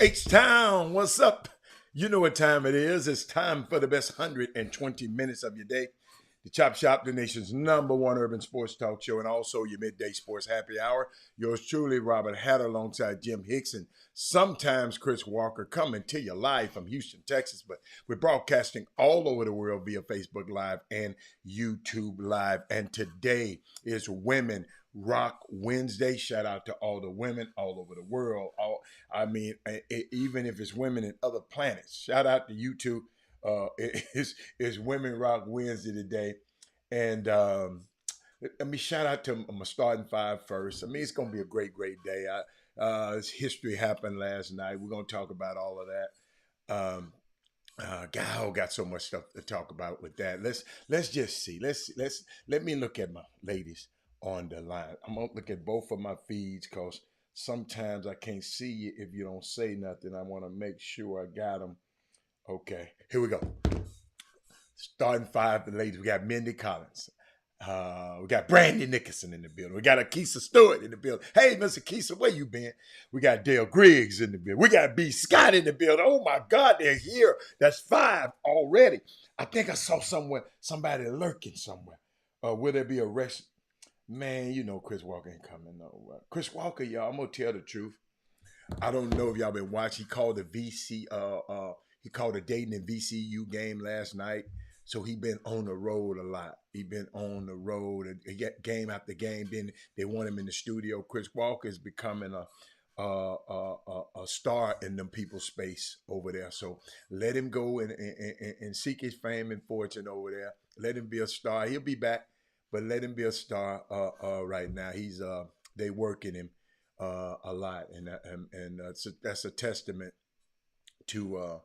H-Town, what's up? You know what time it is. It's time for the best 120 minutes of your day. The Chop Shop, the nation's #1 urban sports talk show, and also your midday sports happy hour. Yours truly, Robert Hatter, alongside Jim Hicks and sometimes Chris Walker, coming to you live from Houston, Texas. But we're broadcasting all over the world via Facebook Live and YouTube Live. And today is Women Rock Wednesday. Shout out to all the women all over the world. Even if it's women in other planets, shout out to you too. It's Women Rock Wednesday today. And let me shout out to my starting five first. I mean, it's going to be a great, great day. History happened last night. We're going to talk about all of that. God, got so much stuff to talk about with that. Let's just see. Let me look at my ladies on the line. I'm gonna look at both of my feeds because sometimes I can't see you if you don't say nothing. I want to make sure I got them. Okay, here we go. Starting five, the ladies. We got Mindy Collins. We got Brandy Nicholson in the building. We got Akisa Stewart in the building. Hey, Mr. Akisa, where you been? We got Dale Griggs in the building. We got B. Scott in the building. Oh my God, they're here. That's five already. I think I saw somebody lurking somewhere. Will there be a rest? Man, you know Chris Walker ain't coming nowhere. Chris Walker, y'all, I'm gonna tell the truth. I don't know if y'all been watching. He called the he called a dating and VCU game last night. So he been on the road a lot. He been on the road and game after game. Then they want him in the studio. Chris Walker is becoming a star in them people's space over there. So let him go and seek his fame and fortune over there. Let him be a star. He'll be back, but let him be a star right now. He's they working him a lot, and that's a testament to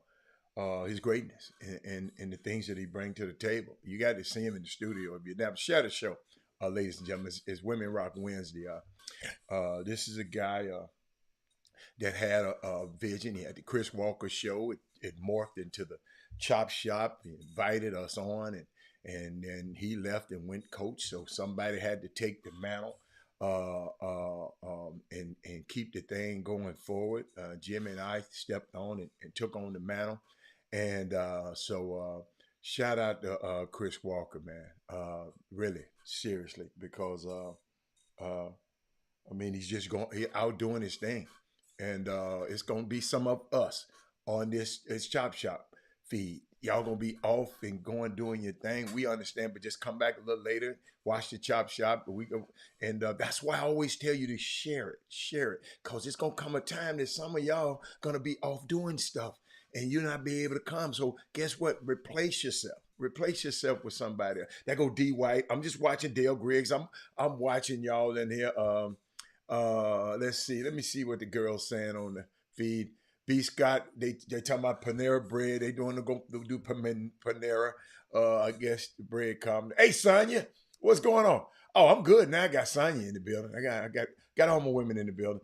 his greatness and the things that he brings to the table. You got to see him in the studio. If you never share the show, ladies and gentlemen, it's Women Rock Wednesday. This is a guy that had a vision. He had the Chris Walker show. It morphed into the Chop Shop. He invited us on, and then he left and went coach. So somebody had to take the mantle and keep the thing going forward. Jim and I stepped on and took on the mantle. And so shout out to Chris Walker, man. Really, seriously, because I mean, he's just out doing his thing. And it's going to be some of us on this Chop Shop feed. Y'all going to be off and doing your thing. We understand, but just come back a little later, watch the Chop Shop. And that's why I always tell you to share it. Because it's going to come a time that some of y'all going to be off doing stuff and you'll not be able to come. So guess what? Replace yourself. Replace yourself with somebody else. There go D. White. I'm just watching Dale Griggs. I'm watching y'all in here. Let's see. Let me see what the girl's saying on the feed. B. Scott, they talking about Panera bread. They doing to do Panera. I guess the bread come. Hey, Sonya, what's going on? Oh, I'm good now. I got Sonya in the building. I got all my women in the building.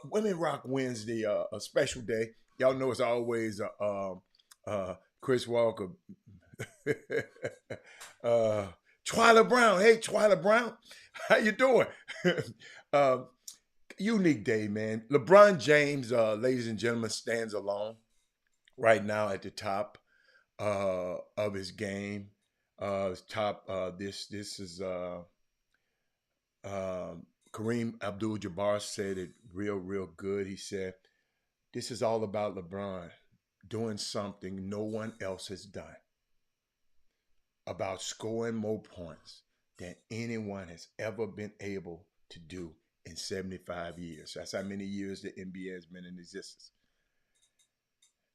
Women Rock Wednesday, a special day. Y'all know it's always Chris Walker, uh, Twyla Brown. Hey, Twyla Brown, how you doing? uh, Unique day, man. LeBron James, ladies and gentlemen, stands alone right now at the top of his game. Top. This is Kareem Abdul-Jabbar said it real good. He said, "This is all about LeBron doing something no one else has done, about scoring more points than anyone has ever been able to do in 75 years." That's how many years the NBA has been in existence.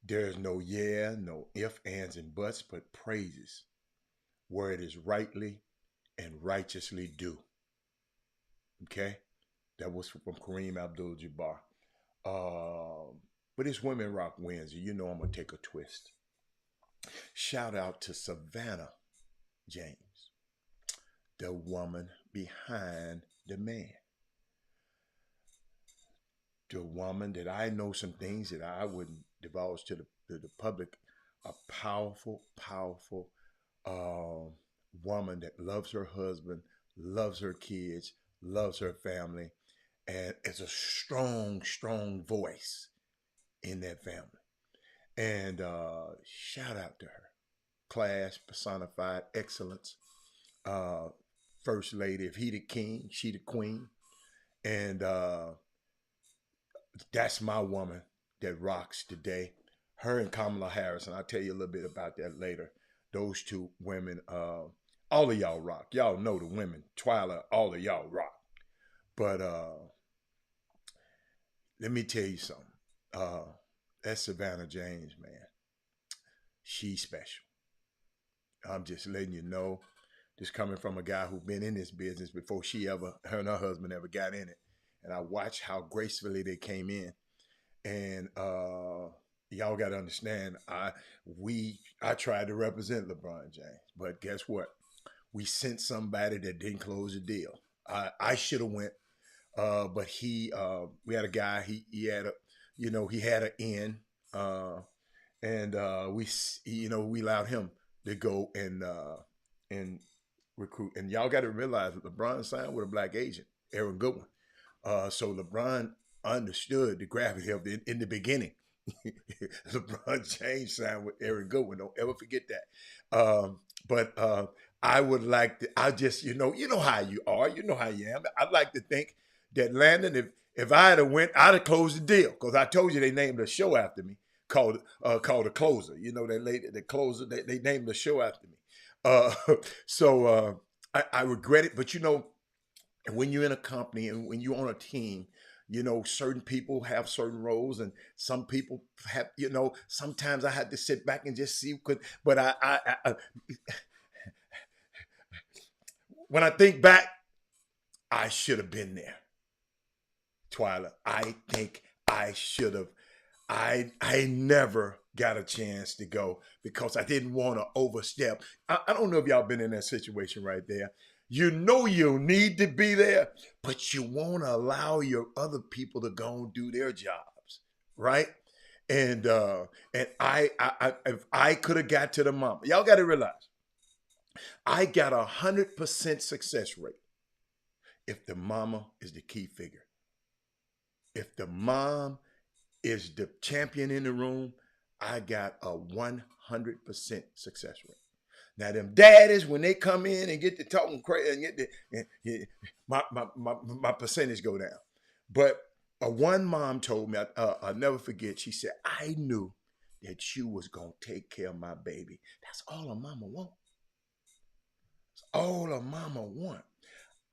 There's no yeah, no if, ands, and buts, but praises where it is rightly and righteously due. Okay? That was from Kareem Abdul Jabbar. But it's Women Rock Wednesday. You know I'm going to take a twist. Shout out to Savannah James, the woman behind the man. The woman that I know some things that I wouldn't divulge to the public. A powerful woman that loves her husband, loves her kids, loves her family, and is a strong voice in that family. And shout out to her. Class personified excellence. First lady, if he the king, she the queen. And that's my woman that rocks today. Her and Kamala Harris, and I'll tell you a little bit about that later. Those two women, all of y'all rock. Y'all know the women. Twyla, all of y'all rock. But let me tell you something. That's Savannah James, man. She's special. I'm just letting you know. This coming from a guy who's been in this business before her and her husband ever got in it. And I watched how gracefully they came in. And y'all got to understand, I tried to represent LeBron James, but guess what? We sent somebody that didn't close the deal. I should have went, but we had a guy. He had an in, and we allowed him to go and recruit. And y'all got to realize that LeBron signed with a black agent, Aaron Goodwin. So LeBron understood the gravity of it in the beginning. LeBron James signed with Aaron Goodwin. Don't ever forget that. But I would like to. I just you know how you are. You know how you am. I'd like to think that Landon, if I had went, I'd have closed the deal because I told you they named a show after me called The Closer. You know that lady, the closer. They named the show after me. So I regret it, but when you're in a company and when you're on a team, certain people have certain roles and some people have, sometimes I had to sit back and just see, but I when I think back, I should have been there. Twyla, I think I should have. I never got a chance to go because I didn't want to overstep. I don't know if y'all been in that situation right there. You know you need to be there, but you won't allow your other people to go and do their jobs, right? And I if I could have got to the mama, y'all got to realize I got 100% success rate if the mama is the key figure. If the mom is the champion in the room, I got a 100% success rate. Now them daddies, when they come in and get to talking crazy and my percentage go down. But one mom told me, I'll never forget, she said, I knew that you was going to take care of my baby. That's all a mama want. That's all a mama want.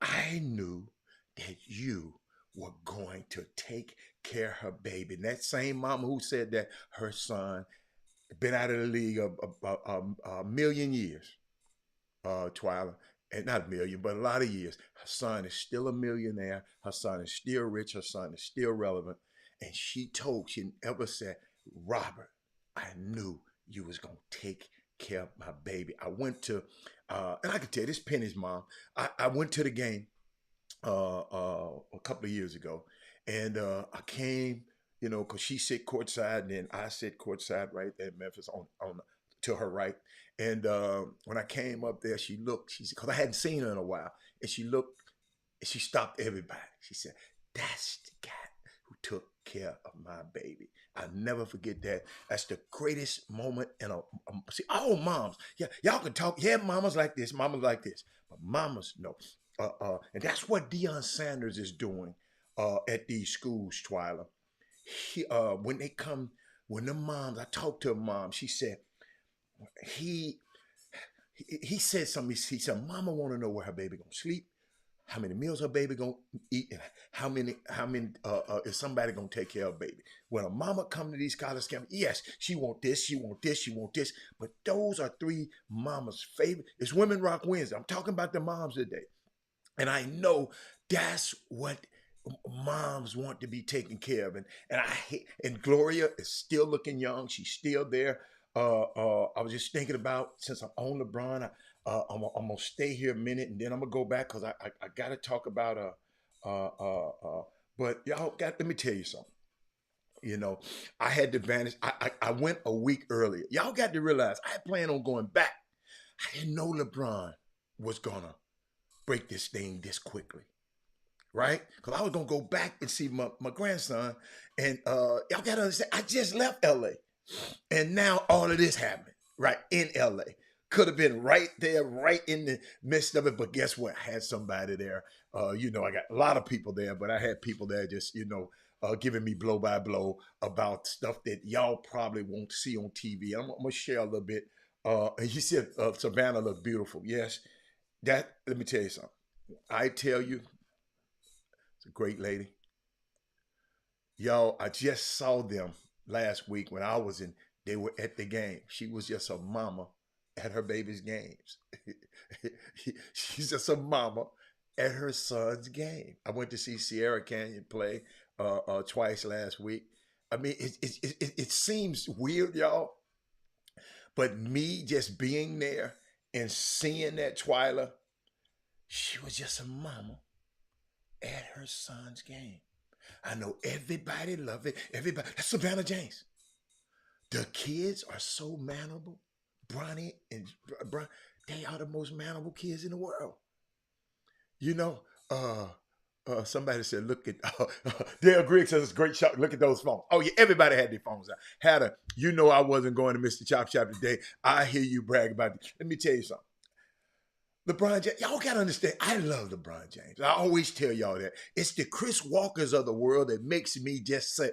I knew that you were going to take care of her baby. And that same mama who said that her son been out of the league a million years, Twyla, and not a million, but a lot of years. Her son is still a millionaire. Her son is still rich. Her son is still relevant. And she never said, Robert, I knew you was going to take care of my baby. I went to, and I can tell you, this Penny's mom, I went to the game a couple of years ago, and I came because she sit courtside and then I sit courtside right there in Memphis on to her right. And when I came up there, she looked. She because I hadn't seen her in a while, and she looked. And she stopped everybody. She said, "That's the guy who took care of my baby." I'll never forget that. That's the greatest moment in see, all moms, yeah, y'all can talk. Yeah, mamas like this, mamas like this, but mamas no. And that's what Deion Sanders is doing at these schools, Twyla. When they come, when the moms, I talked to a mom. She said he he said something. He said, "Mama want to know where her baby gonna sleep, how many meals her baby gonna eat, and how many is somebody gonna take care of baby." When a mama come to these college camps, yes, she want this, she want this, she want this, but those are three mamas' favorite. It's Women Rock Wednesday. I'm talking about the moms today, and I know that's what moms want to be taken care of. And Gloria is still looking young. She's still there. I was just thinking about, since I'm on LeBron, I'm gonna stay here a minute and then I'm gonna go back because I got to talk about but y'all got, let me tell you something. You know, I had the advantage. I went a week earlier. Y'all got to realize I had planned on going back. I didn't know LeBron was gonna break this thing this quickly, right? Because I was gonna go back and see my grandson, and y'all gotta understand, I just left LA, and now all of this happened right in LA. Could have been right there, right in the midst of it, but guess what? I had somebody there. I got a lot of people there, but I had people there just giving me blow by blow about stuff that y'all probably won't see on TV. I'm gonna share a little bit. And he said Savannah looked beautiful. Yes, that. Let me tell you something. I tell you, it's a great lady. Y'all, I just saw them last week when I was in, they were at the game. She was just a mama at her baby's games. She's just a mama at her son's game. I went to see Sierra Canyon play twice last week. I mean, it seems weird, y'all, but me just being there and seeing that Twyla, she was just a mama at her son's game. I know everybody love it. Everybody. That's Savannah James. The kids are so mannerable. Bronny and Bron, they are the most mannerable kids in the world. You know, somebody said, "Look at." Dale Griggs says it's a great shot. Look at those phones. Oh yeah, everybody had their phones out. I wasn't going to Mr. Chop Shop today. I hear you brag about it. Let me tell you something. LeBron James, y'all gotta understand, I love LeBron James. I always tell y'all that. It's the Chris Walkers of the world that makes me just say,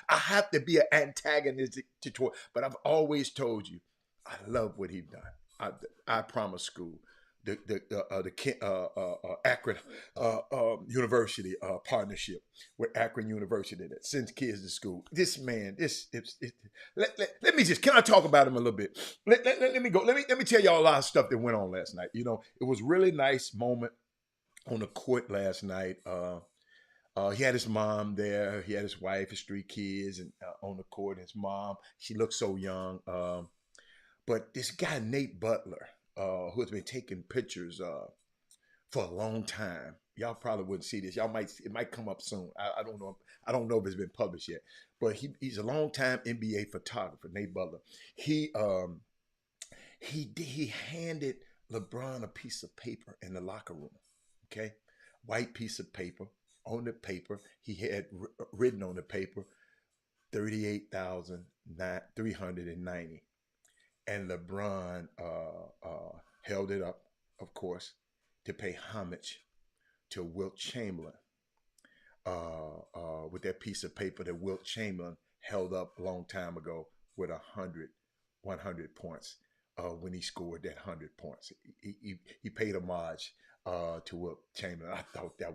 I have to be an antagonistic to toy. But I've always told you, I love what he's done. I promise school, the Akron University partnership with Akron University that sends kids to school. This man, let me just, can I talk about him a little bit? Let me go. Let me tell y'all a lot of stuff that went on last night. It was really nice moment on the court last night. He had his mom there. He had his wife, his three kids, and on the court. His mom, she looked so young. But this guy Nate Butler, who has been taking pictures for a long time. Y'all probably wouldn't see this. It might come up soon. I don't know. I don't know if it's been published yet. But he's a long time NBA photographer, Nate Butler. He handed LeBron a piece of paper in the locker room. Okay, white piece of paper. On the paper, he had written on the paper 38,390. And LeBron held it up, of course, to pay homage to Wilt Chamberlain with that piece of paper that Wilt Chamberlain held up a long time ago with 100 points when he scored that 100 points. He paid homage to Wilt Chamberlain. I thought it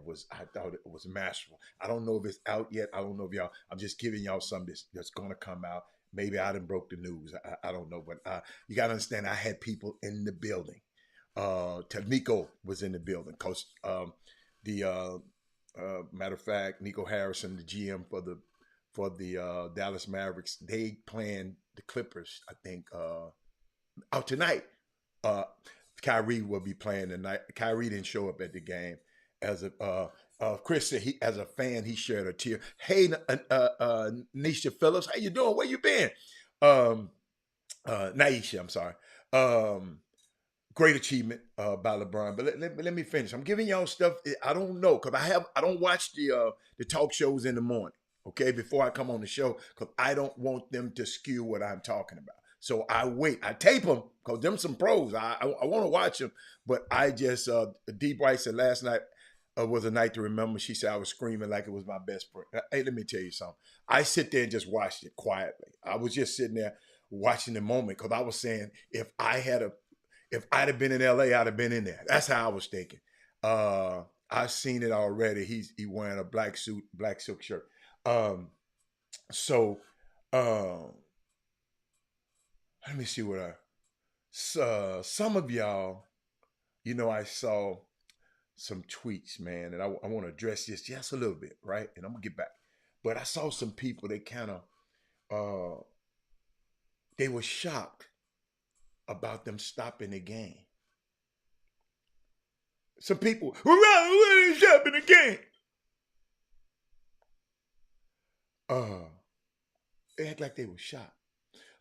was masterful. I don't know if it's out yet. I don't know if y'all, I'm just giving y'all something that's going to come out. Maybe I done broke the news. I don't know, but you got to understand, I had people in the building. Nico was in the building. Coach, matter of fact, Nico Harrison, the GM for the Dallas Mavericks, they playing the Clippers, I think, out tonight. Kyrie will be playing tonight. Kyrie didn't show up at the game as a Chris said he, as a fan, he shared a tear. Hey, Nisha Phillips, how you doing? Where you been? Um, Naisha, I'm sorry. Um, Great achievement by LeBron. But let me finish. I'm giving y'all stuff I don't know because I don't watch the talk shows in the morning. Okay, before I come on the show because I don't want them to skew what I'm talking about. So I wait. I tape them because them some pros. I want to watch them, but I just Dee Bright said last night was a night to remember. She said I was screaming like it was my best friend. Hey, let me tell you something. I sit there and just watched it quietly. I was just sitting there watching the moment because I was saying if I'd have been in LA, I'd have been in there. That's how I was thinking. I've seen it already. He wearing a black suit, black silk shirt. Um, so let me see what some of y'all, I saw some tweets, man, and I want to address this just a little bit, right? And I'm gonna get back. But I saw some people, they kind of they were shocked about them stopping the game. Some people, we're stopping the game. They act like they were shocked.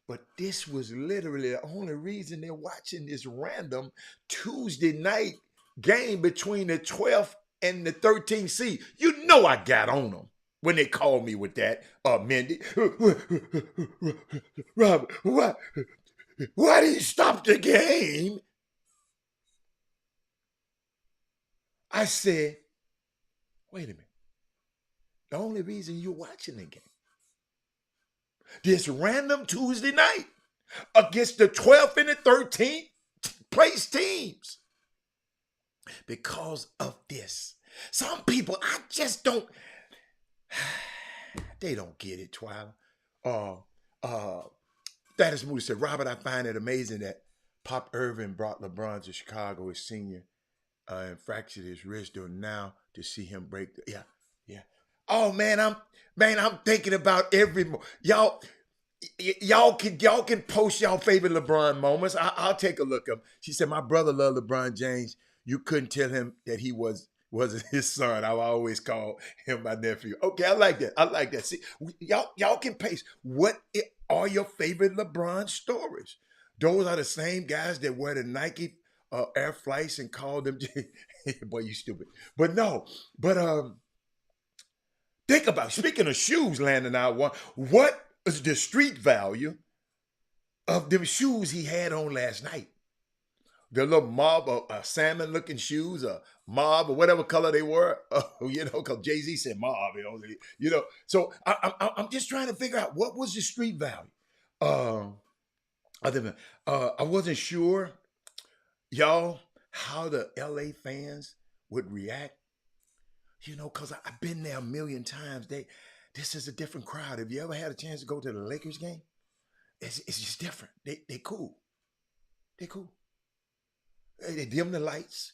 But this was literally the only reason they're watching this random Tuesday night game between the 12th and the 13th seed. You know I got on them when they called me with that, Mindy. Robert, why did you stop the game? I said, wait a minute. The only reason you're watching the game, this random Tuesday night against the 12th and the 13th place teams, because of this. Some people, I just don't, they don't get it, Twyla. That is Moody said, Robert, I find it amazing that Pop Irvin brought LeBron to Chicago as senior and fractured his wrist. Though now to see him break, yeah. Oh man, I'm thinking about every y'all can post y'all favorite LeBron moments. I'll take a look up. She said my brother loved LeBron James. You couldn't tell him that he wasn't his son. I always call him my nephew. Okay, I like that. See, y'all can paste. What are your favorite LeBron stories? Those are the same guys that wear the Nike Air Flights and call them. Boy, you stupid. But no. But think about, speaking of shoes, Landon, what is the street value of them shoes he had on last night? The little mob of salmon looking shoes, a mob or whatever color they were, because Jay-Z said mob, So I'm just trying to figure out what was the street value. Other than I wasn't sure, y'all, how the LA fans would react. Because I've been there a million times. This is a different crowd. Have you ever had a chance to go to the Lakers game? It's just different. They cool. They cool. They dim the lights.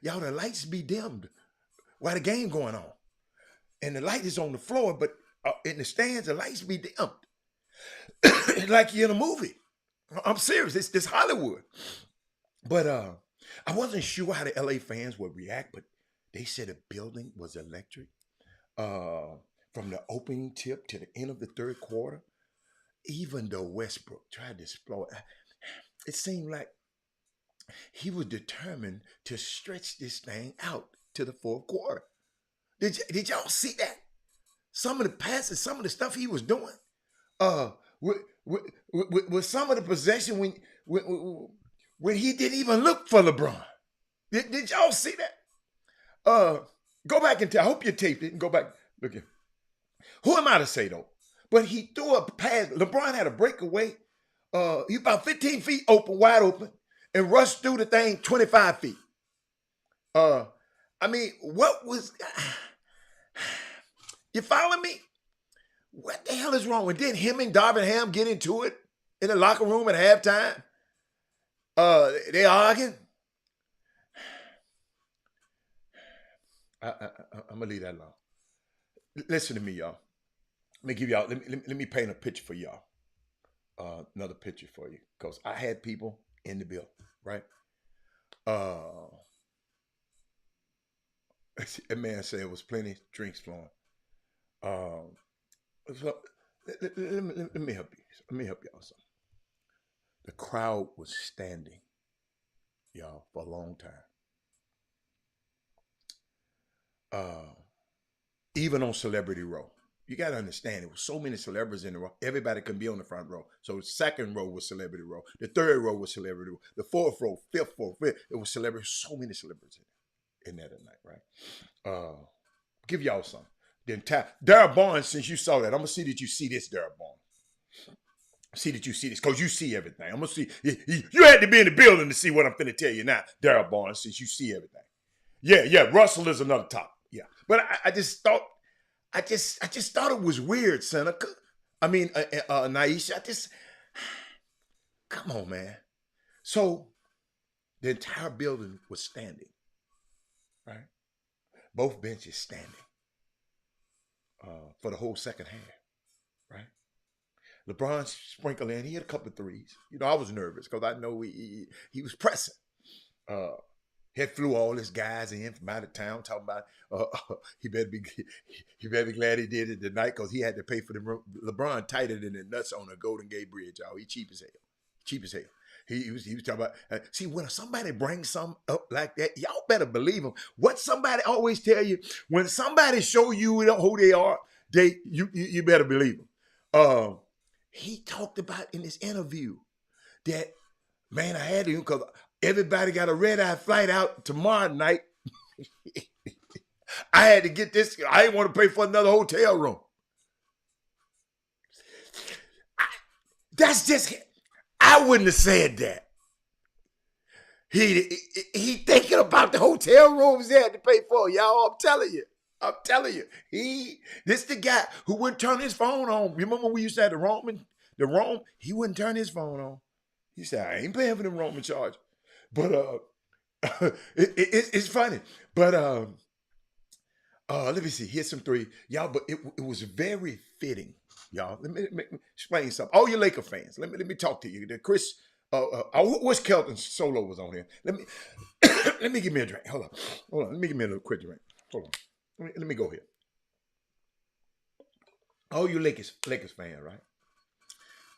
Y'all, the lights be dimmed while the game going on. And the light is on the floor, but in the stands, the lights be dimmed. Like you're in a movie. I'm serious. It's Hollywood. But I wasn't sure how the LA fans would react, but they said the building was electric. From the opening tip to the end of the third quarter, even though Westbrook tried to explode, it seemed like he was determined to stretch this thing out to the fourth quarter. Did y'all see that? Some of the passes, some of the stuff he was doing, with some of the possession when he didn't even look for LeBron. Did y'all see that? Go back and tell. I hope you taped it and go back. Look here. Who am I to say though? But he threw a pass. LeBron had a breakaway. He about 15 feet open, wide open, and rushed through the thing 25 feet. What was? You follow me? What the hell is wrong? And then him and Darvin Ham get into it in the locker room at halftime. They arguing. I'm gonna leave that alone. Listen to me, y'all. Let me give y'all. Let me paint a picture for y'all. Another picture for you, because I had people in the bill, right? That man said it was plenty drinks flowing. Um, so let me help you. Let me help y'all something. The crowd was standing, y'all, for a long time. Uh, Even on Celebrity Row. You got to understand, there was so many celebrities in the row. Everybody could be on the front row. So the second row was Celebrity Row. The third row was Celebrity Row. The fourth row, fifth row, fifth, it was celebrity. So many celebrities in there tonight, right? Give y'all some. The entire Darryl Barnes, since you saw that, I'm gonna see that you see this, Darryl Barnes. See that you see this, because you see everything. I'm gonna see you had to be in the building to see what I'm finna tell you now, Darryl Barnes, since you see everything. Yeah, Russell is another top. Yeah. But I just thought I just thought it was weird, Seneca. I mean, Naisha. Come on, man. So the entire building was standing, right? Both benches standing for the whole second half, right? LeBron sprinkled in. He had a couple of threes. You know, I was nervous because I know he was pressing. Uh, Had flew all his guys in from out of town, talking about he better be glad he did it tonight because he had to pay for the LeBron tighter than the nuts on a Golden Gate Bridge, y'all. He cheap as hell, cheap as hell. He was talking about see, when somebody brings something up like that, y'all better believe him. What somebody always tell you, when somebody show you who they are, you better believe them. He talked about in this interview that, man, I had to, because everybody got a red-eye flight out tomorrow night. I had to get this. I didn't want to pay for another hotel room. That's just, I wouldn't have said that. He thinking about the hotel rooms he had to pay for, y'all. I'm telling you. This the guy who wouldn't turn his phone on. Remember we used to have the Rome? He wouldn't turn his phone on. He said, I ain't paying for them Roman charge. But it's funny. But let me see. Here's some three. Y'all, but it was very fitting, y'all. Let me explain something. All you Laker fans, let me talk to you. The Chris, I wish Kelton Solo was on here. Let me let me give me a drink. Hold on. Let me give me a little quick drink. Hold on. Let me go here. All you Lakers fan, right?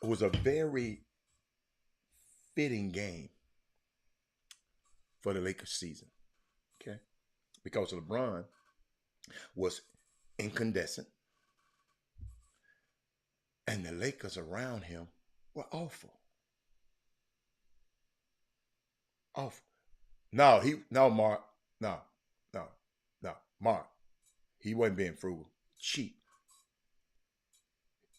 It was a very fitting game for the Lakers season. Okay? Because LeBron was incandescent and the Lakers around him were awful. Awful. No, Mark. No. Mark. He wasn't being frugal. Cheap.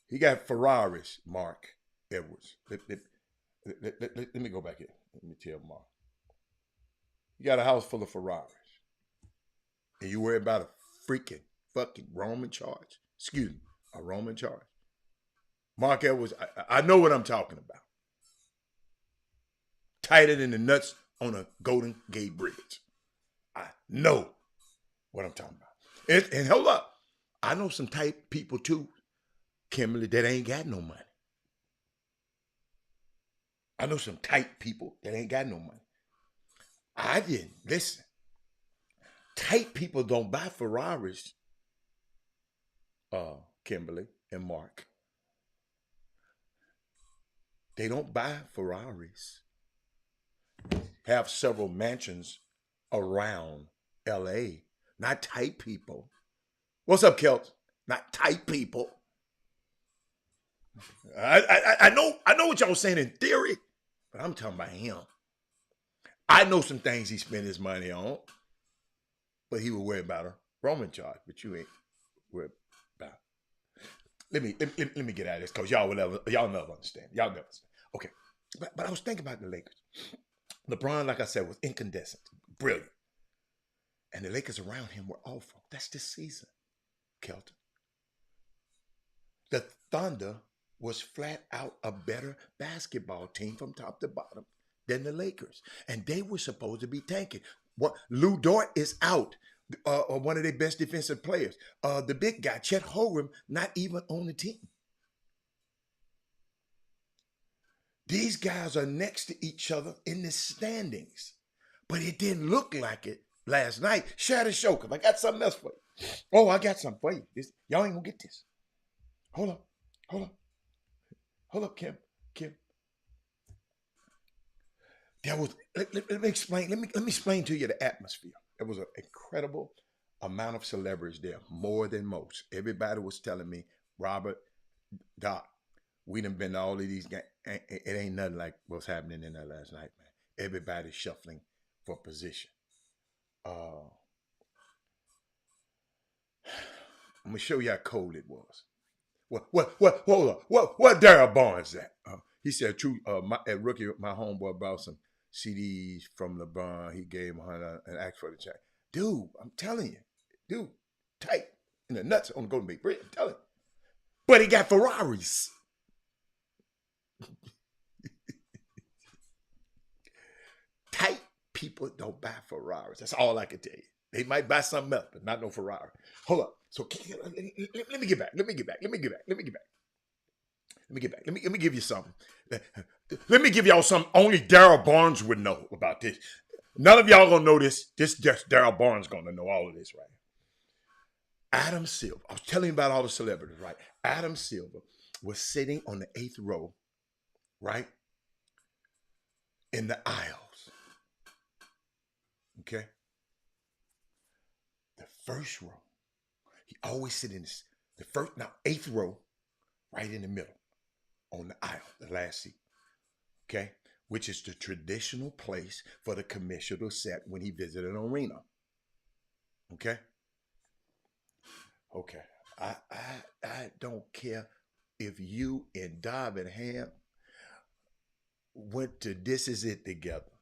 He got Ferraris, Mark Edwards. Let me go back here. Let me tell Mark. You got a house full of Ferraris. And you worry about a freaking fucking Roman charge. Excuse me, a Roman charge. Mark Edwards, I know what I'm talking about. Tighter than the nuts on a Golden Gate Bridge. I know what I'm talking about. And hold up. I know some tight people too, Kimberly, that ain't got no money. I know some tight people that ain't got no money. I didn't. Listen. Tight people don't buy Ferraris, Kimberly and Mark. They don't buy Ferraris. Have several mansions around LA. Not tight people. What's up, Kelt? Not tight people. I know what y'all saying in theory, but I'm talking about him. I know some things he spent his money on, but he would worry about a Roman charge, but you ain't worried about. Let me get out of this because y'all never understand. Y'all never understand. Okay, but I was thinking about the Lakers. LeBron, like I said, was incandescent, brilliant, and the Lakers around him were awful. That's this season, Kelton. The Thunder was flat out a better basketball team from top to bottom than the Lakers. And they were supposed to be tanking. Lou Dort is out, one of their best defensive players. The big guy, Chet Holmgren, not even on the team. These guys are next to each other in the standings. But it didn't look like it last night. Share the show because I got something else for you. Oh, I got something for you. Y'all ain't gonna get this. Hold up. Hold up. Hold up, Kim. Kim. There was let me explain. Let me explain to you the atmosphere. There was an incredible amount of celebrities there, more than most. Everybody was telling me, Robert, Doc, we done been to all of these games. It ain't nothing like what's happening in there last night, man. Everybody's shuffling for position. I'm gonna show you how cold it was. Hold up. What Darryl Barnes at? He said, true, at rookie, my homeboy brought some CDs from LeBron. He gave him 100 and asked for the check. Dude, I'm telling you. Dude, tight in the nuts on the Golden Bay Bridge. I'm telling you. But he got Ferraris. Tight people don't buy Ferraris. That's all I can tell you. They might buy something else, but not no Ferrari. Hold up. So let me get back. Let me give you something. Let me give y'all something only Darryl Barnes would know about this. None of y'all gonna know this. Just Darryl Barnes gonna know all of this, right? Adam Silver. I was telling you about all the celebrities, right? Adam Silver was sitting on the 8th row, right? In the aisles. Okay? The first row. He always sit in the first, now 8th row, right in the middle, on the aisle, the last seat. Okay? Which is the traditional place for the commissioner to sit when he visited an arena. Okay? Okay. I don't care if you and Darvin Ham went to This Is It together.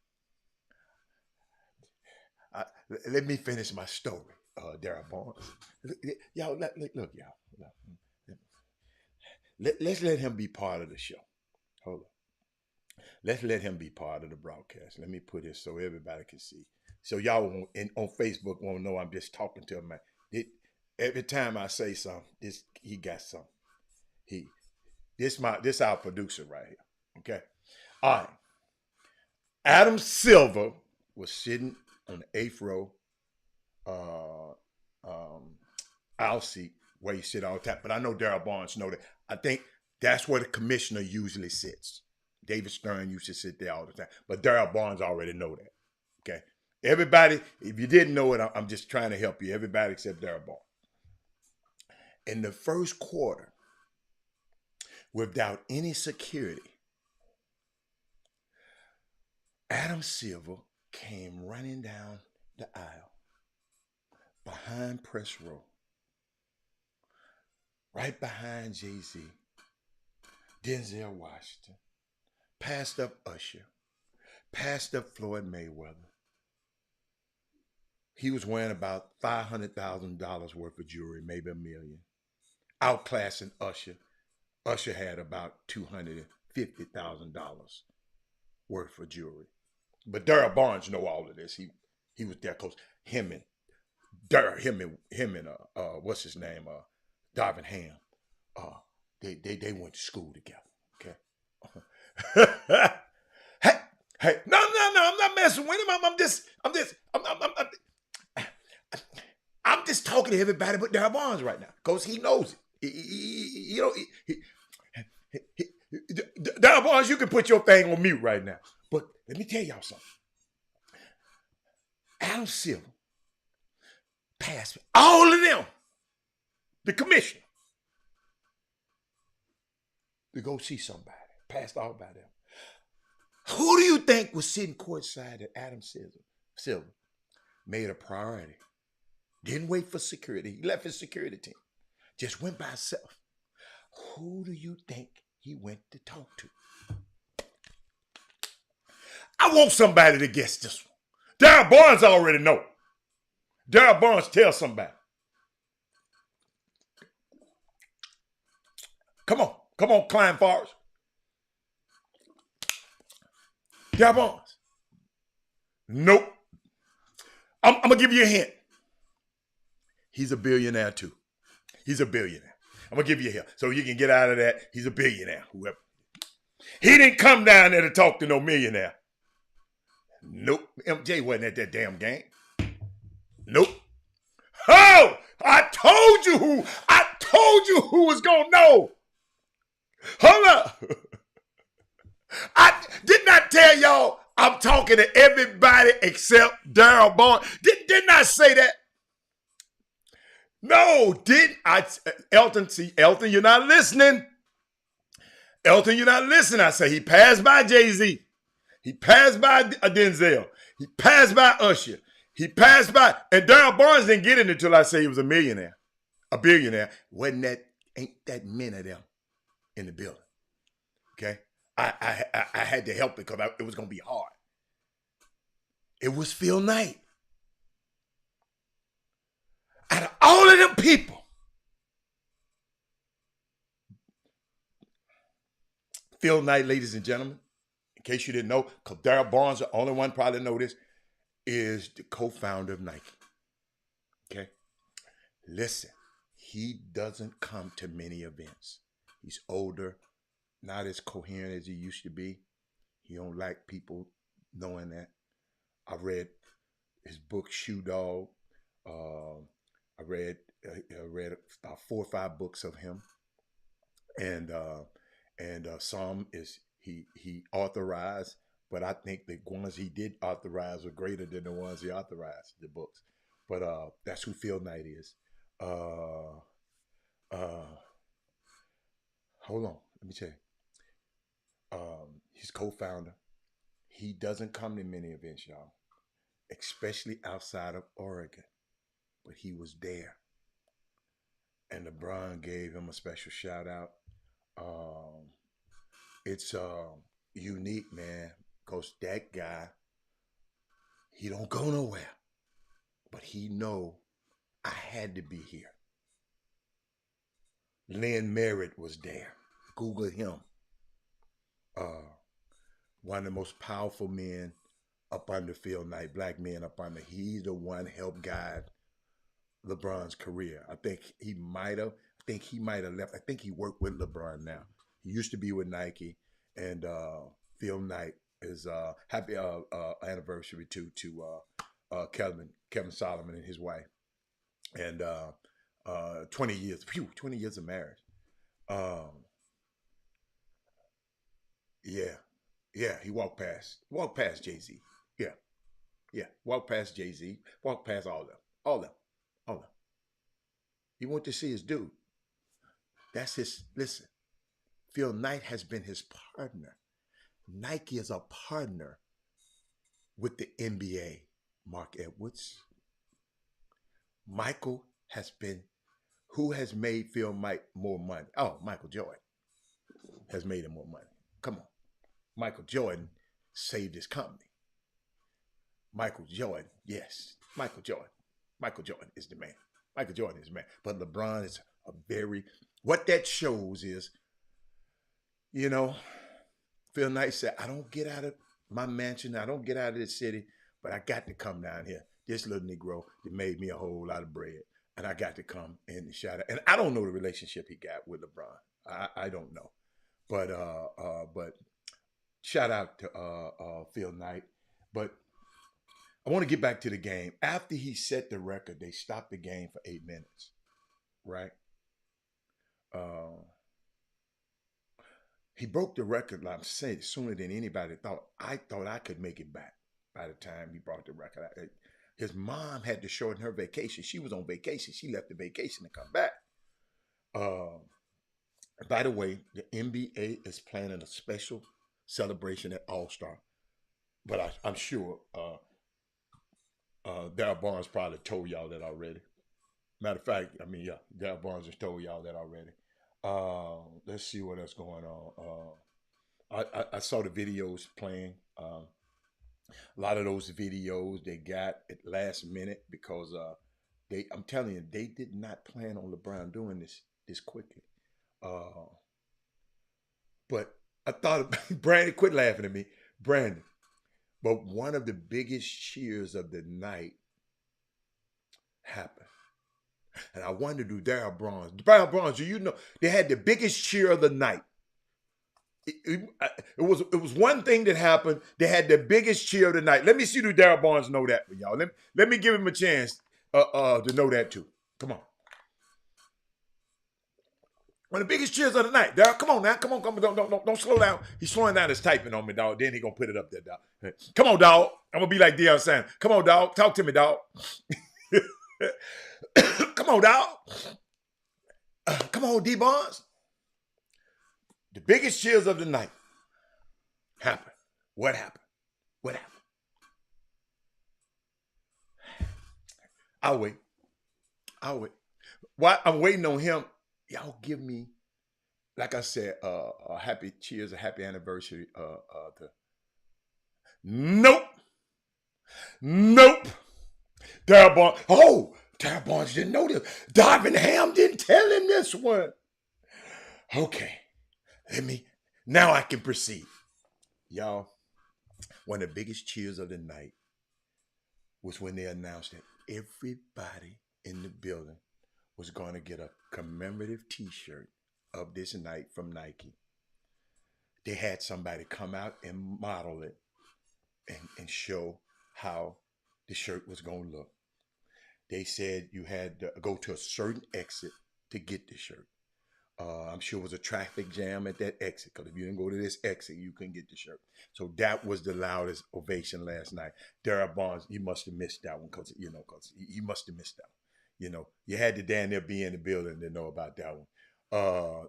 Let me finish my story, Darryl Barnes. Y'all, look, y'all. Let's let him be part of the show. Hold on. Let's let him be part of the broadcast. Let me put this so everybody can see. So y'all on Facebook won't know I'm just talking to him. Every time I say something, he got something. This our producer right here. Okay. All right. Adam Silver was sitting on the 8th row aisle seat where he sit all the time. But I know Darryl Barnes know that. I think that's where the commissioner usually sits. David Stern used to sit there all the time. But Darryl Barnes already know that. Okay. Everybody, if you didn't know it, I'm just trying to help you. Everybody except Darryl Barnes. In the first quarter, without any security, Adam Silver came running down the aisle behind press row, right behind Jay-Z, Denzel Washington, passed up Usher, passed up Floyd Mayweather. He was wearing about $500,000 worth of jewelry, maybe $1 million, outclassing Usher. Usher had about $250,000 worth of jewelry. But Darryl Barnes know all of this. He was there close. Him and what's his name? Darvin Ham. They went to school together. Okay. hey, no, I'm not messing with him. I'm just talking to everybody but Darryl Barnes right now because he knows it. Darryl Barnes, you can put your thing on mute right now. But let me tell y'all something. Adam Silver passed all of them, the commissioner, to go see somebody. Passed all by them. Who do you think was sitting courtside at Adam Silver? Made a priority. Didn't wait for security. He left his security team. Just went by himself. Who do you think he went to talk to? I want somebody to guess this one. Darryl Barnes already know. Darryl Barnes tell somebody. Come on, Klein Forrest. Darryl Barnes. Nope. I'm going to give you a hint. He's a billionaire too. He's a billionaire. I'm going to give you a hint. So you can get out of that. He's a billionaire, whoever. He didn't come down there to talk to no millionaire. Nope. MJ wasn't at that damn game. told you who was gonna know. Hold up. I did not tell y'all I'm talking to everybody except Daryl Barnes. Didn't I say that? No, didn't I? Elton, you're not listening. Elton, you're not listening. I say he passed by Jay-Z. He passed by Denzel. He passed by Usher. He passed by, and Daryl Barnes didn't get it until I say he was a millionaire, a billionaire. Ain't that many of them in the building? Okay, I had to help it because it was gonna be hard. It was Phil Knight. Out of all of them people, Phil Knight, ladies and gentlemen, in case you didn't know, because Daryl Barnes, the only one probably know this, is the co-founder of Nike. Okay? Listen, he doesn't come to many events. He's older, not as coherent as he used to be. He don't like people knowing that. I read his book, Shoe Dog. I read about 4 or 5 books of him, and some is he authorized, but I think the ones he did authorize were greater than the ones he authorized, the books. But that's who Phil Knight is. Hold on, let me tell you. He's co-founder. He doesn't come to many events, y'all, especially outside of Oregon. But he was there. And LeBron gave him a special shout out. It's unique, man, because that guy, he don't go nowhere. But he know I had to be here. Lynn Merritt was there. Google him. One of the most powerful men up under Phil Knight, black men up under. He's the one helped guide LeBron's career. I think he might have left. I think he worked with LeBron now. He used to be with Nike, and Phil Knight is happy anniversary to Kevin Solomon and his wife, and 20 years of marriage. Yeah, he walked past Jay-Z. Yeah, walked past Jay-Z, walked past all of them. He went to see his dude. That's his, listen, Phil Knight has been his partner. Nike is a partner with the NBA, Mark Edwards. Michael has been, who has made Phil Knight more money? Oh, Michael Jordan has made him more money. Come on. Michael Jordan saved his company. Michael Jordan, yes. Michael Jordan is the man. Michael Jordan is the man. But LeBron is what that shows is, Phil Knight said, I don't get out of my mansion. I don't get out of the city, but I got to come down here. This little Negro that made me a whole lot of bread. And I got to come and shout out. And I don't know the relationship he got with LeBron. I don't know. But shout out to Phil Knight. But I want to get back to the game. After he set the record, they stopped the game for 8 minutes, right? He broke the record, like I'm saying, sooner than anybody thought. I thought I could make it back by the time he brought the record out. His mom had to shorten her vacation. She was on vacation. She left the vacation to come back. By the way, the NBA is planning a special celebration at All-Star. But I'm sure Daryl Barnes probably told y'all that already. Matter of fact, Daryl Barnes has told y'all that already. Let's see what else going on. I saw the videos playing. A lot of those videos they got at last minute because I'm telling you, they did not plan on LeBron doing this quickly. But I thought, Brandon, quit laughing at me, Brandon. But one of the biggest cheers of the night happened. And I wondered, Daryl Barnes, do you know they had the biggest cheer of the night? It was one thing that happened. They had the biggest cheer of the night. Let me see, do Daryl Barnes know that for y'all? Let me give him a chance to know that too. Come on. One of the biggest cheers of the night. Daryl, come on now. Come on. Don't slow down. He's slowing down his typing on me, dog. Then he gonna put it up there, dog. Come on, dog. I'm gonna be like Deion Sanders. Come on, dog. Talk to me, dog. Come on, dog. Come on, D Bonds. The biggest cheers of the night happened. What happened? What happened? I'll wait. While I'm waiting on him, y'all give me, like I said, a happy cheers, a happy anniversary. Nope. Darryl Barnes. Oh, Darryl Barnes didn't know this. Darvin Ham didn't tell him this one. Okay. Now I can proceed. Y'all, one of the biggest cheers of the night was when they announced that everybody in the building was going to get a commemorative t-shirt of this night from Nike. They had somebody come out and model it and show how the shirt was going to look. They said you had to go to a certain exit to get the shirt. I'm sure it was a traffic jam at that exit, because if you didn't go to this exit, you couldn't get the shirt. So that was the loudest ovation last night. Darryl Barnes, he must have missed that one, because he must have missed that one. You had to damn near be in the building to know about that one.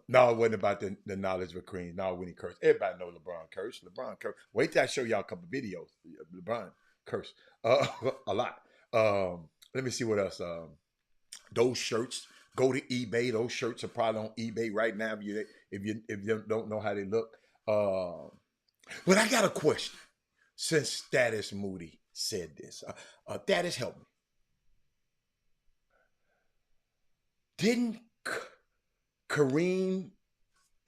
No, it wasn't about the knowledge of Kareem. No, when he cursed. Everybody know LeBron cursed. Wait till I show y'all a couple videos. LeBron cursed a lot. Let me see what else. Those shirts, go to eBay. Those shirts are probably on eBay right now if you don't know how they look. But I got a question. Since Status Moody said this, Status, help me. Didn't Kareem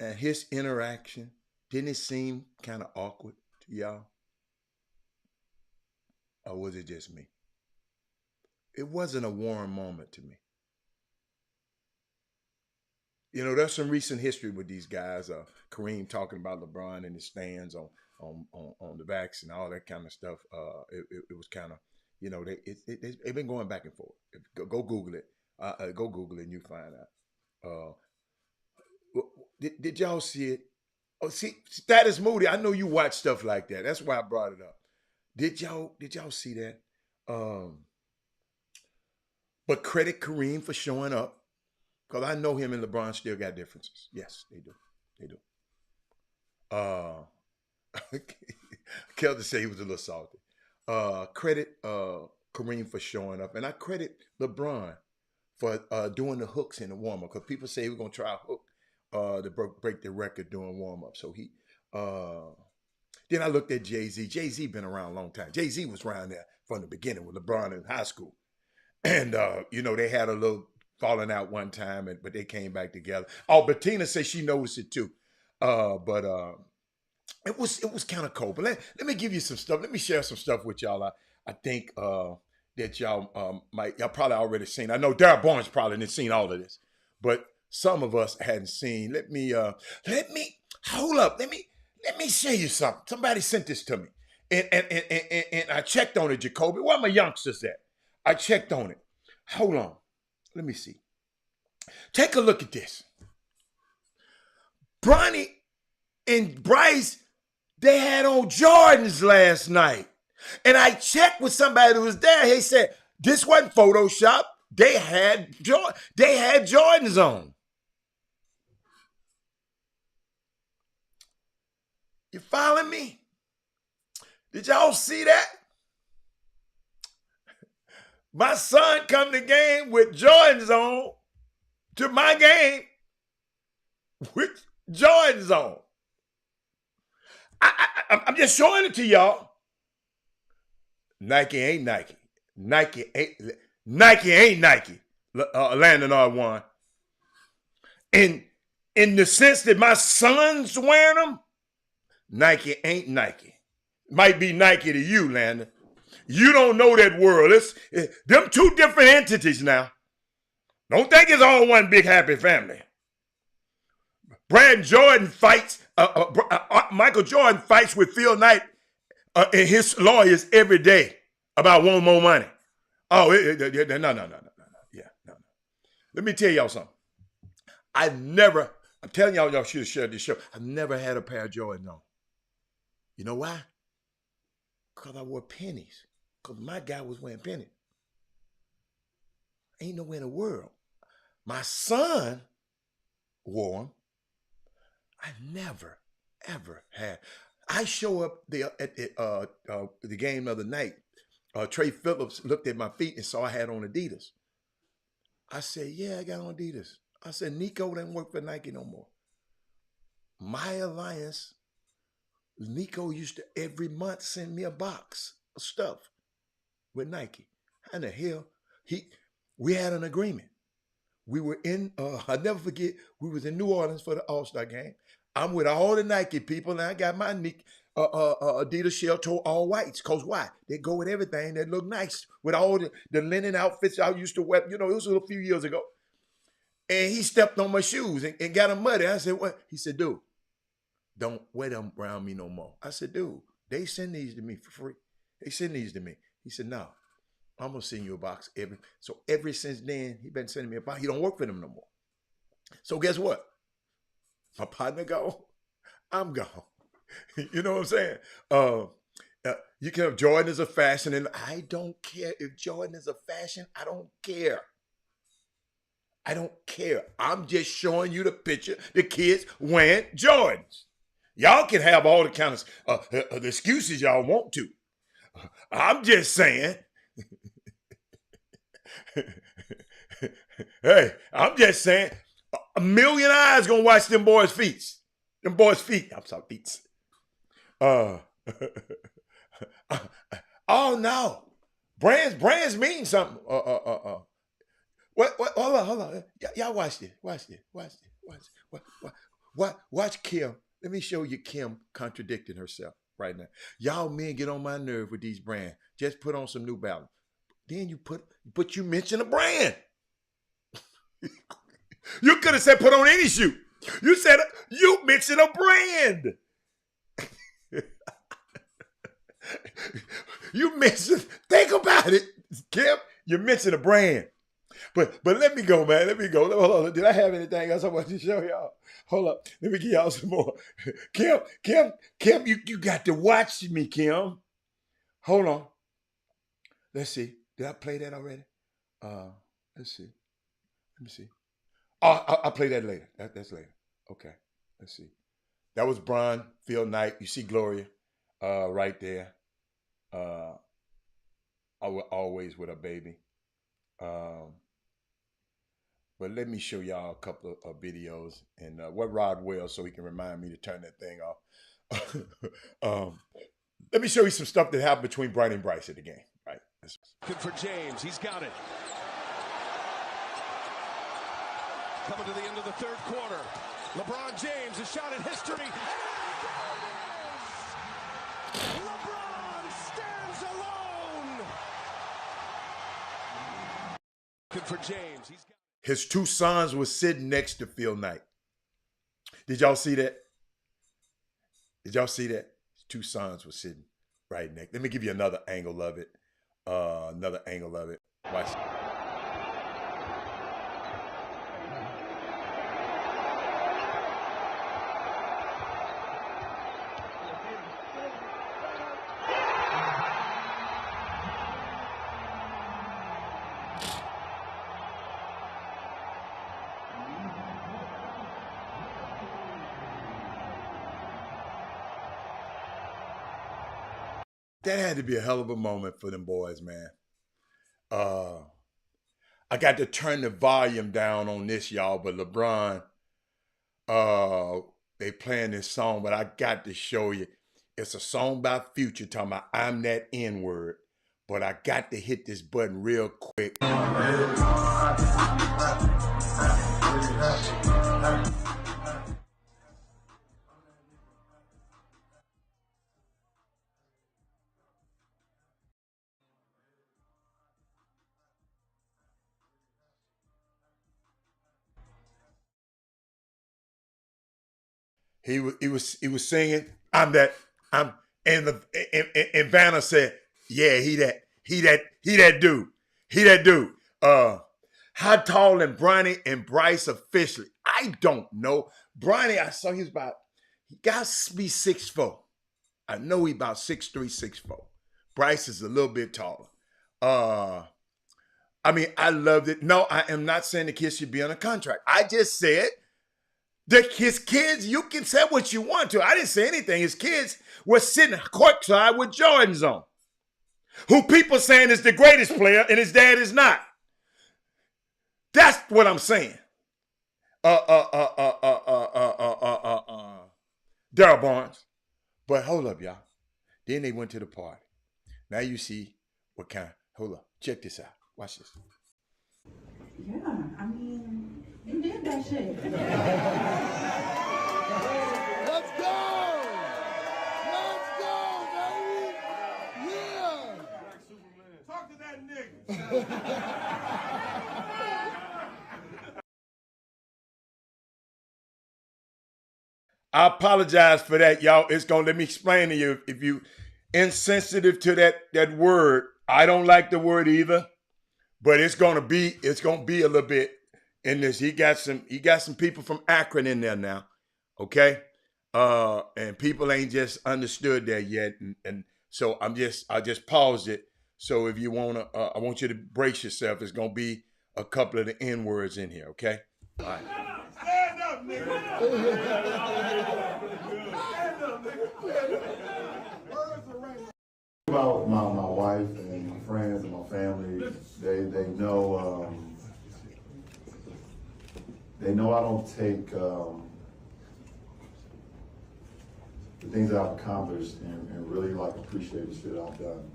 and his interaction, didn't it seem kind of awkward to y'all? Or was it just me? It wasn't a warm moment to me. There's some recent history with these guys. Kareem talking about LeBron and his stands on the backs and all that kind of stuff. It was kind of, they've been going back and forth. Go Google it. Go Google it and you find out. Did y'all see it? Oh, see, Status Moody. I know you watch stuff like that. That's why I brought it up. Did y'all see that? But credit Kareem for showing up, because I know him and LeBron still got differences. Yes, they do. Kelder said he was a little salty. Credit Kareem for showing up, and I credit LeBron for doing the hooks in the warm-up, because people say he was going to try a hook to break the record doing warm-up. So then I looked at Jay-Z. Jay-Z been around a long time. Jay-Z was around there from the beginning with LeBron in high school. And, they had a little falling out one time, but they came back together. Oh, Bettina says she noticed it too. But it was kind of cold. But let me give you some stuff. Let me share some stuff with y'all. I think that y'all probably already seen. I know Darryl Barnes probably didn't seen all of this, but some of us hadn't seen. Let me hold up. Let me show you something. Somebody sent this to me, and I checked on it, Jacoby. Where my youngsters at? I checked on it. Hold on. Let me see. Take a look at this. Bronny and Bryce, they had on Jordans last night. And I checked with somebody who was there. He said, this wasn't Photoshop. They had Jordans on. You following me? Did y'all see that? My son come to game with Jordans on to my game with Jordans on. I'm just showing it to y'all. Nike ain't Nike. Nike ain't Nike. Landon R1. In the sense that my son's wearing them, Nike ain't Nike. Might be Nike to you, Landon. You don't know that world. It's them two different entities now. Don't think it's all one big happy family. Brad Jordan fights, Michael Jordan fights with Phil Knight and his lawyers every day about wanting more money. Oh, no. Yeah, no. Let me tell y'all something. I never I'm telling y'all should have shared this show. I've never had a pair of Jordans on. You know why? Because I wore pennies. Because my guy was wearing pennies. Ain't nowhere in the world. My son wore them. I never, ever had. I show up there at the game the other night. Trey Phillips looked at my feet and saw I had on Adidas. I said, yeah, I got on Adidas. I said, Nico doesn't work for Nike no more. My alliance, Nico used to every month send me a box of stuff with Nike. How the hell? We had an agreement. We were in, I'll never forget, we was in New Orleans for the All-Star game. I'm with all the Nike people, and I got my Adidas shell toe all whites. Because why? They go with everything that look nice. With all the linen outfits I used to wear. You know, it was a few years ago. And he stepped on my shoes and got them muddy. I said, what? He said, dude, don't wear them around me no more. I said, dude, they send these to me for free. They send these to me. He said, no, I'm going to send you a box. So ever since then, he been sending me a box. He don't work for them no more. So guess what? My partner gone, I'm gone. You know what I'm saying? You can have Jordan is a fashion, and I don't care if Jordan is a fashion. I don't care. I don't care. I'm just showing you the picture. The kids wearing Jordans. Y'all can have all the kind of the excuses y'all want to. I'm just saying. Hey, I'm just saying. A million eyes gonna watch them boys' feet. Them boys' feet. I'm sorry, feet. Oh no. Brands mean something. What? Hold on. Y'all watch this. Watch Kim. Let me show you Kim contradicting herself right now. Y'all men get on my nerve with these brands. Just put on some New Balance. Then you mention a brand. You could have said put on any shoe. You said you mentioned a brand. You mentioned, think about it, Kim. You mentioned a brand. But let me go, man. Let me go. Hold on. Did I have anything else I want to show y'all? Hold up. Let me give y'all some more. Kim, you got to watch me, Kim. Hold on. Let's see. Did I play that already? Let's see. Let me see. Oh, I'll play that later. That's later. Okay. Let's see. That was Bron, Phil Knight. You see Gloria right there. Always with a baby. But let me show y'all a couple of videos and what Rod Wells so he can remind me to turn that thing off. Let me show you some stuff that happened between Brian and Bryce at the game. Right. Good for James. He's got it. Coming to the end of the third quarter. LeBron James, a shot at history. LeBron stands alone. Good for James. He's got His two sons were sitting next to Phil Knight. Did y'all see that? His two sons were sitting right next. Let me give you another angle of it. Watch. That had to be a hell of a moment for them boys, man. I got to turn the volume down on this, y'all, but LeBron, they playing this song, but I got to show you. It's a song by Future talking about I'm that N-word, but I got to hit this button real quick. He was singing, and Vanna said, yeah, he that dude. How tall and Bronny and Bryce officially? I don't know. Bronny, I saw he got to be 6'4". I know he about 6'3", 6'4". Bryce is a little bit taller. I mean, I loved it. No, I am not saying the kids should be on a contract. I just said that his kids, you can say what you want to. I didn't say anything. His kids were sitting courtside with Jordans on, who people saying is the greatest player, and his dad is not. That's what I'm saying. Daryl Barnes. But hold up, y'all. Then they went to the party. Now you see what kind. Hold up. Check this out. Watch this. Yeah, I mean, you did that shit. Let's go! Let's go, baby! Yeah! Talk to that nigga. I apologize for that, y'all. It's gonna let me explain to you. If you insensitive to that word, I don't like the word either. But it's gonna be a little bit in this. He got some people from Akron in there now. Okay? And people ain't just understood that yet. And so I just paused it. So if you wanna I want you to brace yourself. It's gonna be a couple of the N words in here, okay? All right. Stand up, nigga. About my wife and my friends and my family, they know I don't take the things that I've accomplished and really like appreciate the shit I've done,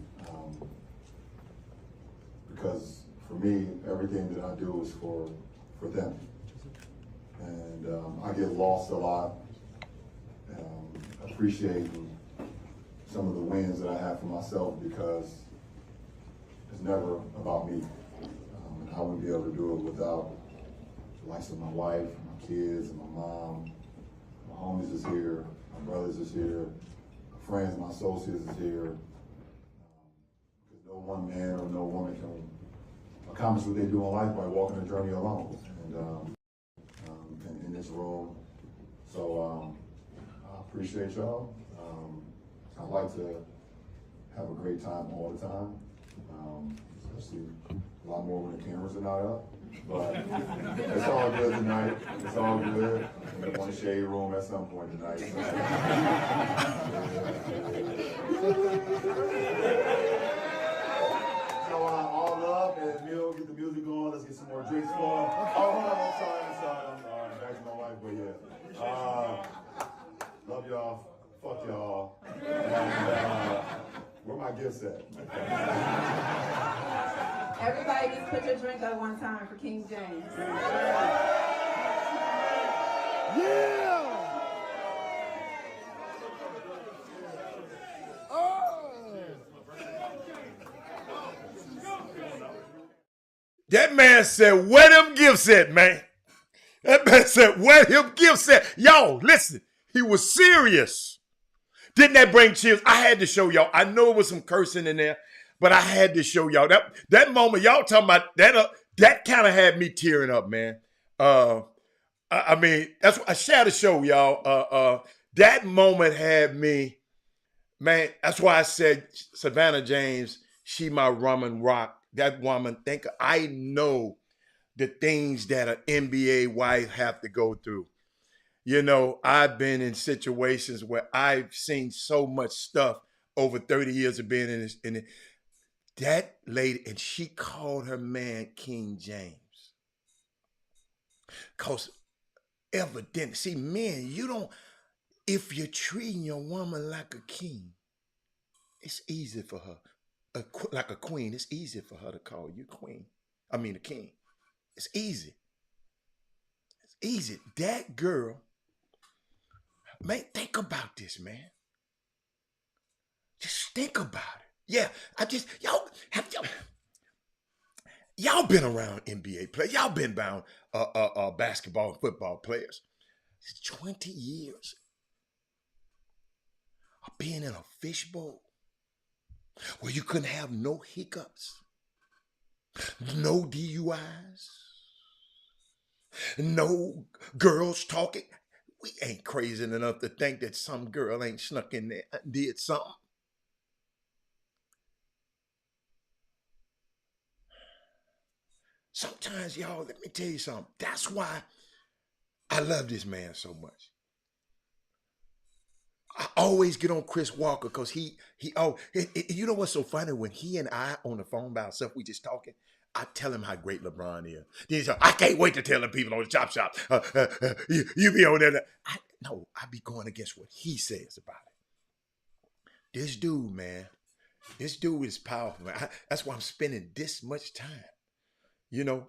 because for me everything that I do is for them, and I get lost a lot, appreciating some of the wins that I have for myself, because it's never about me. And I wouldn't be able to do it without the likes of my wife, my kids, and my mom. My homies is here, my brothers is here, my friends, my associates is here. Because no one man or no woman can accomplish what they do in life by walking the journey alone. And in this room, so I appreciate y'all. I like to have a great time all the time, especially a lot more when the cameras are not up. But it's all good tonight. It's all good. We want a shade room at some point tonight. So all love and Emil, get the music going. Let's get some more drinks going. Oh, hold on, I'm sorry. I'm back to my wife, but yeah. Love y'all. Fuck y'all. And where my gifts at? Everybody just put your drink up one time for King James. Yeah! Oh! That man said, where them gifts at, man? That man said, where them gifts at? Y'all, listen, he was serious. Didn't that bring chills? I had to show y'all. I know it was some cursing in there, but I had to show y'all. That moment, y'all talking about, that kind of had me tearing up, man. I mean, that's what I share the show, y'all. That moment had me, man, that's why I said Savannah James, she my woman rock. That woman, I know the things that an NBA wife have to go through. You know, I've been in situations where I've seen so much stuff over 30 years of being in it. That lady, and she called her man King James. Because evidently, see, men, if you're treating your woman like a king, it's easy for her. Like a queen, it's easy for her to call you queen. I mean, a king. It's easy. It's easy. That girl, man, think about this, man. Just think about it. Yeah, y'all been around NBA players. Y'all been around basketball and football players. It's 20 years of being in a fishbowl where you couldn't have no hiccups, no DUIs, No girls talking. We ain't crazy enough to think that some girl ain't snuck in there and did something. Sometimes, y'all, let me tell you something. That's why I love this man so much. I always get on Chris Walker because you know what's so funny? When he and I on the phone by ourselves, we just talking. I tell him how great LeBron is. Then he said, I can't wait to tell the people on the Chop Shop. You be on there. I be going against what he says about it. This dude, man, this dude is powerful, man. That's why I'm spending this much time. You know,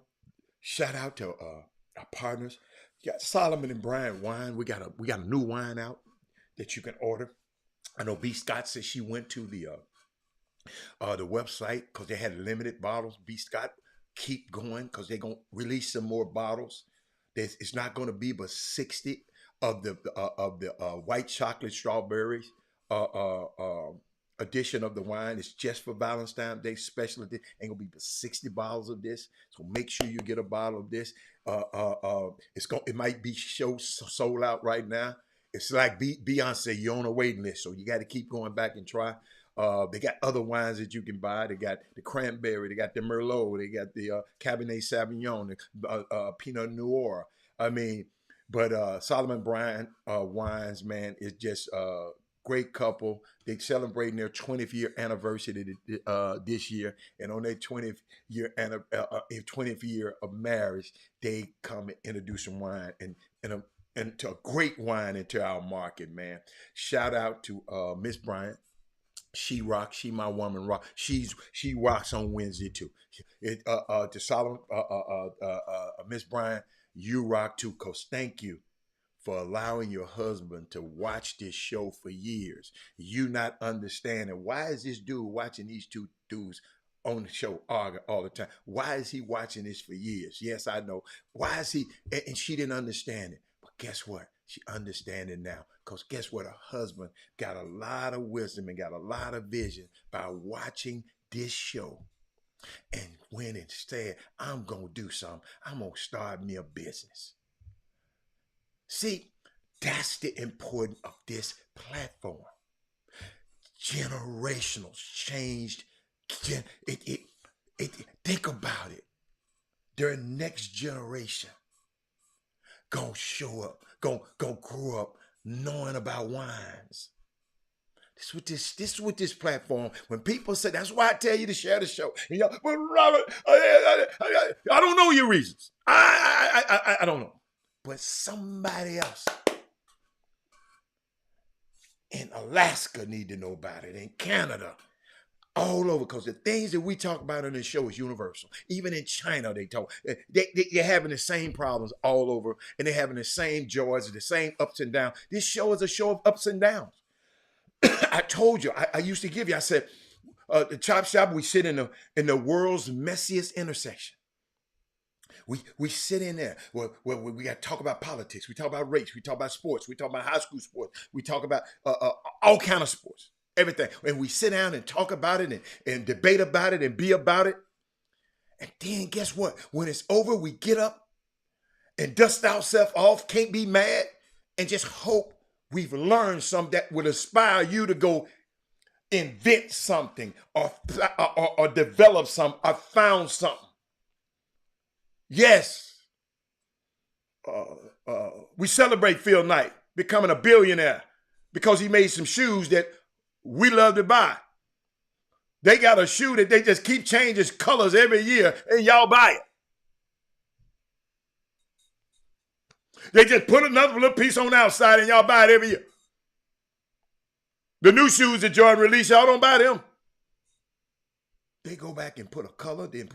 shout out to our partners. You got Solomon and Brian wine. We got a new wine out that you can order. I know B. Scott said she went to the website because they had limited bottles. B. Scott, keep going because they're gonna release some more bottles. It's not gonna be but 60 of the white chocolate strawberries edition of the wine. It's just for Valentine's Day special edition. Ain't gonna be but 60 bottles of this. So make sure you get a bottle of this. It might be sold out right now. It's like Beyonce, you're on a waiting list, so you got to keep going back and try. They got other wines that you can buy. They got the cranberry, they got the Merlot, they got the Cabernet Sauvignon, the Pinot Noir. I mean, but Solomon Bryant wines, man, is just a great couple. They're celebrating their 20th year anniversary this year, and on their 20th year of marriage, they come and introduce some wine and to a great wine into our market, man. Shout out to Miss Bryant. She rocks. She my woman rock. She rocks on Wednesday too. To Solomon, Miss Bryant, you rock too. Cause thank you for allowing your husband to watch this show for years. You not understanding why is this dude watching these two dudes on the show all the time? Why is he watching this for years? Yes, I know. Why is he? And she didn't understand it. But guess what? She understands it now. Because guess what? Her husband got a lot of wisdom and got a lot of vision by watching this show. And went and said, I'm going to do something. I'm going to start me a business. See, that's the importance of this platform. Generational changed. Think about it. Their next generation gonna show up, gonna grow up knowing about wines. This is what this platform. When people say, that's why I tell you to share the show. And y'all, but Robert, I don't know your reasons. I don't know. But somebody else in Alaska need to know about it, in Canada, all over, because the things that we talk about on this show is universal. Even in China, they talk. They're having the same problems all over, and they're having the same joys, the same ups and downs. This show is a show of ups and downs. I told you, I used to give you, I said, the Chop Shop, we sit in the world's messiest intersection. We sit in there where we got to talk about politics. We talk about race. We talk about sports. We talk about high school sports. We talk about all kind of sports, everything. And we sit down and talk about it and debate about it and be about it. And then guess what? When it's over, we get up and dust ourselves off, can't be mad, and just hope we've learned something that would inspire you to go invent something or develop something or found something. Yes, we celebrate Phil Knight becoming a billionaire because he made some shoes that we love to buy. They got a shoe that they just keep changing colors every year and y'all buy it. They just put another little piece on the outside and y'all buy it every year. The new shoes that Jordan released, y'all don't buy them. They go back and put a color, then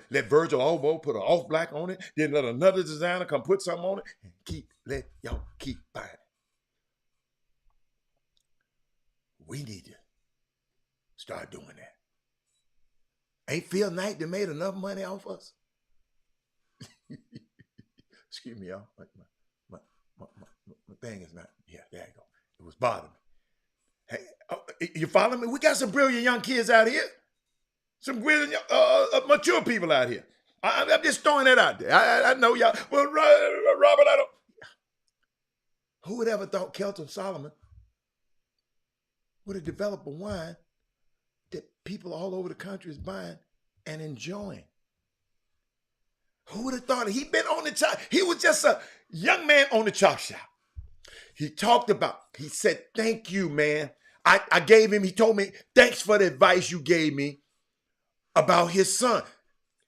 let Virgil Abloh put an off black on it, then let another designer come put something on it, and let y'all keep buying it. We need to start doing that. Ain't Phil Knight that made enough money off us? Excuse me, y'all. My thing is not, yeah, there you go. It was bothering me. Hey, you follow me? We got some brilliant young kids out here. Some brilliant, mature people out here. I'm just throwing that out there. I know y'all. Well, Robert, I don't. Who would ever thought Kelton Solomon would have developed a wine that people all over the country is buying and enjoying? Who would have thought it? He'd been on the chop. He was just a young man on the chop shop. He talked about, he said, thank you, man. I gave him, he told me, thanks for the advice you gave me about his son.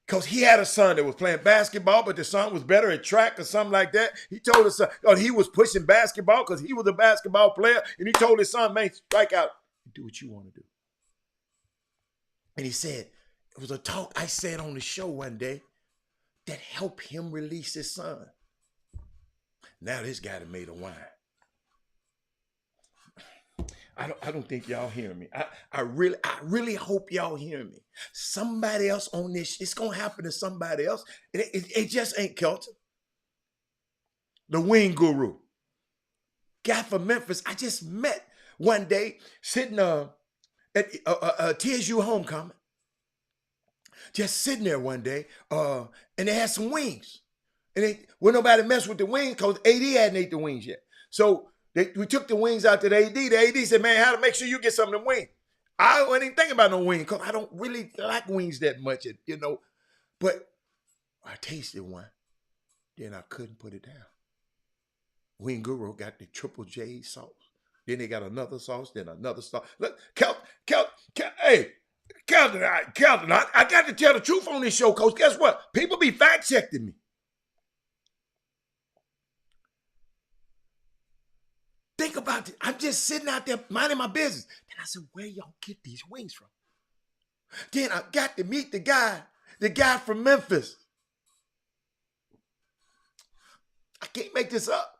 Because he had a son that was playing basketball, but the son was better at track or something like that. He told his son, he was pushing basketball because he was a basketball player. And he told his son, man, strike out. Do what you want to do. And he said, it was a talk I said on the show one day that helped him release his son. Now this guy that made a wine. I don't think y'all hear me. I really hope y'all hear me. Somebody else on this, it's gonna happen to somebody else. It just ain't Kelton. The wing guru. Guy from Memphis, I just met one day sitting at TSU homecoming. Just sitting there one day, and they had some wings. And well, nobody messed with the wings because AD hadn't ate the wings yet. So we took the wings out to the AD. The AD said, man, how to make sure you get some of them wings. I wasn't even thinking about no wings because I don't really like wings that much, you know. But I tasted one. Then I couldn't put it down. Wing Guru got the Triple J sauce. Then they got another sauce, then another sauce. Look, Kelton, I got to tell the truth on this show, Coach. Guess what? People be fact-checking me. Think about it. I'm just sitting out there minding my business. Then I said, where y'all get these wings from? Then I got to meet the guy from Memphis. I can't make this up.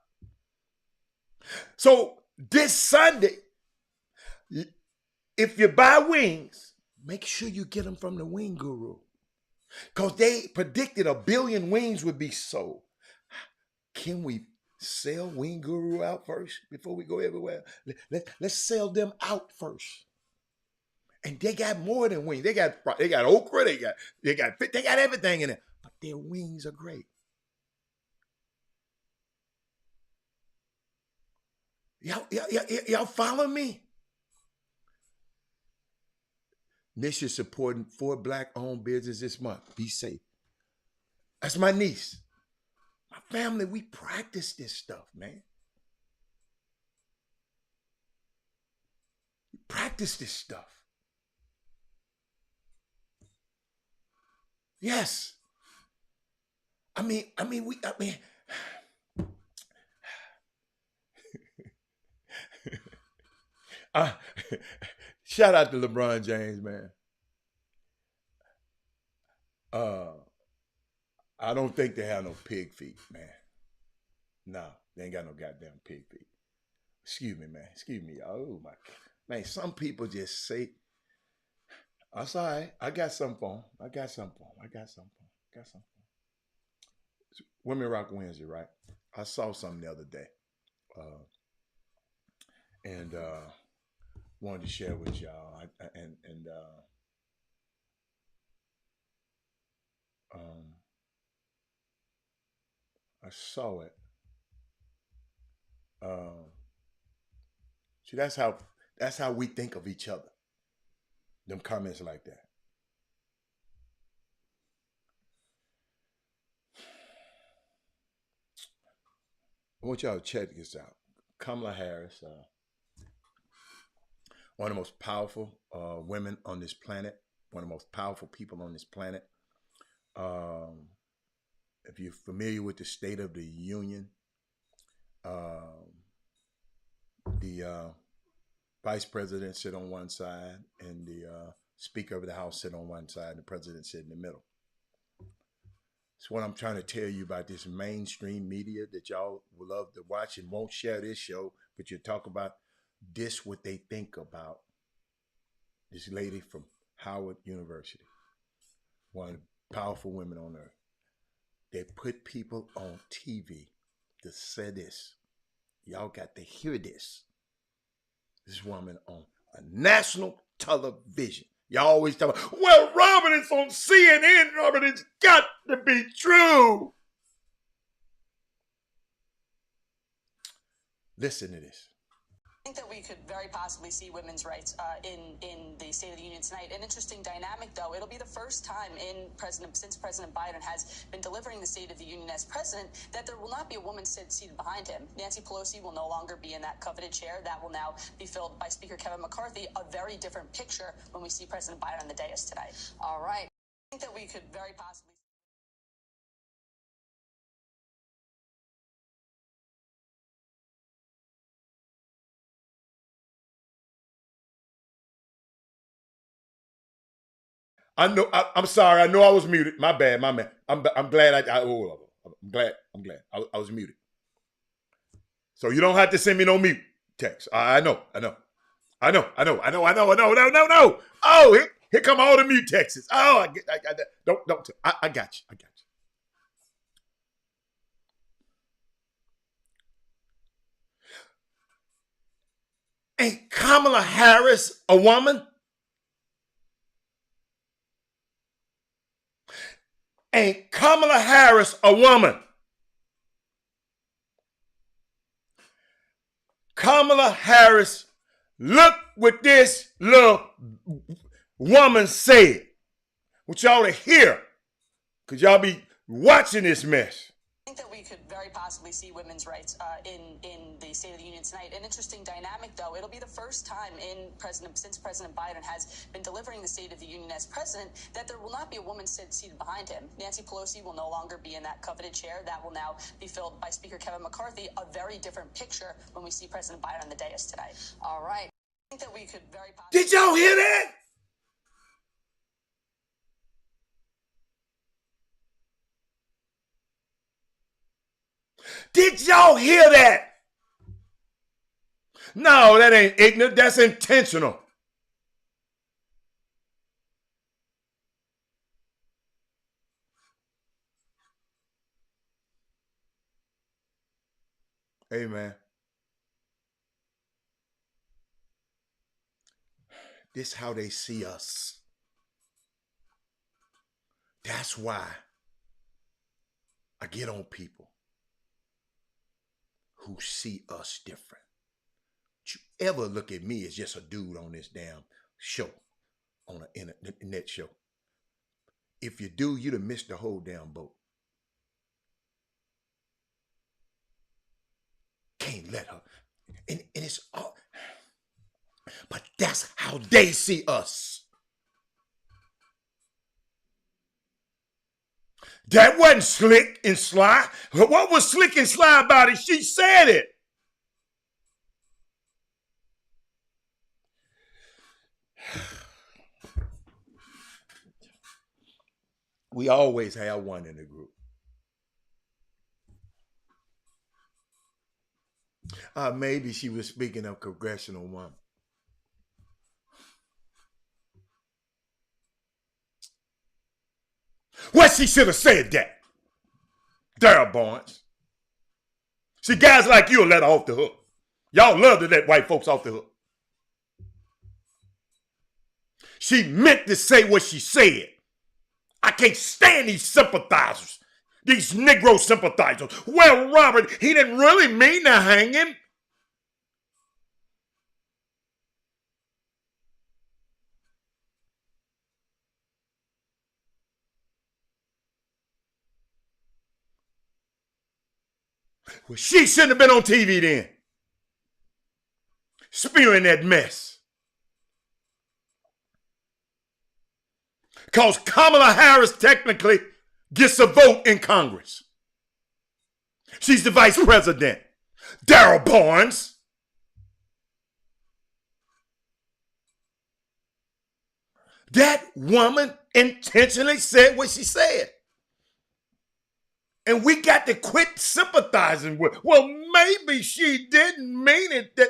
So this Sunday, if you buy wings, make sure you get them from the Wing Guru. Because they predicted 1 billion wings would be sold. Can we sell Wing Guru out first before we go everywhere? Let's sell them out first. And they got more than wings. They got okra, they got everything in it. But their wings are great. Y'all follow me? Nisha supporting 4 Black-owned businesses this month. Be safe. That's my niece. My family, we practice this stuff, man. We practice this stuff. Yes. I mean, shout out to LeBron James, man. I don't think they have no pig feet, man. No, they ain't got no goddamn pig feet. Excuse me, man. Excuse me. Oh my God. Man, some people just say, that's all right. I got something for them. It's Women Rock Wednesday, right? I saw something the other day. And wanted to share with y'all. I saw it. See, that's how we think of each other. Them comments like that. I want y'all to check this out. Kamala Harris, one of the most powerful women on this planet, one of the most powerful people on this planet. If you're familiar with the State of the Union, the vice president sit on one side and the speaker of the House sit on one side and the president sit in the middle. It's what I'm trying to tell you about this mainstream media that y'all will love to watch and won't share this show, but you talk about this, what they think about this lady from Howard University, one of the powerful women on earth. They put people on TV to say this. Y'all got to hear this. This woman on a national television. Y'all always talk about, well, Robert, it's on CNN. Robert, it's got to be true. Listen to this. I think that we could very possibly see women's rights in the State of the Union tonight. An interesting dynamic, though. It'll be the first time since President Biden has been delivering the State of the Union as president that there will not be a woman seated behind him. Nancy Pelosi will no longer be in that coveted chair. That will now be filled by Speaker Kevin McCarthy. A very different picture when we see President Biden on the dais tonight. All right. I think that we could very possibly. I know. I'm sorry. I know I was muted. My bad. My man. I'm glad. I'm glad. I was muted. So you don't have to send me no mute text. I know. No. Oh, here come all the mute texts. Oh, I got you. Ain't Kamala Harris a woman? Ain't Kamala Harris a woman? Kamala Harris, look what this little woman said. Want y'all to hear, because y'all be watching this mess. I think that we could very possibly see women's rights in the State of the Union tonight. An interesting dynamic, though. It'll be the first time since President Biden has been delivering the State of the Union as president that there will not be a woman seated behind him. Nancy Pelosi will no longer be in that coveted chair. That will now be filled by Speaker Kevin McCarthy. A very different picture when we see President Biden on the dais tonight. All right. I think that we could very possibly. Did y'all hear that? Did y'all hear that? No, that ain't ignorant. That's intentional. Amen. This how they see us. That's why I get on people who see us different. Don't you ever look at me as just a dude on this damn show, on an internet show. If you do, you'd have missed the whole damn boat. Can't let her. And it's all, but that's how they see us. That wasn't slick and sly. What was slick and sly about it? She said it. We always have one in the group. Maybe she was speaking of congressional woman. Well, she should have said that. Daryl Barnes. See, guys like you will let her off the hook. Y'all love to let white folks off the hook. She meant to say what she said. I can't stand these sympathizers. These Negro sympathizers. Well, Robert, he didn't really mean to hang him. Well, she shouldn't have been on TV then. Spewing that mess. Because Kamala Harris technically gets a vote in Congress. She's the vice president. Daryl Barnes. That woman intentionally said what she said. And we got to quit sympathizing with, well, maybe she didn't mean it. That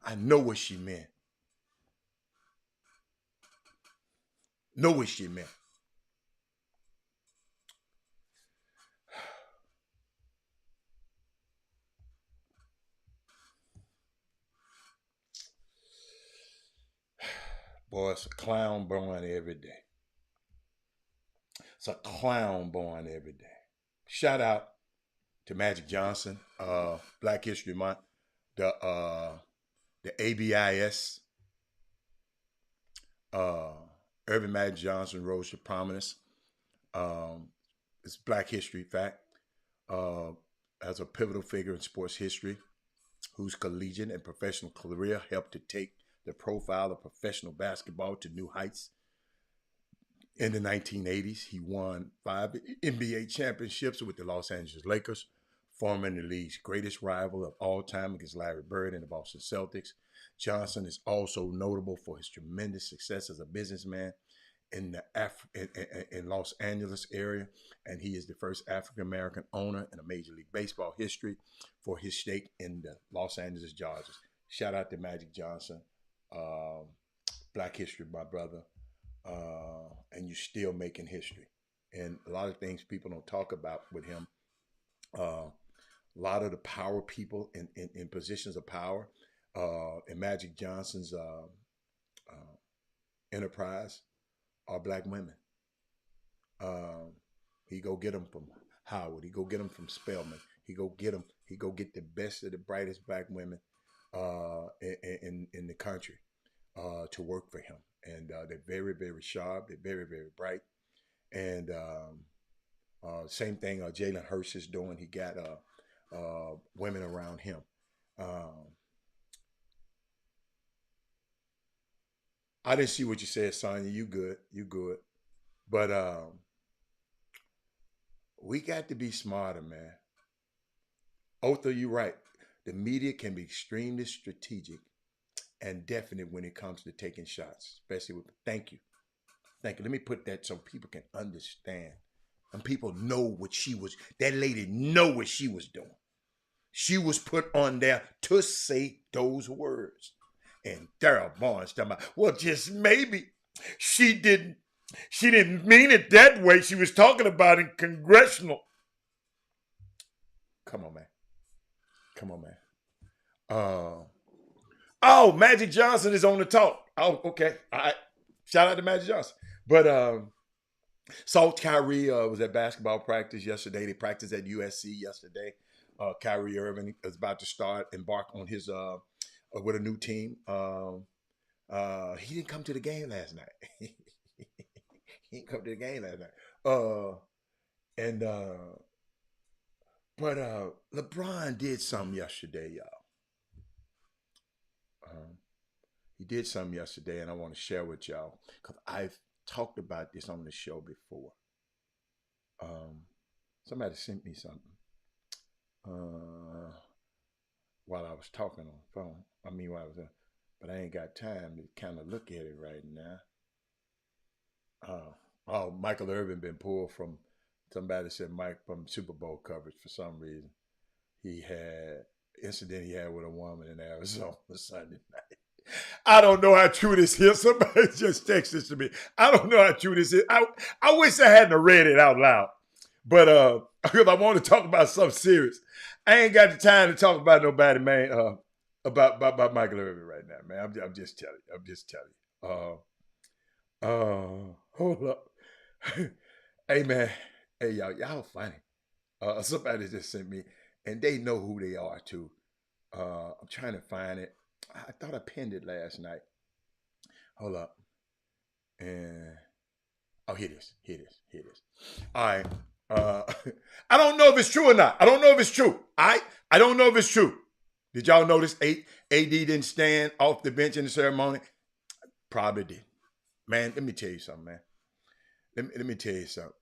I know what she meant. Know what she meant. Boy, it's a clown born every day. It's a clown born every day. Shout out to Magic Johnson, Black History Month, the ABIS, Irvin Magic Johnson rose to prominence. It's Black History fact. As a pivotal figure in sports history, whose collegiate and professional career helped to take the profile of professional basketball to new heights. In the 1980s, he won 5 NBA championships with the Los Angeles Lakers, forming the league's greatest rival of all time against Larry Bird and the Boston Celtics. Johnson is also notable for his tremendous success as a businessman in the in Los Angeles area, and he is the first African-American owner in a Major League Baseball history for his stake in the Los Angeles Dodgers. Shout out to Magic Johnson. Black history, my brother. And you're still making history. And a lot of things people don't talk about with him. A lot of the power people in positions of power in Magic Johnson's enterprise are black women. He go get them from Howard. He go get them from Spelman. He go get the best of the brightest black women in the country to work for him. And they're very, very sharp. They're very, very bright. And same thing Jalen Hurst is doing. He got women around him. I didn't see what you said, Sonya. You good. You good. But we got to be smarter, man. Otha, you right. The media can be extremely strategic and definite when it comes to taking shots, especially with, thank you. Let me put that so people can understand. And people know what that lady know what she was doing. She was put on there to say those words. And Daryl Barnes talking about, well, just maybe she didn't mean it that way. She was talking about in congressional. Come on, man. Oh, Magic Johnson is on the talk. Oh, okay. All right. Shout out to Magic Johnson. But saw Kyrie was at basketball practice yesterday. They practiced at USC yesterday. Kyrie Irving is about to embark on his with a new team. He didn't come to the game last night. He didn't come to the game last night. But LeBron did something yesterday, y'all. He did something yesterday, and I want to share with y'all because I've talked about this on the show before. Somebody sent me something while I was talking on the phone. But I ain't got time to kind of look at it right now. Michael Irvin been pulled from, somebody said Mike from Super Bowl coverage for some reason. He had incident he had with a woman in Arizona Sunday night. I don't know how true this is. Somebody just texted this to me. I don't know how true this is. I wish I hadn't read it out loud. But because I want to talk about something serious. I ain't got the time to talk about nobody, man, about Michael Irvin right now, man. I'm just telling you. Hold up. Hey, man. Hey, y'all funny. Somebody just sent me, and they know who they are, too. I'm trying to find it. I thought I pinned it last night. Hold up. And here it is. All right. I don't know if it's true or not. I don't know if it's true. I don't know if it's true. Did y'all notice AD didn't stand off the bench in the ceremony? Probably did. Man, let me tell you something, man. Let me tell you something.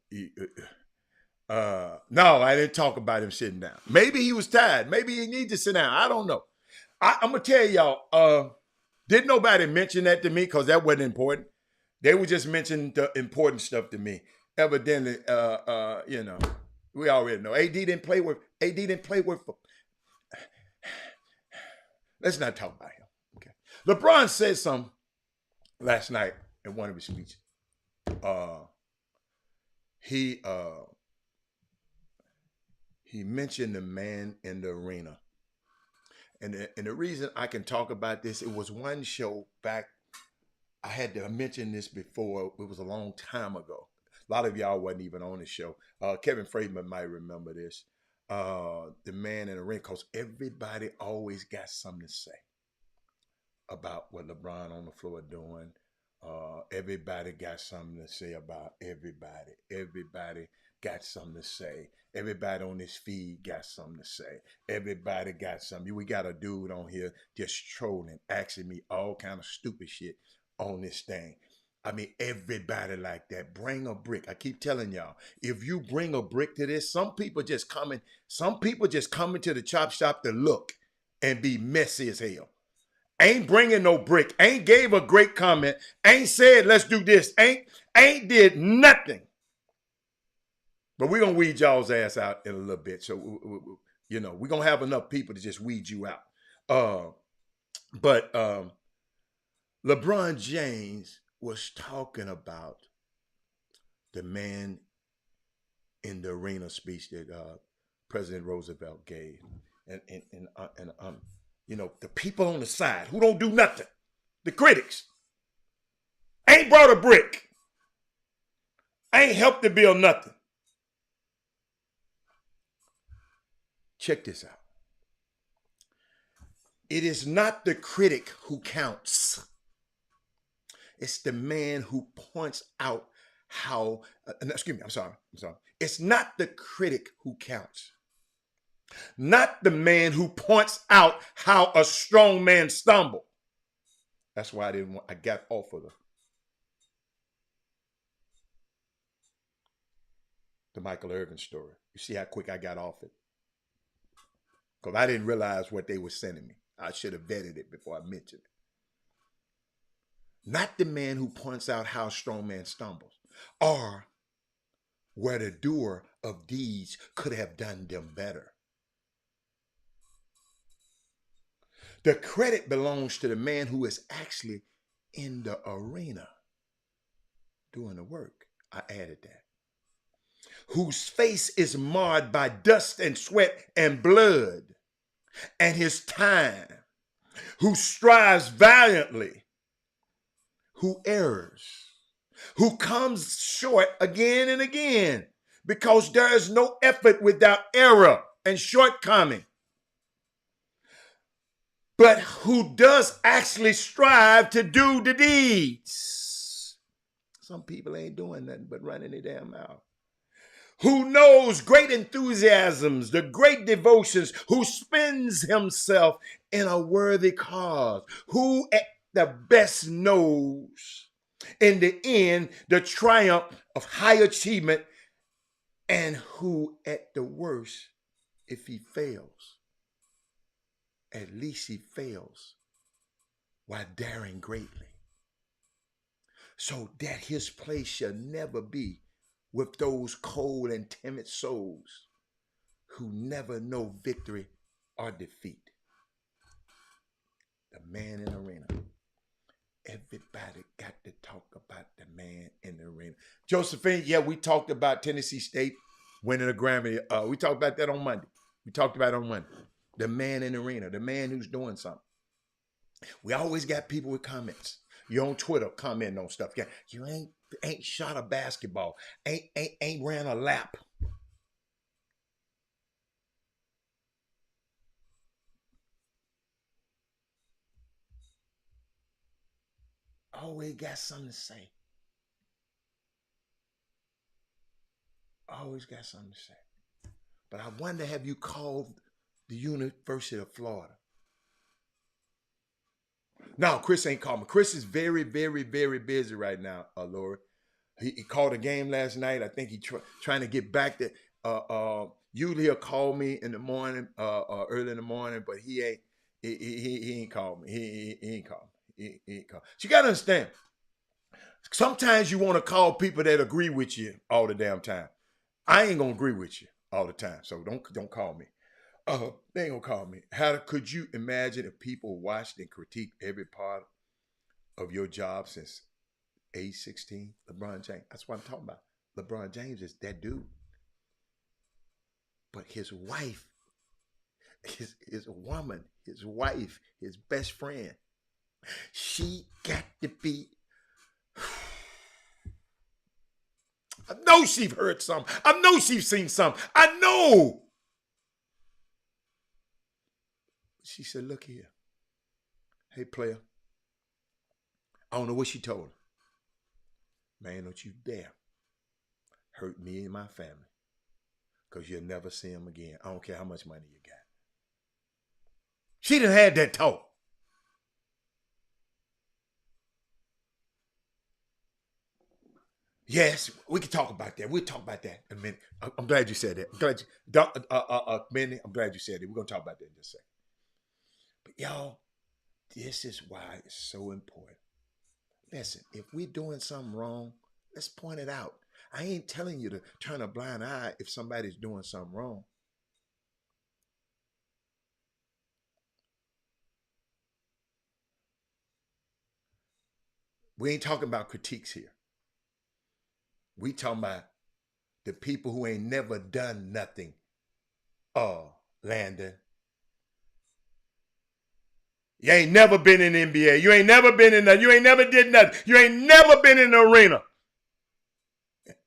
No, I didn't talk about him sitting down. Maybe he was tired. Maybe he needed to sit down. I don't know. I'm going to tell y'all, didn't nobody mention that to me because that wasn't important. They were just mentioning the important stuff to me. Evidently, we already know. AD didn't play with. Let's not talk about him. Okay. LeBron said something last night in one of his speeches. He mentioned the man in the arena. And the reason I can talk about this, it was one show back I had to mention this before. It was a long time ago. A lot of y'all wasn't even on the show. Kevin Freeman might remember this. The man in the ring, because everybody always got something to say about what LeBron on the floor doing. Everybody got something to say about everybody. Everybody got something to say. Everybody on this feed got something to say. Everybody got something. We got a dude on here just trolling, asking me all kind of stupid shit on this thing. I mean, everybody like that. Bring a brick. I keep telling y'all, if you bring a brick to this, some people just coming to the chop shop to look and be messy as hell. Ain't bringing no brick. Ain't gave a great comment. Ain't said let's do this. Ain't did nothing. But we're gonna weed y'all's ass out in a little bit. So we're gonna have enough people to just weed you out. But LeBron James was talking about the man in the arena speech that President Roosevelt gave, and the people on the side who don't do nothing, the critics, ain't brought a brick, ain't helped to build nothing. Check this out. It is not the critic who counts. It's the man who points out how, excuse me, I'm sorry. It's not the critic who counts. Not the man who points out how a strong man stumbled. That's why I got off of the Michael Irvin story. You see how quick I got off it? Because I didn't realize what they were sending me. I should have vetted it before I mentioned it. Not the man who points out how a strong man stumbles, or where the doer of deeds could have done them better. The credit belongs to the man who is actually in the arena doing the work. I added that. Whose face is marred by dust and sweat and blood and his time. Who strives valiantly. Who errs. Who comes short again and again, because there is no effort without error and shortcoming. But who does actually strive to do the deeds. Some people ain't doing nothing but running their damn mouth. Who knows great enthusiasms, the great devotions, who spends himself in a worthy cause, who at the best knows in the end the triumph of high achievement, and who at the worst, if he fails, at least he fails while daring greatly, so that his place shall never be with those cold and timid souls who never know victory or defeat. The man in the arena. Everybody got to talk about the man in the arena. Josephine, yeah, we talked about Tennessee State winning a Grammy. We talked about that on Monday. The man in the arena, the man who's doing something. We always got people with comments. You're on Twitter commenting on stuff. Yeah, you ain't shot a basketball, ain't ran a lap. Always got something to say. Always got something to say. But I wonder, have you called the University of Florida? No, Chris ain't called me. Chris is very, very, very busy right now, Laura. He called a game last night. I think he's trying to get back to. Usually he'll call me in the morning, early in the morning, but he ain't called me. He ain't called me. He ain't called. So you gotta understand. Sometimes you want to call people that agree with you all the damn time. I ain't gonna agree with you all the time, so don't call me. They ain't gonna call me. How could you imagine if people watched and critiqued every part of your job since age 16? LeBron James. That's what I'm talking about. LeBron James is that dude. But his wife, his woman, his wife, his best friend, she got to be I know she's heard some. I know she's seen some. I know. She said, look here. Hey, player. I don't know what she told him. Man, don't you dare hurt me and my family, because you'll never see him again. I don't care how much money you got. She done had that talk. Yes, we can talk about that. We'll talk about that in a minute. I'm glad you said that. I'm glad you, Minnie, I'm glad you said it. We're going to talk about that in just a second. But y'all, this is why it's so important. Listen, if we're doing something wrong, let's point it out. I ain't telling you to turn a blind eye if somebody's doing something wrong. We ain't talking about critiques here. We talking about the people who ain't never done nothing. Landon. You ain't never been in the NBA. You ain't never been in you ain't never did nothing. You ain't never been in the arena.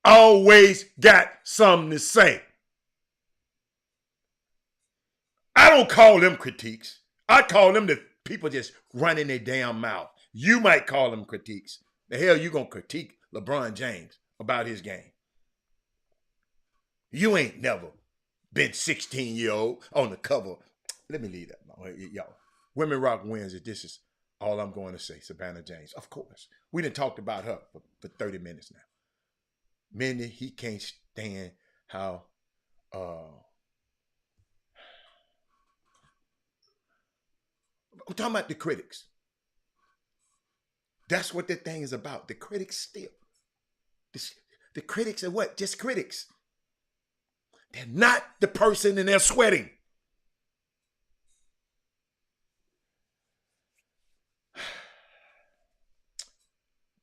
Always got something to say. I don't call them critiques. I call them the people just running their damn mouth. You might call them critiques. The hell you gonna critique LeBron James about his game? You ain't never been 16-year-old on the cover. Let me leave that, y'all. Women Rock wins if this is all I'm going to say. Savannah James, of course. We done talked about her for 30 minutes now. Minnie, he can't stand how I'm talking about the critics. That's what that thing is about. The critics still. The critics are what? Just critics. They're not the person and they're sweating.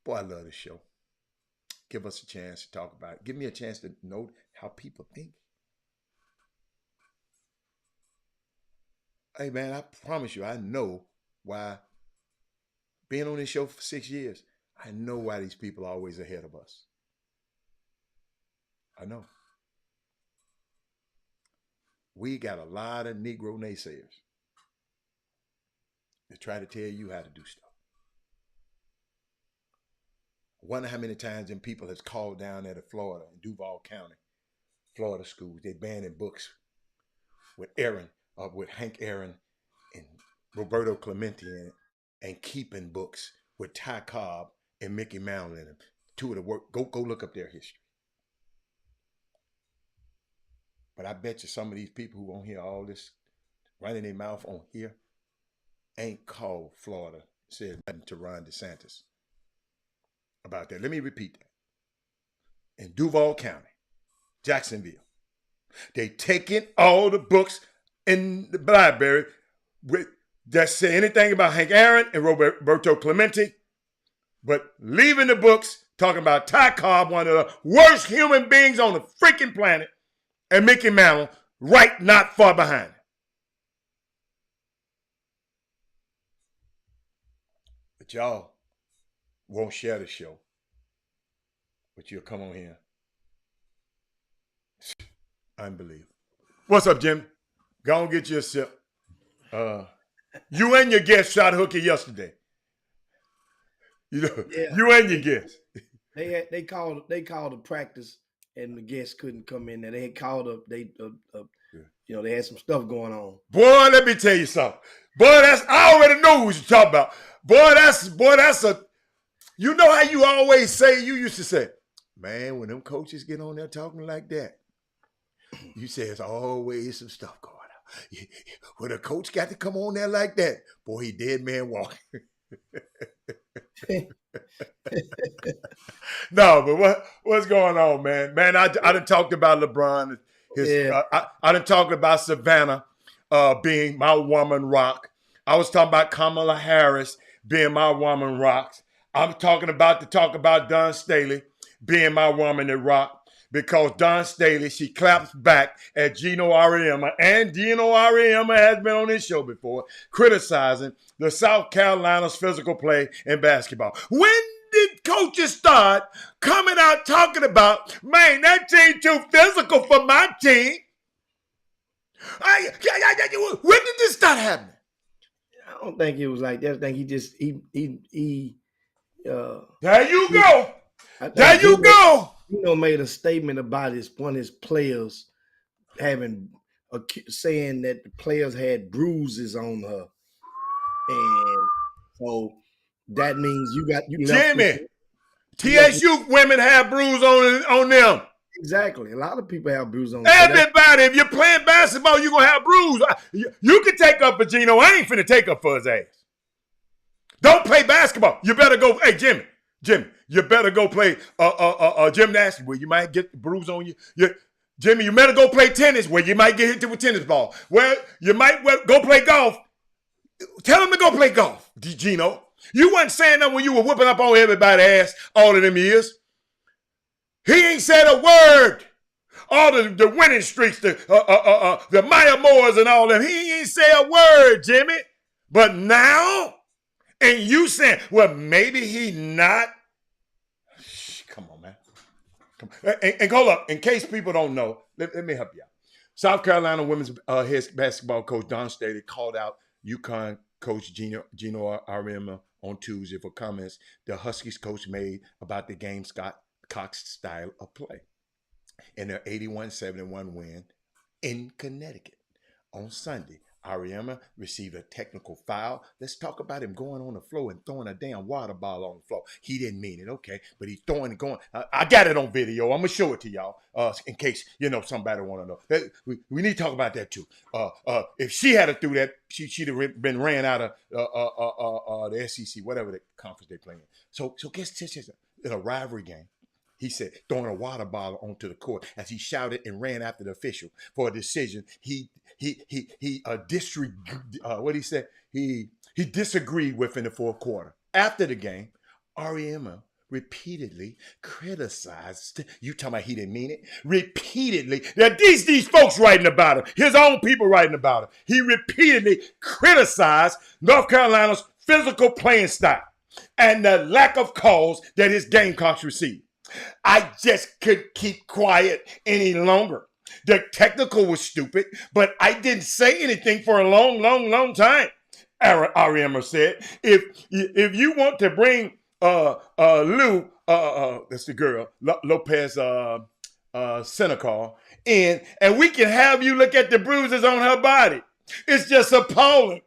Boy, I love this show. Give us a chance to talk about it. Give me a chance to know how people think. Hey, man, I promise you, I know why, being on this show for 6 years, I know why these people are always ahead of us. I know. We got a lot of Negro naysayers that try to tell you how to do stuff. I wonder how many times them people has called down there to Florida, in Duval County, Florida schools. They banning books with Hank Aaron and Roberto Clemente in it, and keeping books with Ty Cobb and Mickey Mantle in them. Two of the work. Go look up their history. But I bet you some of these people who won't hear all this running their mouth on here ain't called Florida, said nothing to Ron DeSantis about that. Let me repeat that. In Duval County, Jacksonville, they taking all the books in the library that say anything about Hank Aaron and Roberto Clemente, but leaving the books talking about Ty Cobb, one of the worst human beings on the freaking planet, and Mickey Mantle right not far behind. But y'all won't share the show. But you'll come on here. Unbelievable. What's up, Jimmy? Go and get you a sip. You and your guest shot hooky yesterday. You know, yeah. You and your guest. They called a practice, and the guests couldn't come in there. They had called up. They had some stuff going on. Boy, let me tell you something. Boy, I already know what you're talking about. Boy, that's a. You know how you always say. You used to say, man, when them coaches get on there talking like that, you say it's always some stuff going on. When a coach got to come on there like that, boy, he dead man walking. No, but what's going on, man? Man, I done talked about LeBron. I done talked about Savannah being my woman rock. I was talking about Kamala Harris being my woman rock. I'm talking about Dawn Staley being my woman that rock. Because Dawn Staley, she claps back at Gino Auriemma, and Gino Auriemma has been on this show before, criticizing the South Carolina's physical play in basketball. When did did coaches start coming out talking about, man, that team too physical for my team? When did this start happening? I don't think it was like that. I think he just There you go. I think There you go. Made a statement about one of his players having saying that the players had bruises on her, and so that means you left Jimmy, TSU women have bruises on them. Exactly. A lot of people have bruises on. Everybody, if you're playing basketball, you're going to have bruises. You can take up for Gino. I ain't finna take up for his ass. Don't play basketball. You better go. Hey, Jimmy, you better go play gymnastics where you might get the bruise on you. Jimmy, you better go play tennis where you might get hit with a tennis ball. Well, you might go play golf. Tell him to go play golf, Gino. You wasn't saying that when you were whipping up on everybody's ass all of them years. He ain't said a word. All the winning streaks, the Maya Moores and all them. He ain't say a word, Jimmy. But now, and you saying, well, maybe he not. Come on, man. Come on. And hold up, in case people don't know, let me help you out. South Carolina women's head basketball coach Don Staley called out UConn coach Gino Auriemma on Tuesday for comments the Huskies coach made about the Gamecock's style of play in their 81-71 win in Connecticut. On Sunday, Auriemma received a technical foul. Let's talk about him going on the floor and throwing a damn water bottle on the floor. He didn't mean it, okay, but he's throwing it going. I got it on video. I'm going to show it to y'all in case, somebody want to know. We need to talk about that too. If she had to do that, she'd have been ran out of the SEC, whatever the conference they're playing. So guess this, in a rivalry game, he said, throwing a water bottle onto the court as he shouted and ran after the official for a decision. He disagreed with in the fourth quarter. After the game, Auriemma repeatedly criticized. You talking about he didn't mean it? Repeatedly. Now these folks writing about him, his own people writing about him. He repeatedly criticized North Carolina's physical playing style and the lack of calls that his Gamecocks received. I just couldn't keep quiet any longer. The technical was stupid, but I didn't say anything for a long time. Auriemma said, if you want to bring Lou, that's the girl, Lopez Senecal, in, and we can have you look at the bruises on her body. It's just appalling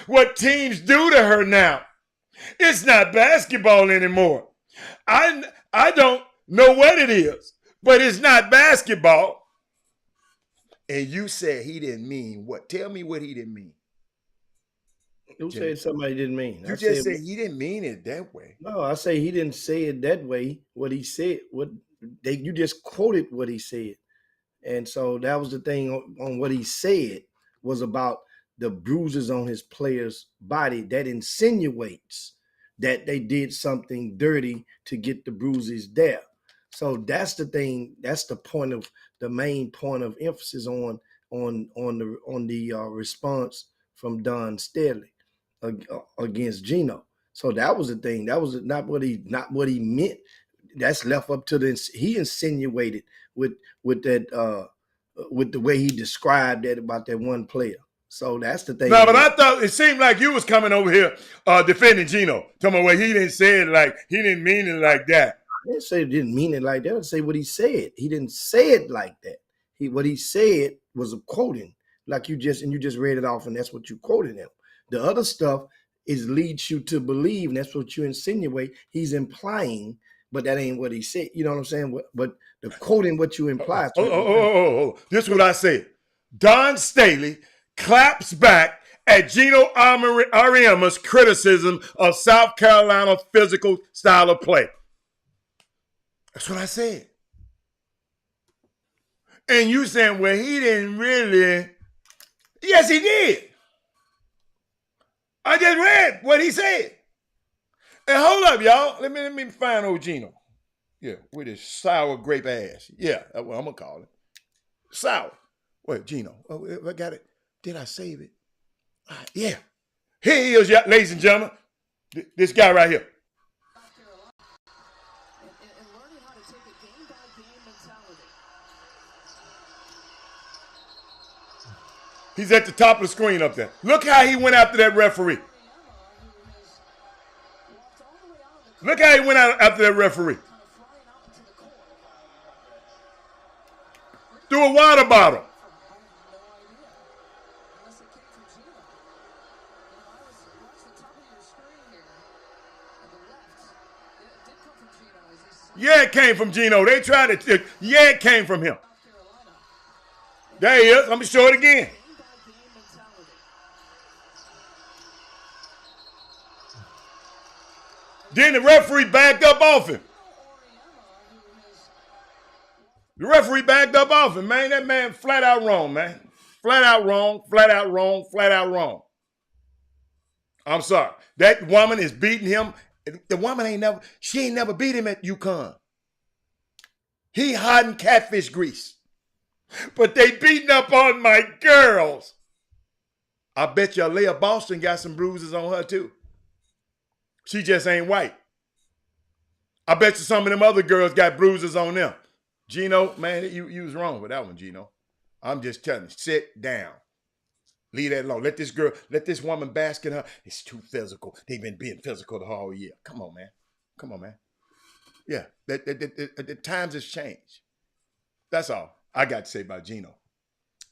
what teams do to her now. It's not basketball anymore. I don't know what it is, but it's not basketball. And you said he didn't mean what? Tell me what he didn't mean. Who said somebody didn't mean? You just said he didn't mean it that way. No, I say he didn't say it that way. What he said, you just quoted what he said. And so that was the thing on what he said was about the bruises on his player's body that insinuates that they did something dirty to get the bruises there. So that's the thing. That's the main point of emphasis on the response from Don Staley against Gino. So that was the thing. That was not what he meant. That's left up to he insinuated with that with the way he described that about that one player. So that's the thing. No, but I thought it seemed like you was coming over here defending Gino. Talking about, well, he didn't say it like, he didn't mean it like that. I didn't say he didn't mean it like that. I didn't say what he said. He didn't say it like that. What he said was a quoting, like you just read it off, and that's what you quoted him. The other stuff leads you to believe, and that's what you insinuate. He's implying, but that ain't what he said. You know what I'm saying? But the quoting what you imply. This is what I said. Don Staley claps back at Gino Auriemma's criticism of South Carolina's physical style of play. That's what I said. And you saying, well, he didn't really. Yes, he did. I just read what he said. And hold up, y'all. Let me find old Gino. Yeah, with his sour grape ass. Yeah, that's what I'm going to call it. Sour. Wait, Gino. Oh, I got it. Did I save it? Yeah. Here he is, ladies and gentlemen. This guy right here. He's at the top of the screen up there. Look how he went after that referee. Look how he went out after that referee. Threw a water bottle. Yeah, it came from Gino. They tried to. Yeah, it came from him. There he is. Let me show it again. Then the referee backed up off him. The referee backed up off him, man. That man flat out wrong, man. Flat out wrong, flat out wrong, flat out wrong. I'm sorry. That woman is beating him. The woman she ain't never beat him at UConn. He hiding catfish grease. But they beating up on my girls. I bet you Leah Boston got some bruises on her too. She just ain't white. I bet you some of them other girls got bruises on them. Gino, man, you was wrong with that one, Gino. I'm just telling you, sit down. Leave that alone. Let this woman bask in her. It's too physical. They've been being physical the whole year. Come on, man. Come on, man. Yeah, the times has changed. That's all I got to say about Gino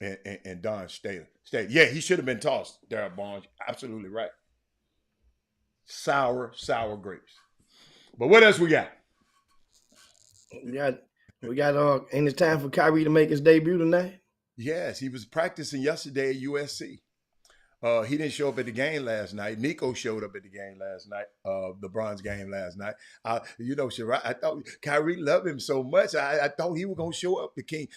and Don Staley. Yeah, he should have been tossed, Darryl Barnes. Absolutely right. Sour grapes. But what else we got? We got ain't it time for Kyrie to make his debut tonight? Yes, he was practicing yesterday at USC. He didn't show up at the game last night. Nico showed up at the game last night, LeBron's game last night. Shirai, I thought Kyrie loved him so much. I thought he was going to show up. The king,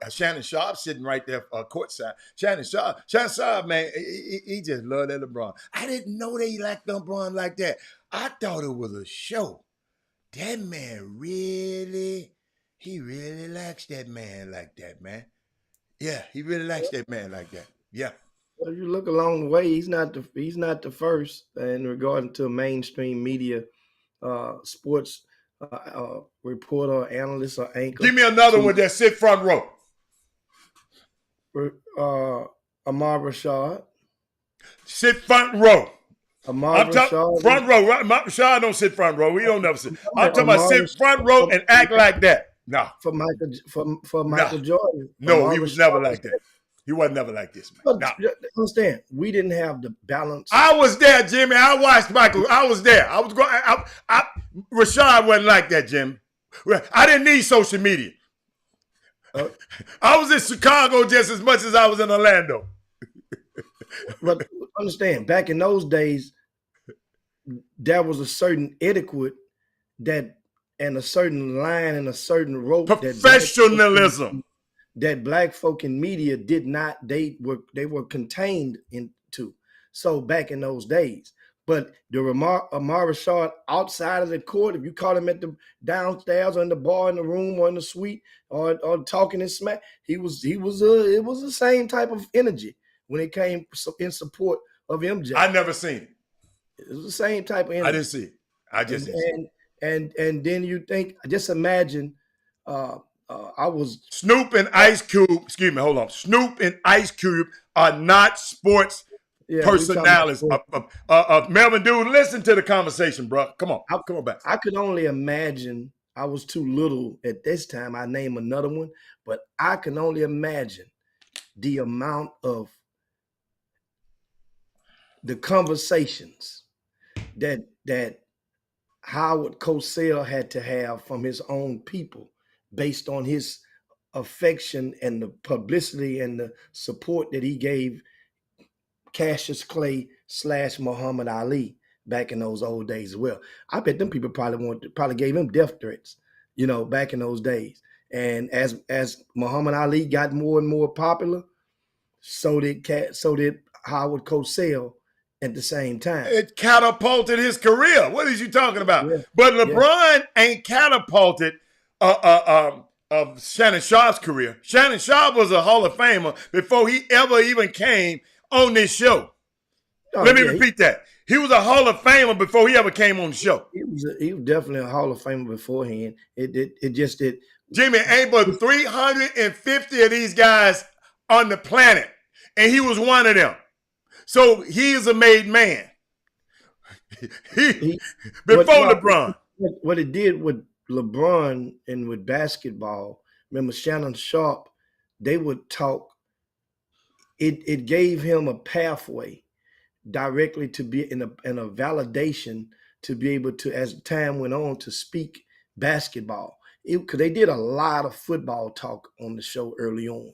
Shannon Sharp sitting right there courtside. Shannon Sharp, man, he just loved that LeBron. I didn't know they liked LeBron like that. I thought it was a show. That man really likes that man like that, man. Yeah, he really likes that man like that. Yeah. Well, if you look along the way, he's not the first in regard to mainstream media, sports reporter, analyst, or anchor. Give me another one that sit front row. Ahmad Rashad. Sit front row. Ahmad Rashad. Front row. Rashad don't sit front row. He don't never sit. I'm talking about sit front row and act like that. No. For Michael Jordan. No, Ahmad he was Rashad never like that. He wasn't never like this, man. But understand, we didn't have the balance. I was there, Jimmy. I watched Michael. I was there. I was going. Rashad wasn't like that, Jimmy. I didn't need social media. I was in Chicago just as much as I was in Orlando. But understand, back in those days, there was a certain etiquette and a certain line and a certain rope. Professionalism. That black folk in media did not, they were contained into. So back in those days. But the Ahmad Rashad outside of the court, if you caught him at the downstairs or in the bar, in the room, or in the suite, or talking and smack, it was the same type of energy when it came in support of MJ. I never seen it. It was the same type of energy. I didn't see it. I just didn't see it. And then you think, just imagine, I was Snoop and Ice Cube. Excuse me, hold on. Snoop and Ice Cube are not sports personalities. Melvin, dude, listen to the conversation, bro. Come on, come on back. I could only imagine. I was too little at this time. I name another one, but I can only imagine the amount of the conversations that Howard Cosell had to have from his own people, based on his affection and the publicity and the support that he gave Cassius Clay / Muhammad Ali back in those old days as well. I bet them people probably gave him death threats, back in those days. And as Muhammad Ali got more and more popular, so did Howard Cosell at the same time. It catapulted his career. What is you talking about? Yeah. But LeBron ain't catapulted of Shannon Sharp's career. Shannon Sharp was a Hall of Famer before he ever even came on this show. Let me repeat that. He was a Hall of Famer before he ever came on the show. He was definitely a Hall of Famer beforehand. It just did. Jimmy, ain't but 350 of these guys on the planet, and he was one of them. So he is a made man. Before LeBron. What it did with LeBron and with basketball, remember Shannon Sharp, they would talk. It gave him a pathway directly to be in a validation to be able to, as time went on, to speak basketball. Because they did a lot of football talk on the show early on.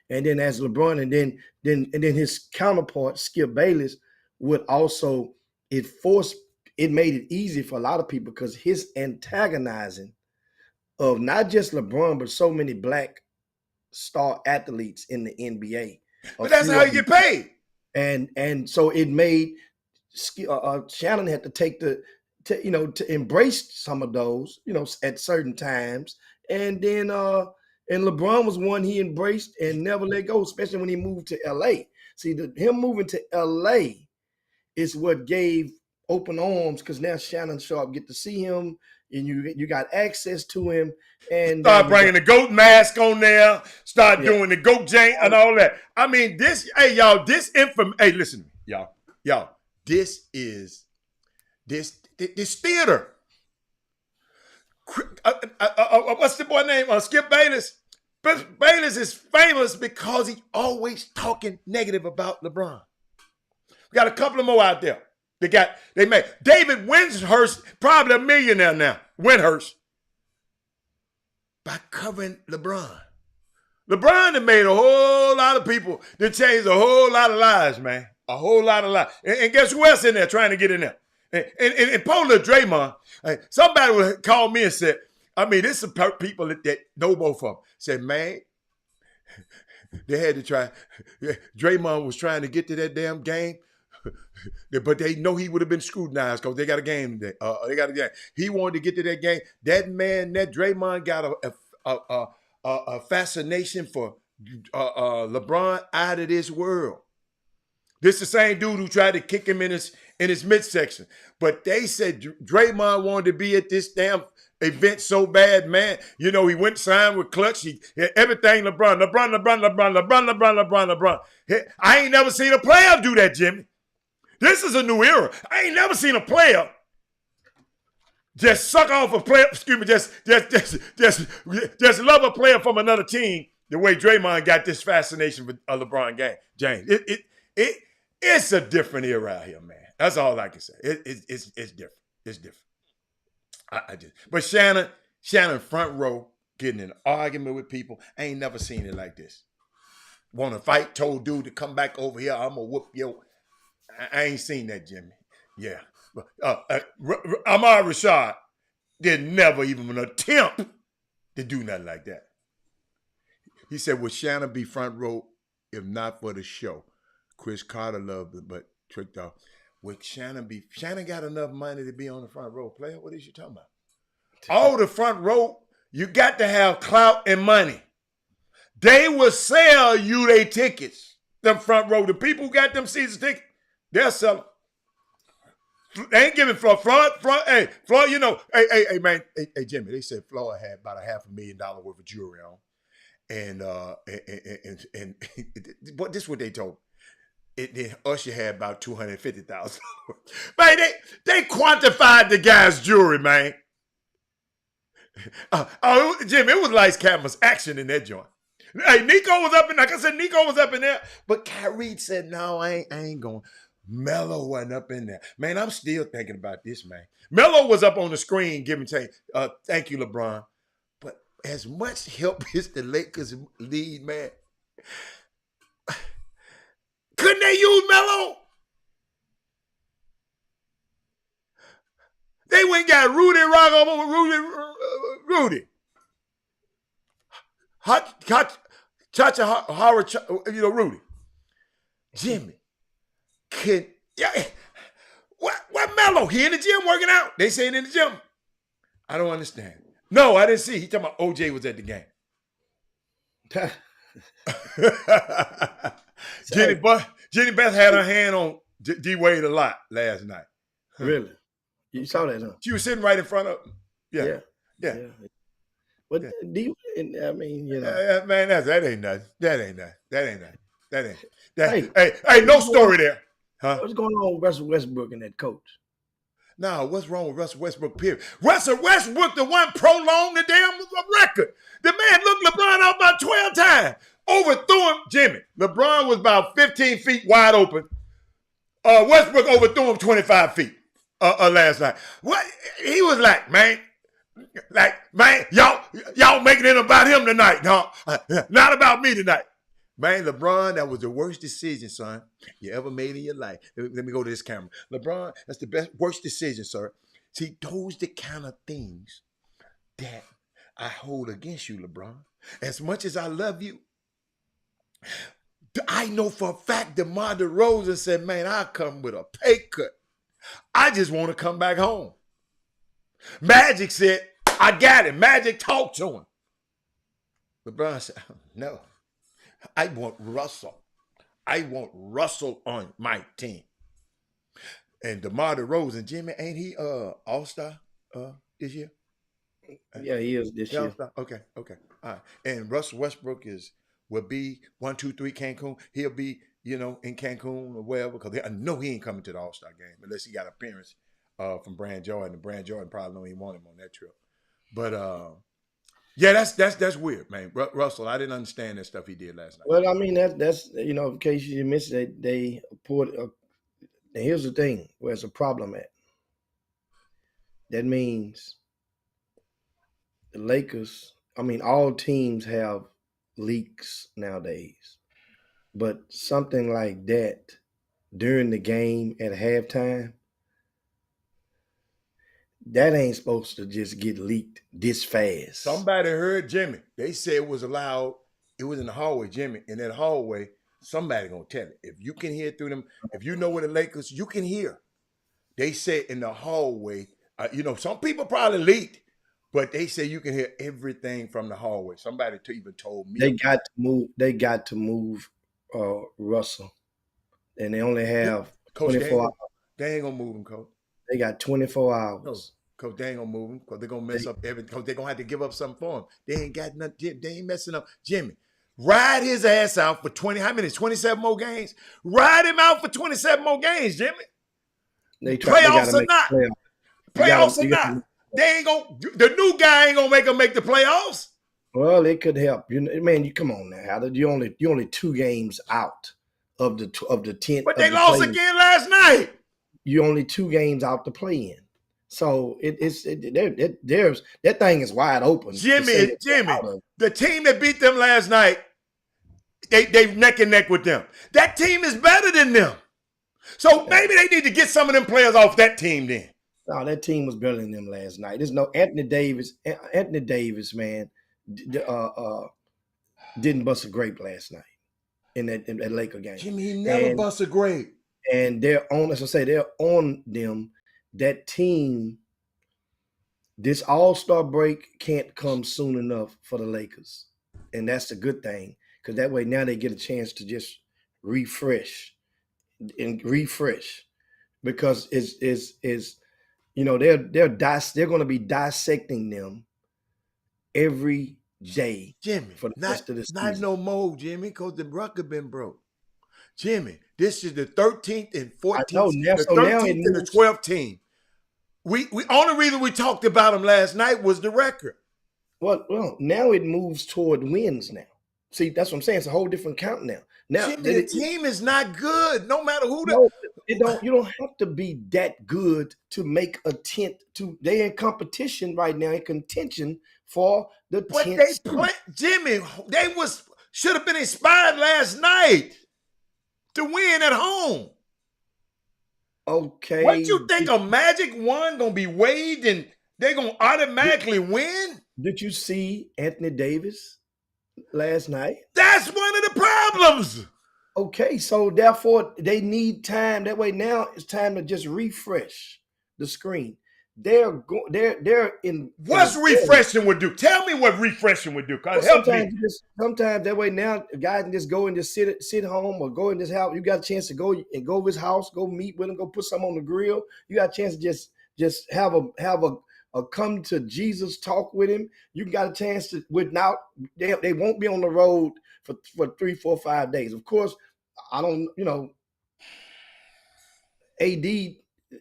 And then as LeBron and then his counterpart, Skip Bayless, would also, it made it easy for a lot of people because his antagonizing of not just LeBron, but so many black star athletes in the NBA. But that's how you get paid. And so it made Shannon had to take to embrace some of those, at certain times. And then and LeBron was one he embraced and never let go, especially when he moved to LA. See, him moving to LA is what gave open arms, because now Shannon Sharp get to see him and you got access to him. And start bringing the goat mask on there, start doing the goat jank and all that. I mean, this, hey, y'all, this information, hey, listen to me, y'all, this is this theater. What's the boy name? Skip Bayless. Bayless is famous because he always talking negative about LeBron. We got a couple of more out there. They made David Windhurst, probably a millionaire now. Windhurst, by covering LeBron. LeBron had made a whole lot of people that changed a whole lot of lives, man. A whole lot of lives. And guess who else in there trying to get in there? And Paula Draymond, somebody would call me and said, I mean, there's some people that know both of them. Said, man, they had to try. Draymond was trying to get to that damn game, but they know he would have been scrutinized because they got a game today. They got a game. He wanted to get to that game. That man, that Draymond got a fascination for LeBron out of this world. This the same dude who tried to kick him in his midsection. But they said Draymond wanted to be at this damn event so bad, man. You know, he went signed with Clutch. He had everything LeBron. I ain't never seen a player do that, Jimmy. This is a new era. I ain't never seen a player just suck off a player, just love a player from another team the way Draymond got this fascination with LeBron James. It's a different era out here, man. That's all I can say. It's different. It's different. But Shannon front row getting in an argument with people. I ain't never seen it like this. Want to fight, told dude to come back over here. I'm gonna whoop yo. I ain't seen that, Jimmy. Yeah. Ahmad Rashad did never even attempt to do nothing like that. He said, would Shannon be front row if not for the show? Chris Carter loved it, but tricked off. Would Shannon got enough money to be on the front row? Player, what is you talking about? All the front row, you got to have clout and money. They will sell you their tickets. Them front row, the people who got them season tickets, they'll sell them. They ain't giving Floyd, you know, hey, man, hey, Jimmy, they said Floyd had about $500,000 worth of jewelry on. And but this is what they told me. Usher had about $250,000. Man, they quantified the guy's jewelry, man. Jimmy, it was like cameras action in that joint. Hey, Nico was up in, like I said, Nico was up in there. But Kyrie said, no, I ain't going. Melo wasn't up in there. Man, I'm still thinking about this, man. Melo was up on the screen giving thank you, LeBron. But as much help as the Lakers lead, man, couldn't they use Melo? They went and got Rudy Rudy. Rudy. Jimmy. What Melo? He in the gym working out. They saying in the gym. I don't understand. No, I didn't see. He talking about OJ was at the game. Jenny Beth had her hand D Wade a lot last night. Really? You saw that, huh? She was sitting right in front of him. Yeah. Yeah. But do you? I mean, man, that ain't nothing. That ain't nothing. Hey, Hey, no story there. Huh? What's going on with Russell Westbrook and that coach? No, what's wrong with Russell Westbrook, period? Russell Westbrook, the one prolonged the damn record. The man looked LeBron out about 12 times. Overthrew him, Jimmy. LeBron was about 15 feet wide open. Westbrook overthrew him 25 feet last night. What? He was like, man, y'all making it about him tonight, huh? Not about me tonight. Man, LeBron, that was the worst decision, son, you ever made in your life. Let me go to this camera. LeBron, that's the worst decision, sir. See, those the kind of things that I hold against you, LeBron. As much as I love you, I know for a fact that DeMar DeRozan said, man, I'll come with a pay cut. I just want to come back home. Magic said, I got it. Magic talked to him. LeBron said, no. I want Russell. I want Russell on my team. And DeMar DeRozan, Jimmy, ain't he All-Star this year? Yeah, he is this year. All-Star? Okay. All right. And Russell Westbrook will be 1, 2, 3 Cancun. He'll be, in Cancun or wherever, because I know he ain't coming to the All-Star game unless he got appearance from Brand Jordan. And Brand Jordan probably don't even want him on that trip. But yeah, that's weird, man. Russell, I didn't understand that stuff he did last night. Well, I mean, that's in case you missed it, they put. Here's the thing: where's the problem at? That means the Lakers. I mean, all teams have leaks nowadays, but something like that during the game at halftime, that ain't supposed to just get leaked this fast. Somebody heard Jimmy. They said it was allowed. It was in the hallway, Jimmy. In that hallway, somebody gonna tell it. If you can hear through them, if you know where the Lakers, you can hear. They said in the hallway, some people probably leaked, but they say you can hear everything from the hallway. Somebody even told me. They got to move Russell, and they only have Coach, 24 hours. They ain't gonna move him, Coach. They got 24 hours. No, Coach, they ain't gonna move him because they're gonna mess up everything. Because they're gonna have to give up something for him. They ain't got nothing. They ain't messing up. Jimmy, ride his ass out for 27 more games? Ride him out for 27 more games, Jimmy. Playoffs or not. Playoffs or not. They ain't gonna. The new guy ain't gonna make them make the playoffs. Well, it could help. You come on now. You only 2 games out of the 10th. But they lost again last night. You only 2 games out to play in. So there's that thing is wide open. Jimmy, the team that beat them last night, they neck and neck with them. That team is better than them. So maybe they need to get some of them players off that team then. No, that team was better than them last night. There's no Anthony Davis. Anthony Davis, man, didn't bust a grape last night in that Laker game. Jimmy, he never bust a grape. And they're on them. That team, this All-Star break can't come soon enough for the Lakers. And that's a good thing, because that way now they get a chance to just refresh. Because they're going to be dissecting them every day. Jimmy, for the rest of the season. Not no more, Jimmy, because the record been broke. Jimmy, this is the 13th and 14th, the 13th and the 12th team. We only reason we talked about them last night was the record. Well, now it moves toward wins now. See, that's what I'm saying. It's a whole different count now. Now Jimmy, the team is not good, no matter who. You don't have to be that good to make a tent. They're in competition right now, in contention for the 10th. Jimmy, they should have been inspired last night to win at home. Okay. What you think a Magic one gonna be waived and they're gonna automatically win? Did you see Anthony Davis last night? That's one of the problems. Okay, so therefore they need time. That way now it's time to just refresh the screen. they're in. What's refreshing would do? Tell me what refreshing would do. Cause help me. Sometimes that way now a guy can just go and just sit home or go in his house. You got a chance to go and go to his house, go meet with him, go put something on the grill. You got a chance to just have a come to Jesus talk with him. You got a chance to without they won't be on the road for 3, 4, 5 days. Of course, I don't AD, I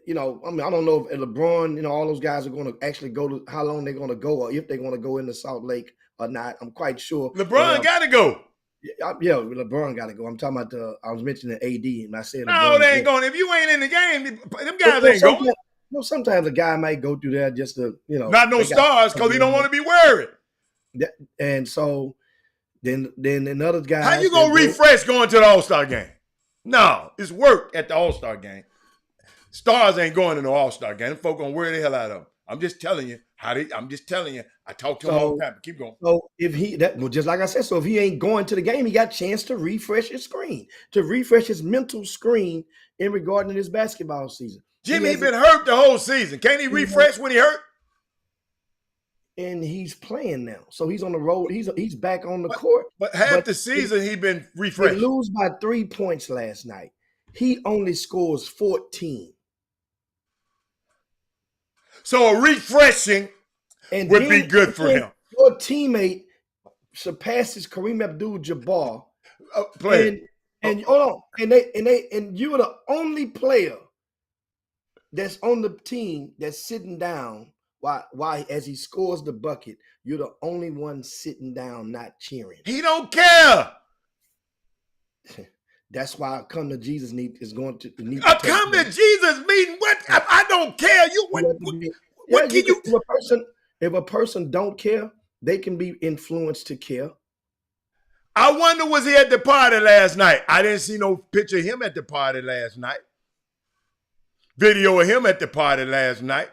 mean, I don't know if LeBron, all those guys are going to actually go to how long they're going to go or if they're going to go into Salt Lake or not. I'm quite sure. LeBron got to go. Yeah, LeBron got to go. I'm talking about I was mentioning AD and I said no, LeBron, they ain't going. If you ain't in the game, them guys ain't going. Sometimes a guy might go through there just to, not no stars because he don't want to be worried. And so then another guy. How you gonna refresh going to the All-Star game? No, it's work at the All-Star game. Stars ain't going to no All-Star game. Them folk gonna wear the hell out of them. I'm just telling you I'm just telling you. I talk to him all the time. Keep going. So if just like I said, so if he ain't going to the game, he got a chance to refresh his screen, to refresh his mental screen in regarding to this basketball season. Jimmy been hurt the whole season. Can't he refresh when he hurt? And he's playing now, so he's on the road. He's back on the court. But half the season he been refreshed. They lose by 3 points last night. He only scores 14. So a refreshing would be good for him. Your teammate surpasses Kareem Abdul-Jabbar. And hold on, and you're the only player that's on the team that's sitting down. Why as he scores the bucket, you're the only one sitting down, not cheering. He don't care. That's why Come to Jesus is going to need. A Come to Jesus meeting what? I don't care. What can you? If a person don't care, they can be influenced to care. I wonder, was he at the party last night? I didn't see no picture of him at the party last night. Video of him at the party last night.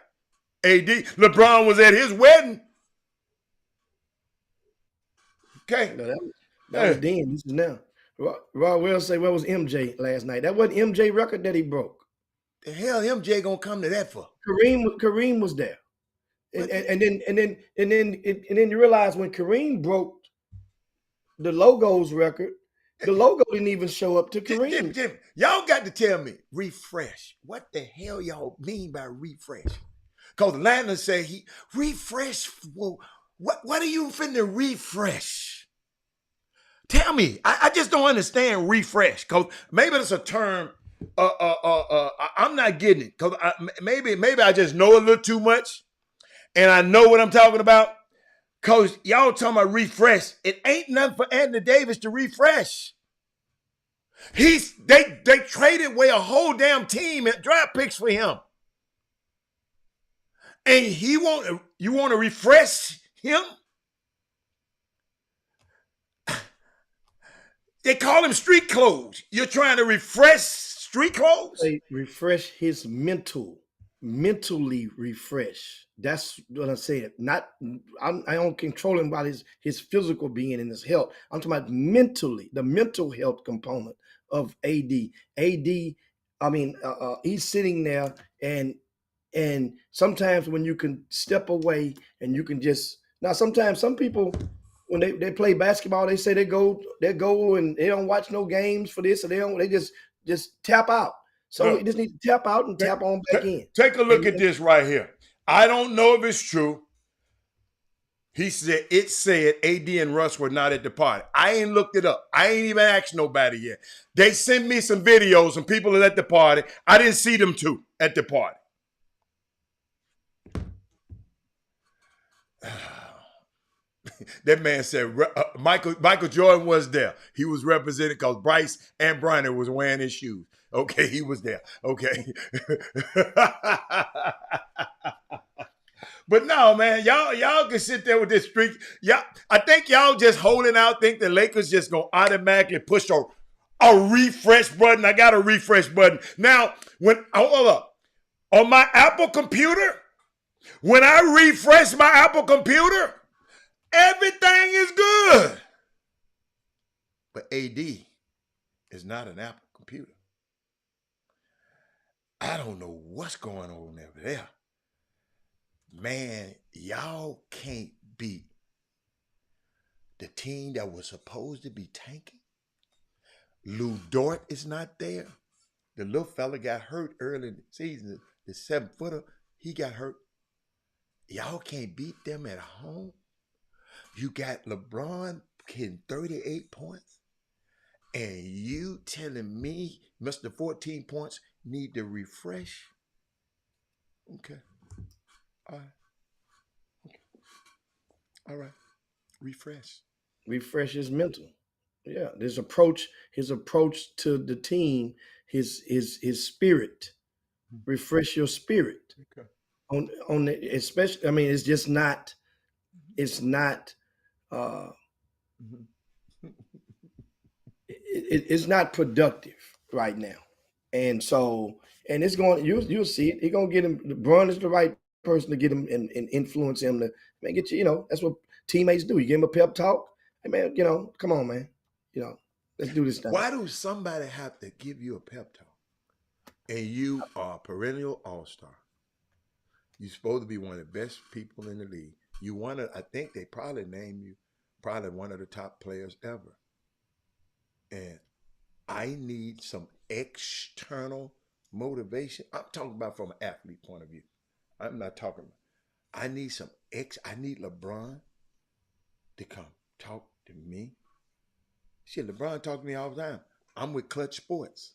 AD. LeBron was at his wedding. Okay. No, that was then. This is now. Rod will say, where was MJ last night? That wasn't MJ record that he broke. The hell MJ gonna come to that for? Kareem was there. And then you realize when Kareem broke the Logos record, the logo didn't even show up to Kareem. Jim, y'all got to tell me, refresh. What the hell y'all mean by refresh? Because Landon said he refresh. Well, what are you finna refresh? Tell me. I just don't understand refresh. Because maybe it's a term I'm not getting it. Because maybe I just know a little too much. And I know what I'm talking about. Because y'all talking about refresh. It ain't nothing for Anthony Davis to refresh. They traded away a whole damn team at draft picks for him. And you want to refresh him? They call him street clothes. You're trying to refresh street clothes? They refresh his mentally refresh. That's what I'm saying. I don't control him about his physical being and his health. I'm talking about mentally, the mental health component of AD. I mean, he's sitting there and sometimes when you can step away and you can sometimes some people, when they play basketball, they say they go and they don't watch no games for this, or they just tap out. So you just need to tap out and tap on back in. Take a look at this right here. I don't know if it's true. He said AD and Russ were not at the party. I ain't looked it up. I ain't even asked nobody yet. They sent me some videos and people are at the party. I didn't see them two at the party. That man said Michael Jordan was there. He was represented because Bryce and Bryant was wearing his shoes. Okay, he was there. Okay. But no, man, y'all can sit there with this streak. Yeah, I think y'all just holding out, think the Lakers just gonna automatically push a refresh button. I got a refresh button. Now, hold up. On my Apple computer, when I refresh my Apple computer, everything is good. But AD is not an Apple computer. I don't know what's going on over there. man, y'all can't beat the team that was supposed to be tanking. Lou Dort is not there. The little fella got hurt early in the season. The 7-footer, he got hurt. Y'all can't beat them at home. You got LeBron hitting 38 points. And you telling me Mr. 14 points need to refresh? Okay. All right. Okay. All right. Refresh. Refresh his mental. Yeah, his approach to the team, his spirit. Refresh your spirit. Okay. On the, especially, I mean, it's just not, it's not it's not productive right now. And so, and it's going, you'll see it. He's gonna get him. LeBron is the right person to get him and influence him to man, get you, that's what teammates do. You give him a pep talk. Hey man, come on, man. Let's do this thing. Why do somebody have to give you a pep talk? And you are a perennial all-star. You're supposed to be one of the best people in the league. I think they probably named you probably one of the top players ever. And I need some external motivation. I'm talking about from an athlete point of view. I'm not talking about, I need LeBron to come talk to me. Shit, LeBron talk to me all the time. I'm with Clutch Sports.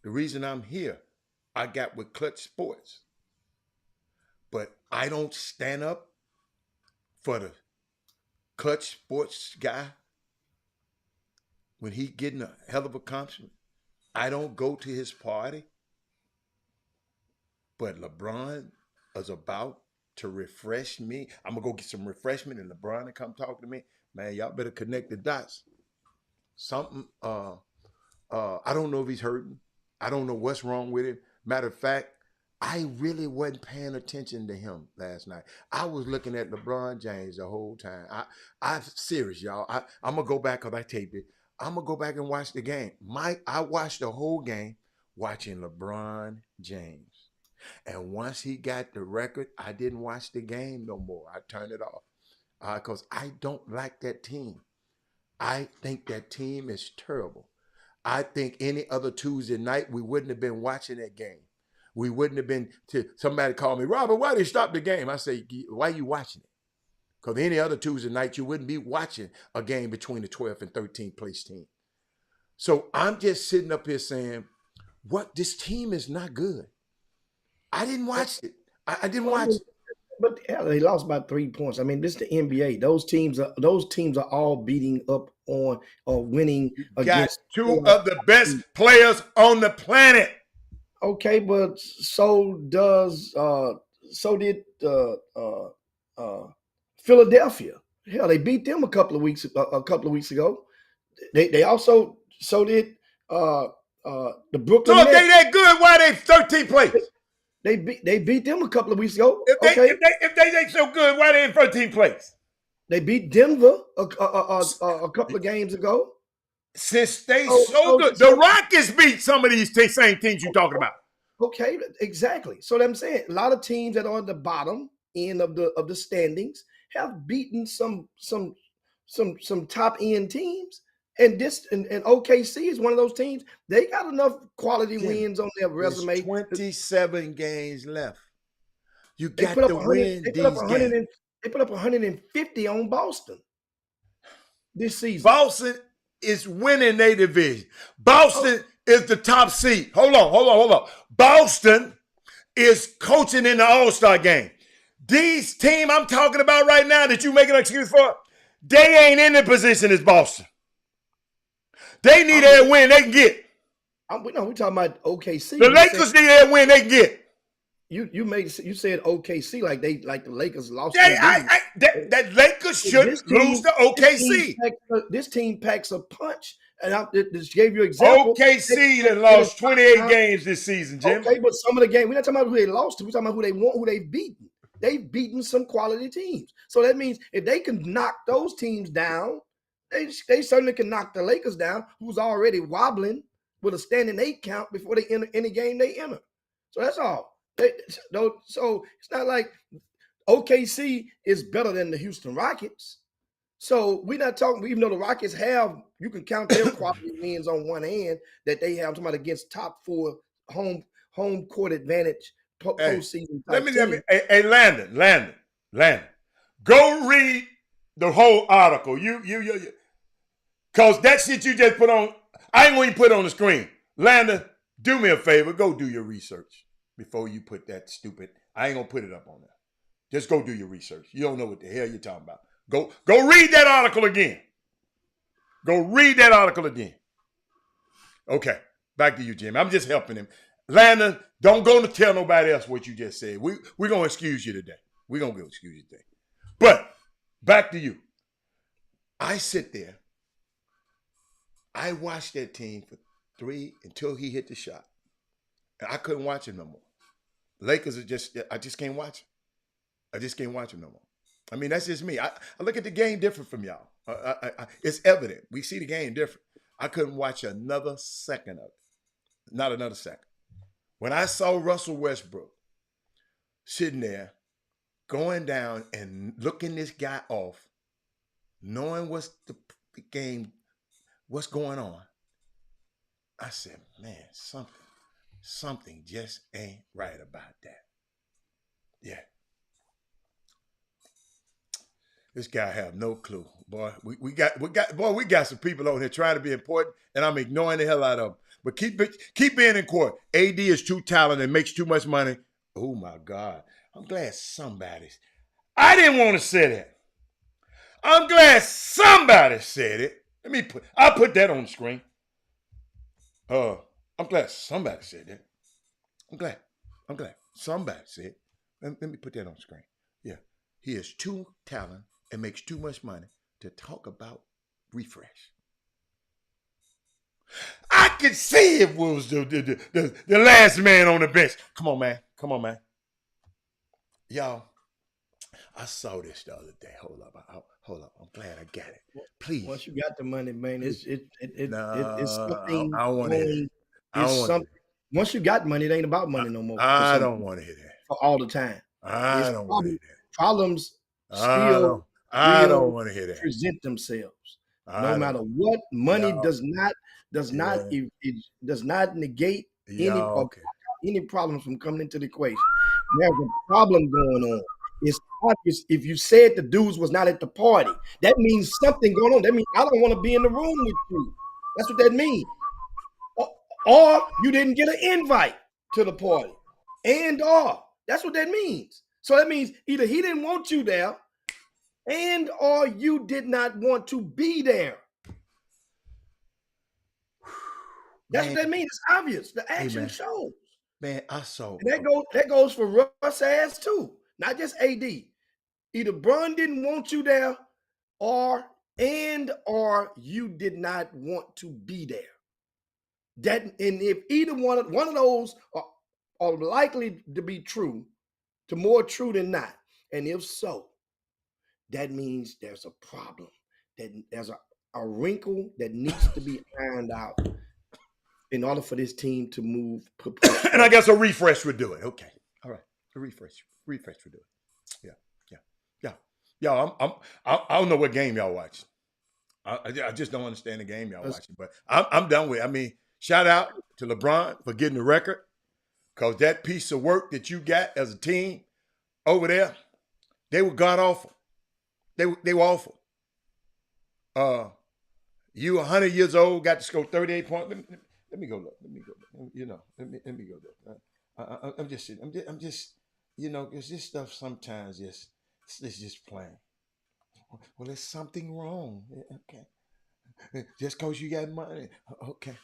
The reason I'm here, I got with Clutch Sports. But I don't stand up for the Clutch Sports guy when he getting a hell of a compliment. I don't go to his party. But LeBron is about to refresh me. I'm going to go get some refreshment and LeBron to come talk to me. Man, y'all better connect the dots. Something, I don't know if he's hurting. I don't know what's wrong with him. Matter of fact, I really wasn't paying attention to him last night. I was looking at LeBron James the whole time. I'm serious, y'all. I'm going to go back because I taped it. I'm going to go back and watch the game. I watched the whole game watching LeBron James. And once he got the record, I didn't watch the game no more. I turned it off because I don't like that team. I think that team is terrible. I think any other Tuesday night, we wouldn't have been watching that game. We wouldn't have been, somebody called me, Robert, why did you stop the game? I say, why are you watching it? Because any other Tuesday night, you wouldn't be watching a game between the 12th and 13th place team. So I'm just sitting up here saying, this team is not good. I didn't watch it. I didn't watch it. But hell, they lost by 3 points. I mean, this is the NBA. Those teams are all beating up on or winning against two of the best players on the planet. Okay, but so did Philadelphia. Hell, they beat them a couple of weeks ago. They also did the Brooklyn So if Nets. they that good, why are they 13th place? They beat them a couple of weeks ago. If they so good, why are they in 13th place? They beat Denver a couple of games ago. Since they so good, the Rockets beat some of these same teams you're talking about. Okay, exactly. So I'm saying a lot of teams that are at the bottom end of the standings have beaten some top end teams. And OKC is one of those teams. They got enough quality wins on their resume. There's 27 games left. You got to win these games. They put up 150 on Boston this season. Boston is winning their division. Boston is the top seed. Hold on. Boston is coaching in the All-Star game. These team I'm talking about right now that you make an excuse for, they ain't in the position as Boston. They need every win they can get. We're talking about OKC. The Lakers need every win they can get. You said OKC like the Lakers lost. That Lakers should lose to OKC. This team packs a punch, and I just gave you an example. OKC that lost 28 games this season, Jim. Okay, but some of the games we're not talking about who they lost to. We're talking about who they want, who they've beaten. They've beaten some quality teams. So that means if they can knock those teams down, they certainly can knock the Lakers down, who's already wobbling with a standing 8 count before they enter any game they enter. So that's all. So it's not like OKC is better than the Houston Rockets. So we're not talking, even though the Rockets have, you can count their quality wins on one hand that they have somebody against top 4 home court advantage Hey, postseason let type me, team. hey, Landon. Go read the whole article. Cause that shit you just put on, I ain't gonna even put it on the screen. Landon, do me a favor, go do your research before you put that stupid. I ain't gonna put it up on there. Just go do your research. You don't know what the hell you're talking about. Go read that article again. Go read that article again. Okay, back to you, Jim. I'm just helping him. Landon, don't go to tell nobody else what you just said. We're gonna excuse you today. We're gonna go excuse you today. But back to you. I sit there. I watched that team for 3 until he hit the shot. And I couldn't watch him no more. Lakers are I just can't watch him. I just can't watch him no more. I mean, that's just me. I look at the game different from y'all. It's evident. We see the game different. I couldn't watch another second of it. Not another second. When I saw Russell Westbrook sitting there, going down and looking this guy off, knowing what's the game, what's going on, I said, man, something just ain't right about that. Yeah. This guy have no clue, boy. We got some people on here trying to be important, and I'm ignoring the hell out of them. But keep being in court. AD is too talented and makes too much money. Oh my God! I'm glad somebody's. I didn't want to say that. I'm glad somebody said it. I'll put that on the screen. I'm glad somebody said that. I'm glad somebody said. Let me put that on the screen. Yeah, he is too talented and makes too much money to talk about refresh. I could see it was the last man on the bench. Come on, man. Y'all, I saw this the other day. Hold up. I'm glad I got it. Please. Once you got the money, man, it's something I don't want to hear that. I It's don't want to. something. Once you got money, it ain't about money no more. I don't want to hear that. For all the time. I don't want to hear that. Problems still I don't want to hear that. present themselves. No matter what, money does not negate any problems from coming into the equation. There's a problem going on. It's obvious if you said the dudes was not at the party. That means something going on. That means I don't want to be in the room with you. That's what that means. Or you didn't get an invite to the party. Or that's what that means. So that means either he didn't want you there, or you did not want to be there. That's what that means. It's obvious. The action shows. Man, I saw. And that goes for Russ ass too, not just AD. Either Bron didn't want you there, or you did not want to be there. And if either one of those are likely to be true, to more true than not, and if so, that means there's a problem. That there's a wrinkle that needs to be ironed out in order for this team to move. And I guess a refresh would do it. Okay. All right. A refresh would do it. Yeah. Y'all, I don't know what game y'all watching. I just don't understand the game y'all watching. But I'm done with it. I mean, shout out to LeBron for getting the record. Because that piece of work that you got as a team over there, they were god awful. They were awful. You 100 years old, got to score 38 points. Let me go look. You know, let me go look. I'm just, you know, because this stuff sometimes it's just plain. Well, there's something wrong. Okay. Just because you got money. Okay.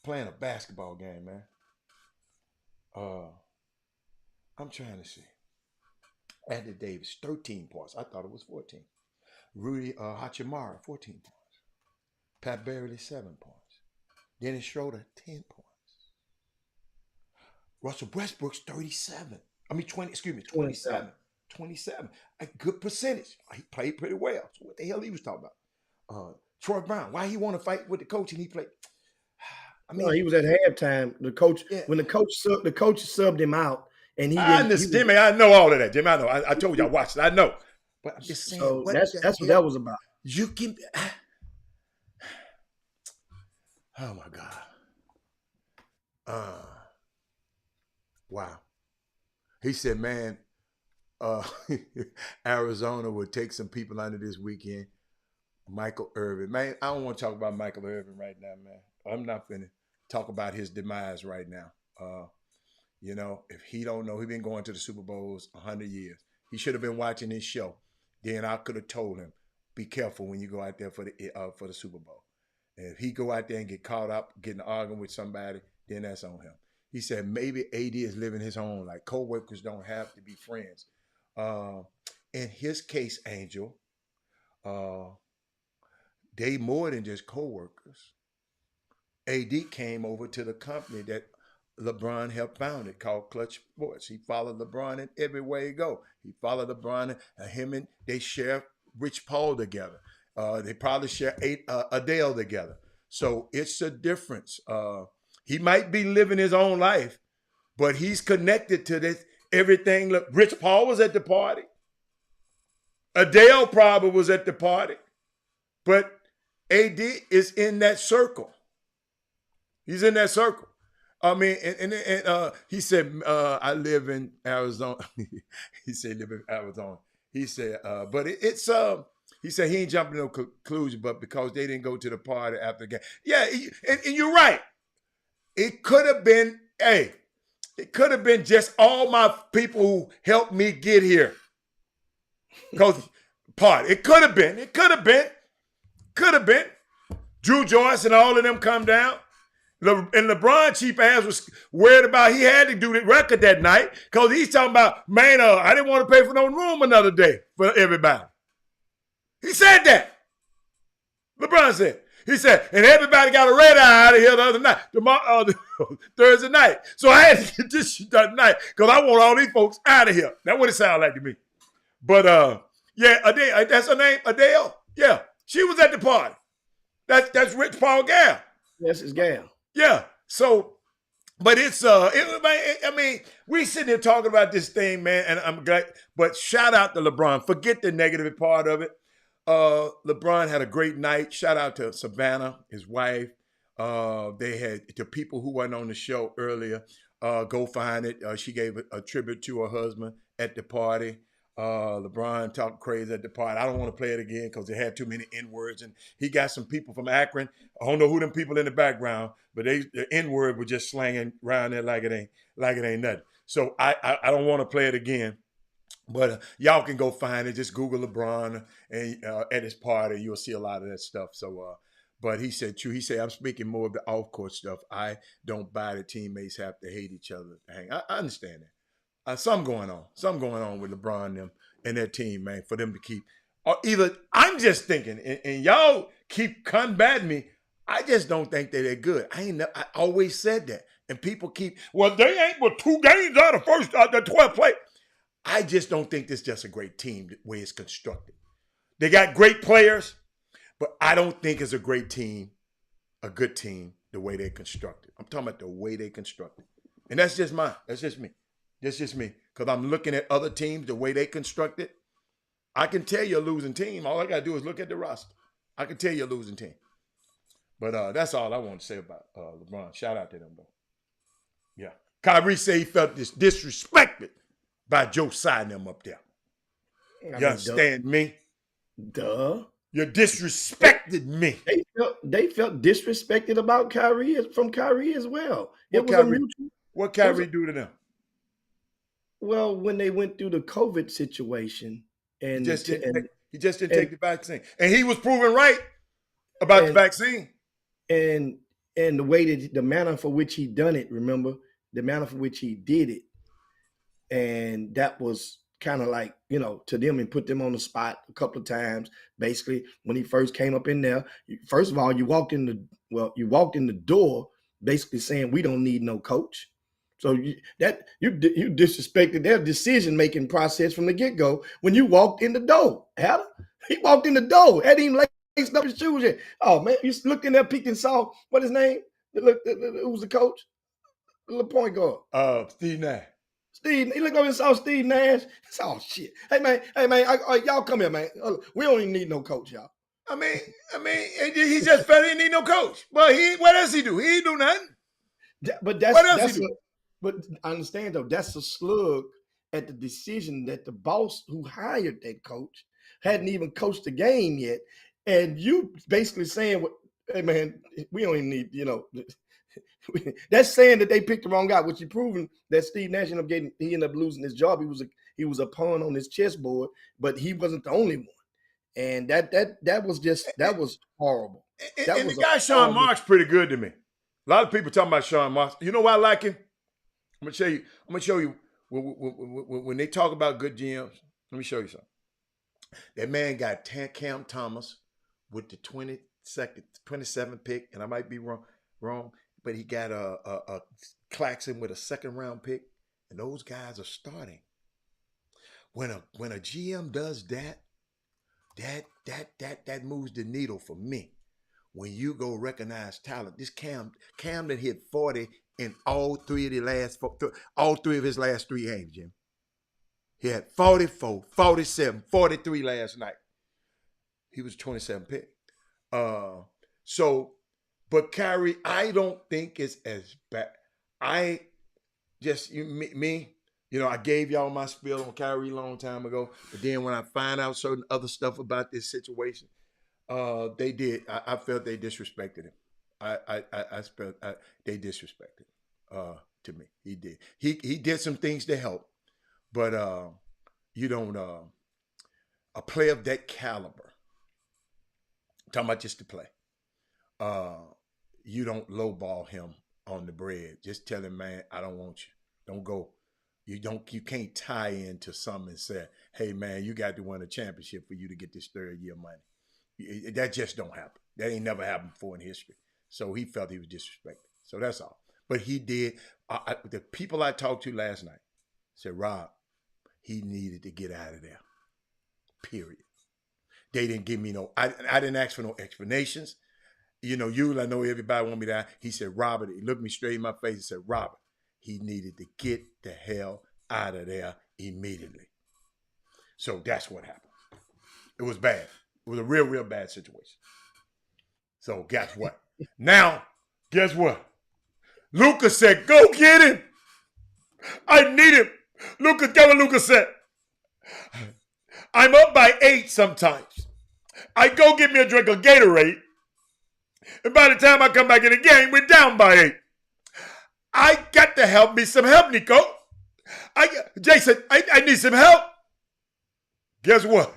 Playing a basketball game, man. I'm trying to see. Anthony Davis, 13 points. I thought it was 14. Rudy Hachimura, 14 points. Pat Beverly, 7 points. Dennis Schroeder, 10 points. Russell Westbrook's 37. 27. 27. A good percentage. He played pretty well. So what the hell he was talking about? Troy Brown, why he want to fight with the coach and he played? I No, mean, he was at halftime. The coach, yeah, when the coach subbed him out, and he I didn't. understand, Jimmy. I know all of that, Jimmy. I know. I told you I He, watched it. I know. But I'm just saying, so what the that's what hell? that was about. You can. Oh my God. Uh, wow. He said, man, uh, Arizona would take some people under this weekend. Michael Irvin. Man, I don't want to talk about Michael Irvin right now, man. I'm not going to talk about his demise right now. You know, if he don't know, he been going to the Super Bowls 100 years. He should have been watching this show. Then I could have told him, be careful when you go out there for the Super Bowl. And if he go out there and get caught up getting arguing with somebody, then that's on him. He said maybe AD is living his own. Like co-workers don't have to be friends. In his case, Angel, they more than just co-workers. AD came over to the company that LeBron helped found it called Clutch Sports. He followed LeBron in every way he go. He followed LeBron and him and they share Rich Paul together. They probably share Adele together. So it's a difference. He might be living his own life, but he's connected to this everything. Look, Rich Paul was at the party. Adele probably was at the party. But AD is in that circle. He's in that circle. I mean, and he said, I live in Arizona. He said, live in Arizona. He said, but he said he ain't jumping to no conclusion, but because they didn't go to the party after the game. Yeah, and you're right. It could have been, it could have been just all my people who helped me get here. Because party. It could have been. Drew Joyce and all of them come down. And LeBron cheap ass was worried about he had to do the record that night because he's talking about, man, I didn't want to pay for no room another day for everybody. He said that. LeBron said. He said, and everybody got a red eye out of here the other night, Thursday night. So I had to get this shit done tonight because I want all these folks out of here. That's what it sounded like to me. But yeah, Adele, that's her name, Adele. Yeah, she was at the party. That's Rich Paul gal. That's his gal. Yeah. So, but it's I mean, we sitting here talking about this thing, man, and I'm glad. But shout out to LeBron. Forget the negative part of it. LeBron had a great night. Shout out to Savannah, his wife. They had the people who weren't on the show earlier. Go find it. She gave a tribute to her husband at the party. LeBron talked crazy at the party. I don't want to play it again because it had too many N-words. And he got some people from Akron. I don't know who them people in the background, but the N-word was just slanging around there like it ain't nothing. So I don't want to play it again. But y'all can go find it. Just Google LeBron and at his party. You'll see a lot of that stuff. So, but he said, true. He said, I'm speaking more of the off-court stuff. I don't buy the teammates have to hate each other. I understand that. Something going on with LeBron and them and their team, man, for them to keep. Or either I'm just thinking, and y'all keep combating me. I just don't think they're that good. I always said that, and people keep. Well, they ain't but 2 games out of the 12th play. I just don't think this is just a great team the way it's constructed. They got great players, but I don't think it's a great team, a good team, the way they're constructed. I'm talking about the way they constructed, and that's just mine. That's just me. That's just me. Because I'm looking at other teams, the way they construct it. I can tell you a losing team. All I got to do is look at the roster. I can tell you a losing team. But that's all I want to say about LeBron. Shout out to them, though. Yeah. Kyrie said he felt disrespected by Joe signing them up there. You understand me? Duh. You disrespected me. They felt disrespected about from Kyrie as well. What Kyrie do to them? Well, when they went through the COVID situation, and he just didn't take the vaccine, and he was proven right about the vaccine, and the way that the manner for which he done it. Remember the manner for which he did it, and that was kind of like to them and put them on the spot a couple of times. Basically, when he first came up in there, first of all, you walked in the door, basically saying we don't need no coach. So you disrespected their decision-making process from the get-go when you walked in the door. He walked in the door. Hadn't even laced up his shoes yet. Oh, man, you looked in there, peeked and saw, what his name? Who's the coach? The point guard. Steve Nash. Steve, he looked over and saw Steve Nash. It's all shit. Hey man, y'all come here, man. We don't even need no coach, y'all. I mean, he just felt he didn't need no coach. Well, what else he do? He ain't do nothing. But but I understand though, that's a slug at the decision that the boss who hired that coach hadn't even coached the game yet. And you basically saying, hey man, we don't even need, that's saying that they picked the wrong guy, which you proven that Steve Nash ended up losing his job. He was a pawn on his chessboard, but he wasn't the only one. And that was horrible. And the guy Sean Marks pretty good to me. A lot of people talking about Sean Marks. You know why I like him? I'm gonna show you when they talk about good GMs. Let me show you something. That man got Cam Thomas with the 27th pick, and I might be wrong, but he got a Claxton with a second round pick, and those guys are starting. When a GM does that moves the needle for me. When you go recognize talent, this Camden hit 40 in all three of his last 3 games, Jim. He had 44, 47, 43 last night. He was 27 pick. But Kyrie, I don't think it's as bad. I gave y'all my spiel on Kyrie a long time ago, but then when I find out certain other stuff about this situation, I felt they disrespected him. I felt they disrespected to me. He did. He did some things to help, but you don't a player of that caliber. I'm talking about just to play. You don't lowball him on the bread. Just tell him, man, I don't want you. Don't go. You can't tie into something and say, hey man, you got to win a championship for you to get this 3rd year money. That just don't happen. That ain't never happened before in history. So he felt he was disrespected. So that's all. But he did. The people I talked to last night said, Rob, he needed to get out of there. Period. They didn't give me I didn't ask for no explanations. I know everybody want me to. He said, Robert, he looked me straight in my face and said, Robert, he needed to get the hell out of there immediately. So that's what happened. It was bad. It was a real, real bad situation. So guess what? Now, guess what? Luka said, go get him. I need him. Luka, guess what Luka said? I'm up by 8 sometimes. I go get me a drink of Gatorade. And by the time I come back in the game, we're down by 8. I got to help me some help, Nico. Jason, I need some help. Guess what?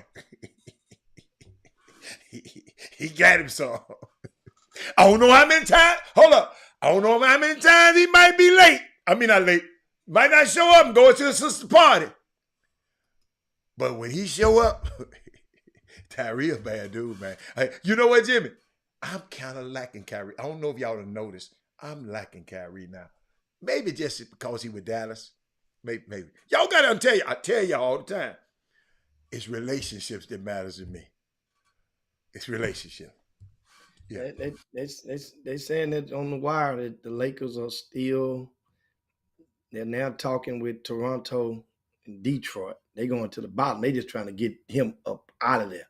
he got him some. I don't know how many times. Hold up. I don't know how many times he might be late. I mean, not late. Might not show up and go to the sister party. But when he show up, Tyree a bad dude, man. You know what, Jimmy? I'm kind of lacking Kyrie. I don't know if y'all have noticed. I'm lacking Kyrie now. Maybe just because he with Dallas. Maybe. Y'all got to I tell y'all all the time. It's relationships that matters to me. It's relationship. Yeah. They saying that on the wire that the Lakers are still, they're now talking with Toronto and Detroit. They're going to the bottom. They just trying to get him up out of there.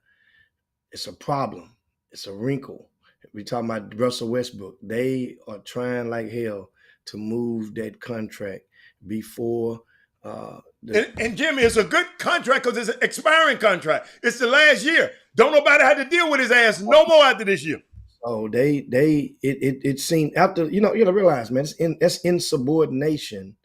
It's a problem. It's a wrinkle. We talking about Russell Westbrook. They are trying like hell to move that contract before and Jimmy, it's a good contract because it's an expiring contract. It's the last year. Don't nobody have to deal with his ass no more after this year. Oh, it seemed after you gotta realize, man, that's insubordination,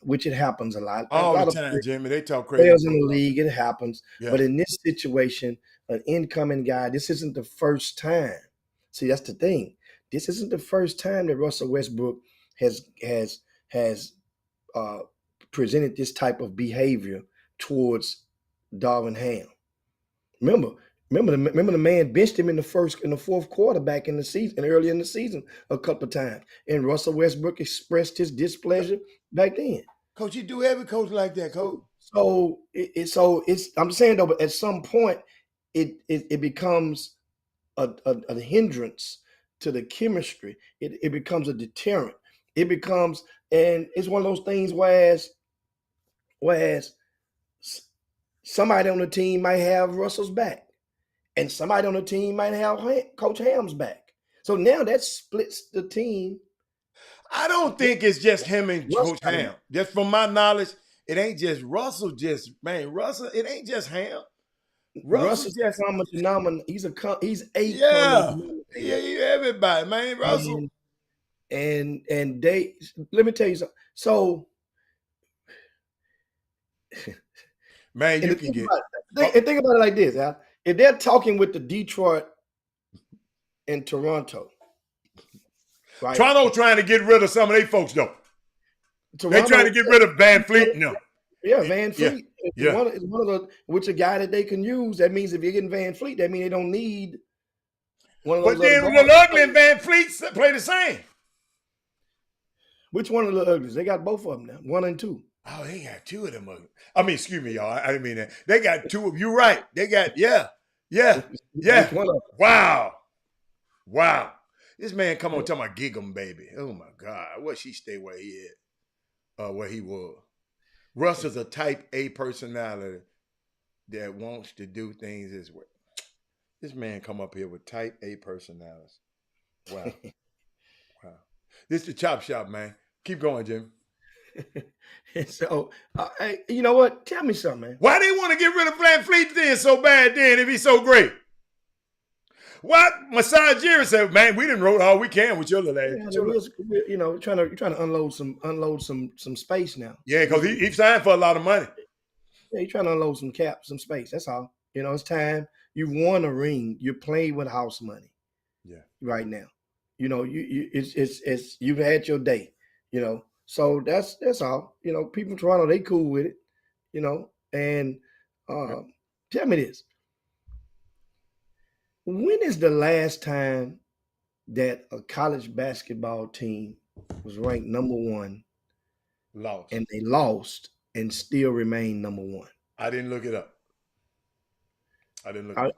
which it happens a lot. All a lot the time, of Jimmy. They talk crazy. Players in the league, it happens. Yeah. But in this situation, an incoming guy, this isn't the first time. See, that's the thing. This isn't the first time that Russell Westbrook has presented this type of behavior towards Darvin Ham. Remember the man benched him in the fourth quarter back in the season, early in the season, a couple of times, and Russell Westbrook expressed his displeasure back then. Coach, you do every coach like that, Coach. So it's I'm saying though, but at some point it becomes a hindrance to the chemistry, it becomes a deterrent. It becomes, and it's one of those things whereas somebody on the team might have Russell's back, and somebody on the team might have Coach Ham's back. So now that splits the team. I don't think it's just him and Russ Coach Ham. Just from my knowledge, it ain't just Russell. Russell. It ain't just Ham. Russell Russell's just common denominator. He's a common yeah, denominator. everybody, man. Russell. And they, let me tell you something. So, Man, you and can get. think about it like this, Al. If they're talking with the Detroit and Toronto, right? Toronto trying to get rid of some of their folks, though. They trying to get rid of Van Fleet. No. Yeah, Van Fleet Yeah. is one of the, which a guy that they can use. That means if you're getting Van Fleet, that means they don't need one of those. But then other Little guys. Ugly and Van Fleet play the same. Which one of the uglies? They got both of them now, 1 and 2. Oh, they got two of them. I mean, excuse me, y'all. I didn't mean that. They got two of. You're right. They got yeah. Which one of them? Wow. This man come on talking about gig 'em, baby. Oh my God. What she stay where he at? Where he was. Russ is a type A personality that wants to do things his way. This man come up here with type A personalities. Wow. This is the Chop Shop, man. Keep going, Jim. So, hey, you know what? Tell me something, man. Why they want to get rid of Van Fleet then so bad then if he's so great? What? Masai Ujiri said, man, we done wrote all we can with your little ass. You know, trying to unload some space now. Yeah, because he signed for a lot of money. Yeah, you're trying to unload some space. That's all. You know, it's time. You've won a ring. You're playing with house money. Yeah. Right now. You know, it's you've had your day. You know, so that's all. You know, people in Toronto, they cool with it. You know, and tell me this. When is the last time that a college basketball team was ranked number 1, lost, and they lost and still remain number 1? I didn't look it up. I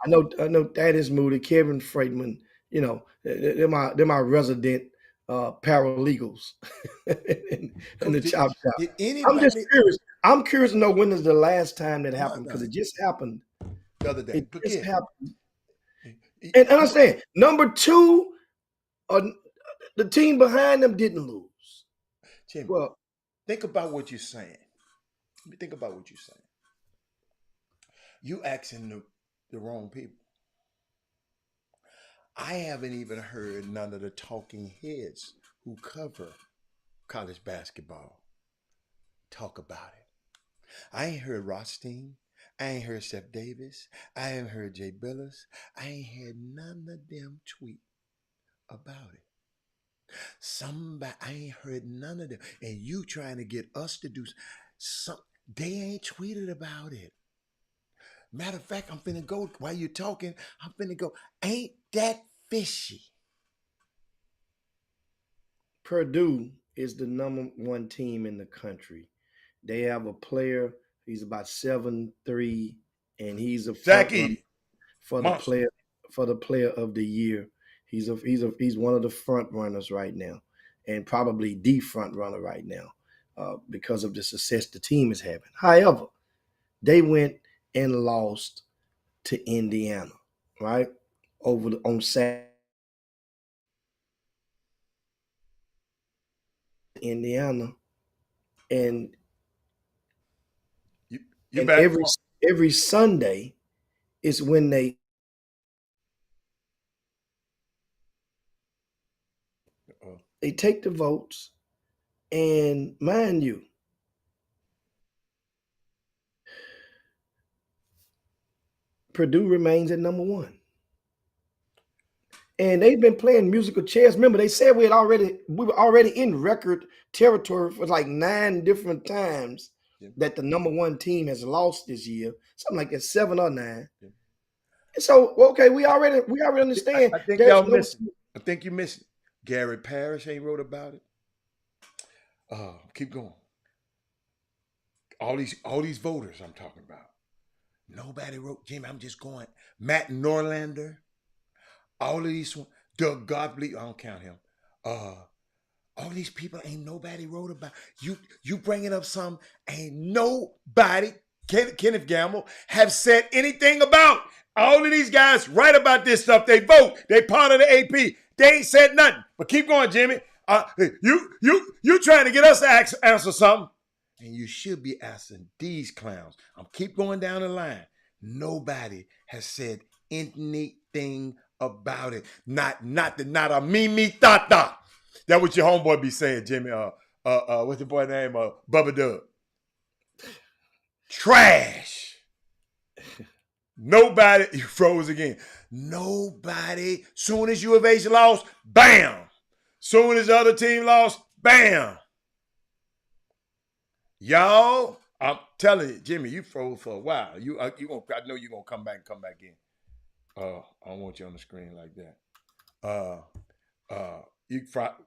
know Thaddeus Moody, Kevin Freidman. You know, they're my resident paralegals in the Chop Shop. I'm just curious. I'm curious to know when is the last time that happened, because it just happened the other day. It just happened. And understand, number 2, the team behind them didn't lose. Jimmy, Well, think about what you're saying. Think about what you're saying. You asking the wrong people. I haven't even heard none of the talking heads who cover college basketball talk about it. I ain't heard Rothstein. I ain't heard Seth Davis. I ain't heard Jay Billis. I ain't heard none of them tweet about it. I ain't heard none of them. And you trying to get us to do something. They ain't tweeted about it. Matter of fact, I'm finna go, while you're talking, I'm finna go, ain't that fishy? Purdue is the number 1 team in the country. They have a player. He's about 7'3", and he's a for the player of the year. He's one of the front runners right now, and probably the front runner right now, because of the success the team is having. However, they went and lost to Indiana, right? On Saturday. Indiana, and every Sunday is when they take the votes, and mind you, Purdue remains at number 1. And they've been playing musical chairs. Remember, they said we were already in record territory for like 9 different times that the number 1 team has lost this year. Something like that, 7 or 9. And so, okay, we already understand. I think y'all missing. I think you missing. Gary Parrish ain't wrote about it. Keep going. All these voters I'm talking about. Nobody wrote. Jimmy, I'm just going. Matt Norlander. All of these, Doug Godfrey, I don't count him. All these people ain't nobody wrote about. You bringing up some ain't nobody, Kenneth Gamble, have said anything about. All of these guys write about this stuff. They vote. They part of the AP. They ain't said nothing. But keep going, Jimmy. You trying to get us to answer something. And you should be asking these clowns. I'm keep going down the line. Nobody has said anything about it. Not a mimi tata. That what your homeboy be saying, Jimmy. What's your boy name? Bubba Dub. Trash. Nobody, you froze again. Nobody, soon as U of H lost, bam. Soon as the other team lost, bam. Y'all, I'm telling you, Jimmy, you froze for a while. I know you're gonna come back in. I don't want you on the screen like that.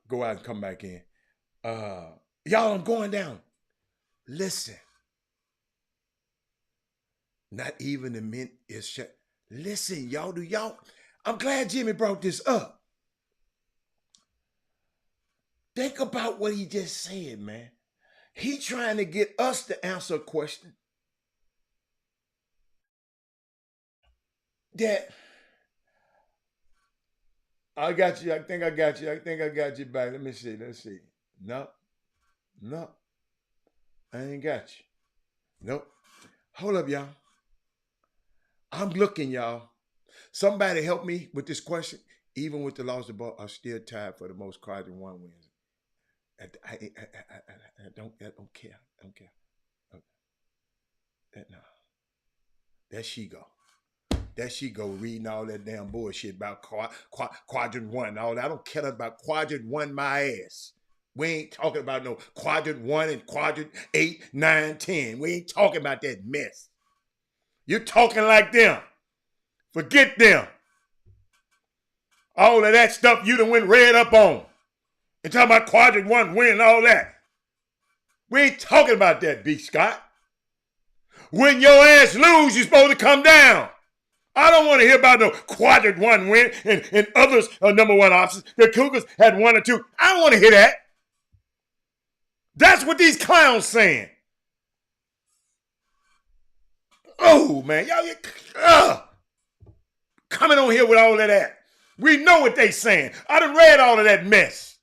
Go out and come back in. Y'all, I'm going down. Listen. Not even the mint is shut. Listen, y'all, I'm glad Jimmy brought this up. Think about what he just said, man. He trying to get us to answer a question that I got you. I think I got you back. Let me see. No. I ain't got you. Nope. Hold up, y'all. I'm looking, y'all. Somebody help me with this question. Even with the loss of the ball, I'm still tied for the most quadrant one wins. I don't care. No. There she go reading all that damn bullshit about quadrant one and all that. I don't care about quadrant one, my ass. We ain't talking about no quadrant 1 and quadrant 8, 9, 10. We ain't talking about that mess. You're talking like them. Forget them. All of that stuff you done went read up on. And talking about quadrant 1 win and all that. We ain't talking about that, B. Scott. When your ass lose, you're supposed to come down. I don't want to hear about no quadrant 1 win and others are number 1 options. The Cougars had 1 or 2. I don't want to hear that. That's what these clowns saying. Oh, man. Y'all coming on here with all of that. We know what they saying. I done read all of that mess.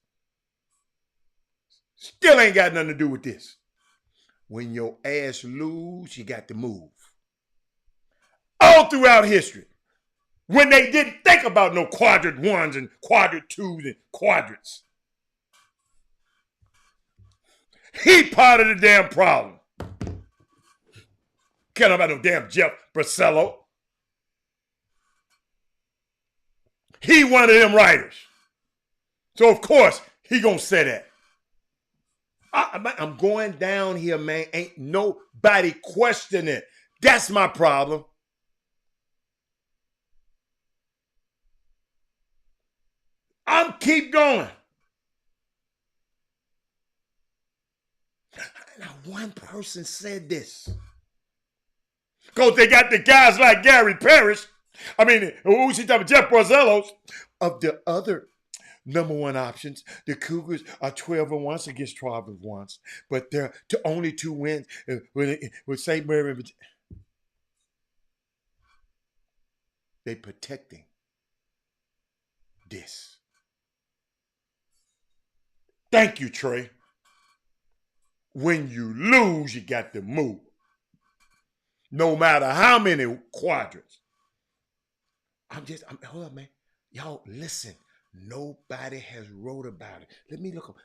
Still ain't got nothing to do with this. When your ass lose, you got to move. All throughout history. When they didn't think about no quadrant 1s and quadrant 2s and quadrants. He part of the damn problem. Can't about no damn Jeff Bracello. He one of them writers. So of course he gonna say that. I'm going down here, man. Ain't nobody questioning it. That's my problem. I'm keep going. Now, one person said this. Because they got the guys like Gary Parrish. I mean, who's he talking about? Jeff Borzellos. Of the other number 1 options, the Cougars are 12-1 against 12-1. But they're only 2 wins with St. Mary. They protecting this. Thank you, Trey. When you lose, you got to move. No matter how many quadrants. Hold up, man. Y'all, listen. Nobody has wrote about it. Let me look up.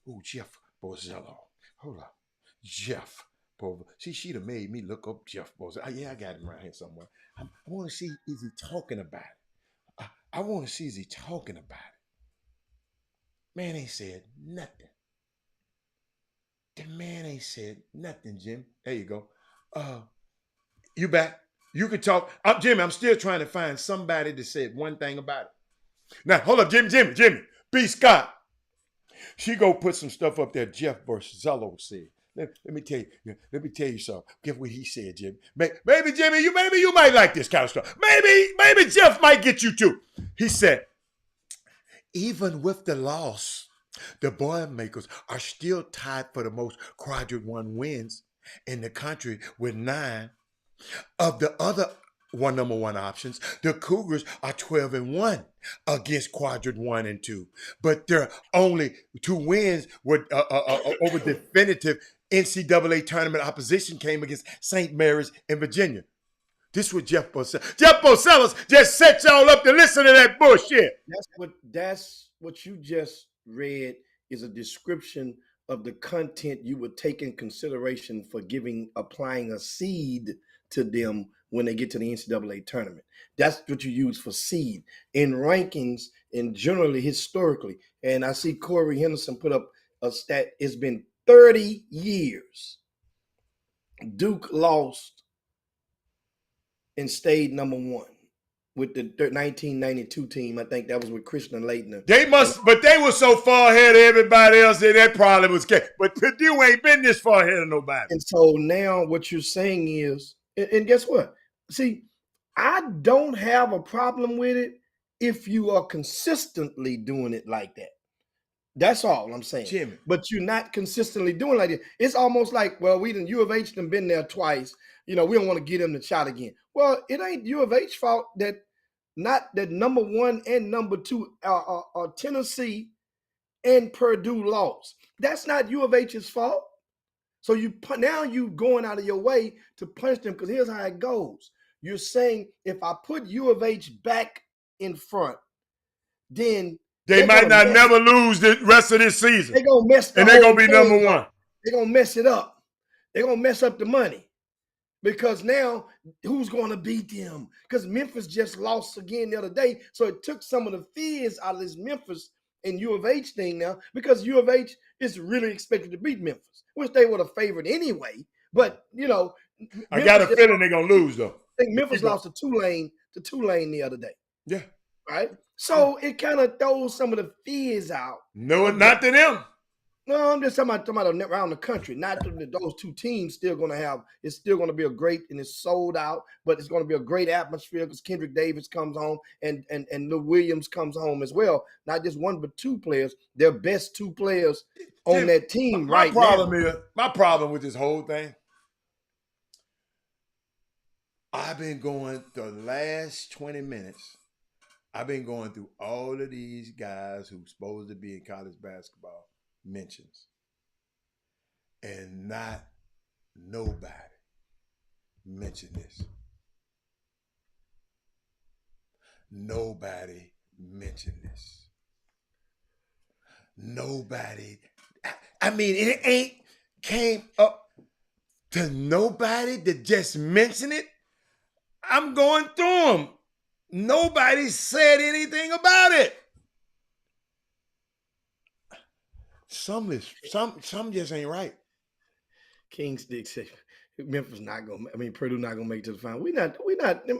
Oh, Jeff Borzello. Hold up. Jeff Borzello. See, she'd have made me look up Jeff Borzello. Yeah, I got him right here somewhere. I want to see, is he talking about it? I want to see, is he talking about it? Man ain't said nothing. The man ain't said nothing, Jim. There you go. You back? You could talk. Jimmy, I'm still trying to find somebody that said one thing about it. Now, hold up, Jimmy. B. Scott. She go put some stuff up there Jeff Borzello said. let me tell you. Let me tell you something. Get what he said, Jimmy. Maybe Jimmy, you might like this kind of stuff. Maybe Jeff might get you too. He said, even with the loss, the Boilermakers are still tied for the most quadrant one wins in the country with 9. Of the other number one options, the Cougars are 12-1 against quadrant 1 and 2, but their only 2 wins were over definitive NCAA tournament opposition came against St. Mary's in Virginia. This was Jeff Bosellis. Jeff Bosellis just set y'all up to listen to that bullshit. That's what you just read is a description of the content you would take in consideration for applying a seed to them when they get to the NCAA tournament. That's what you use for seed in rankings and generally historically. And I see Corey Henderson put up a stat. It's been 30 years. Duke lost and stayed number 1 with the 1992 team. I think that was with Christian Laettner. But they were so far ahead of everybody else that probably was. But Purdue ain't been this far ahead of nobody. And so now what you're saying is, and guess what? See, I don't have a problem with it if you are consistently doing it like that. That's all I'm saying. Jimmy. But you're not consistently doing like it. It's almost like, well, U of H done been there twice. We don't want to get them the shot again. Well, it ain't U of H fault that not that number 1 and number 2 are Tennessee and Purdue lost. That's not U of H's fault. So now you going out of your way to punch them, because here's how it goes. You're saying if I put U of H back in front, then they might not never lose the rest of this season. They're going to mess and they're going to be number 1. They're going to mess it up. They're going to mess up the money. Because now, who's going to beat them? Because Memphis just lost again the other day. So it took some of the fears out of this Memphis and U of H thing now, because U of H is really expected to beat Memphis, which they were the favorite anyway. But, I got a feeling they're going to lose, though. I think Memphis lost to Tulane the other day. Yeah. Right? So it kind of throws some of the fears out. No, not to them. No, I'm just talking about around the country. Not that those 2 teams still going to have. It's still going to be a great, and it's sold out. But it's going to be a great atmosphere because Kendrick Davis comes home and Lou Williams comes home as well. Not just 1, but 2 players. Their best 2 players on that team right now. My problem with this whole thing, I've been going the last 20 minutes. I've been going through all of these guys who's supposed to be in college basketball mentions, and not nobody mentioned this. Nobody mentioned this. Nobody. I mean, it ain't came up to nobody to just mention it. I'm going through them. Nobody said anything about it. Some just ain't right. King Stick said Memphis not gonna. Purdue not gonna make it to the final. We not.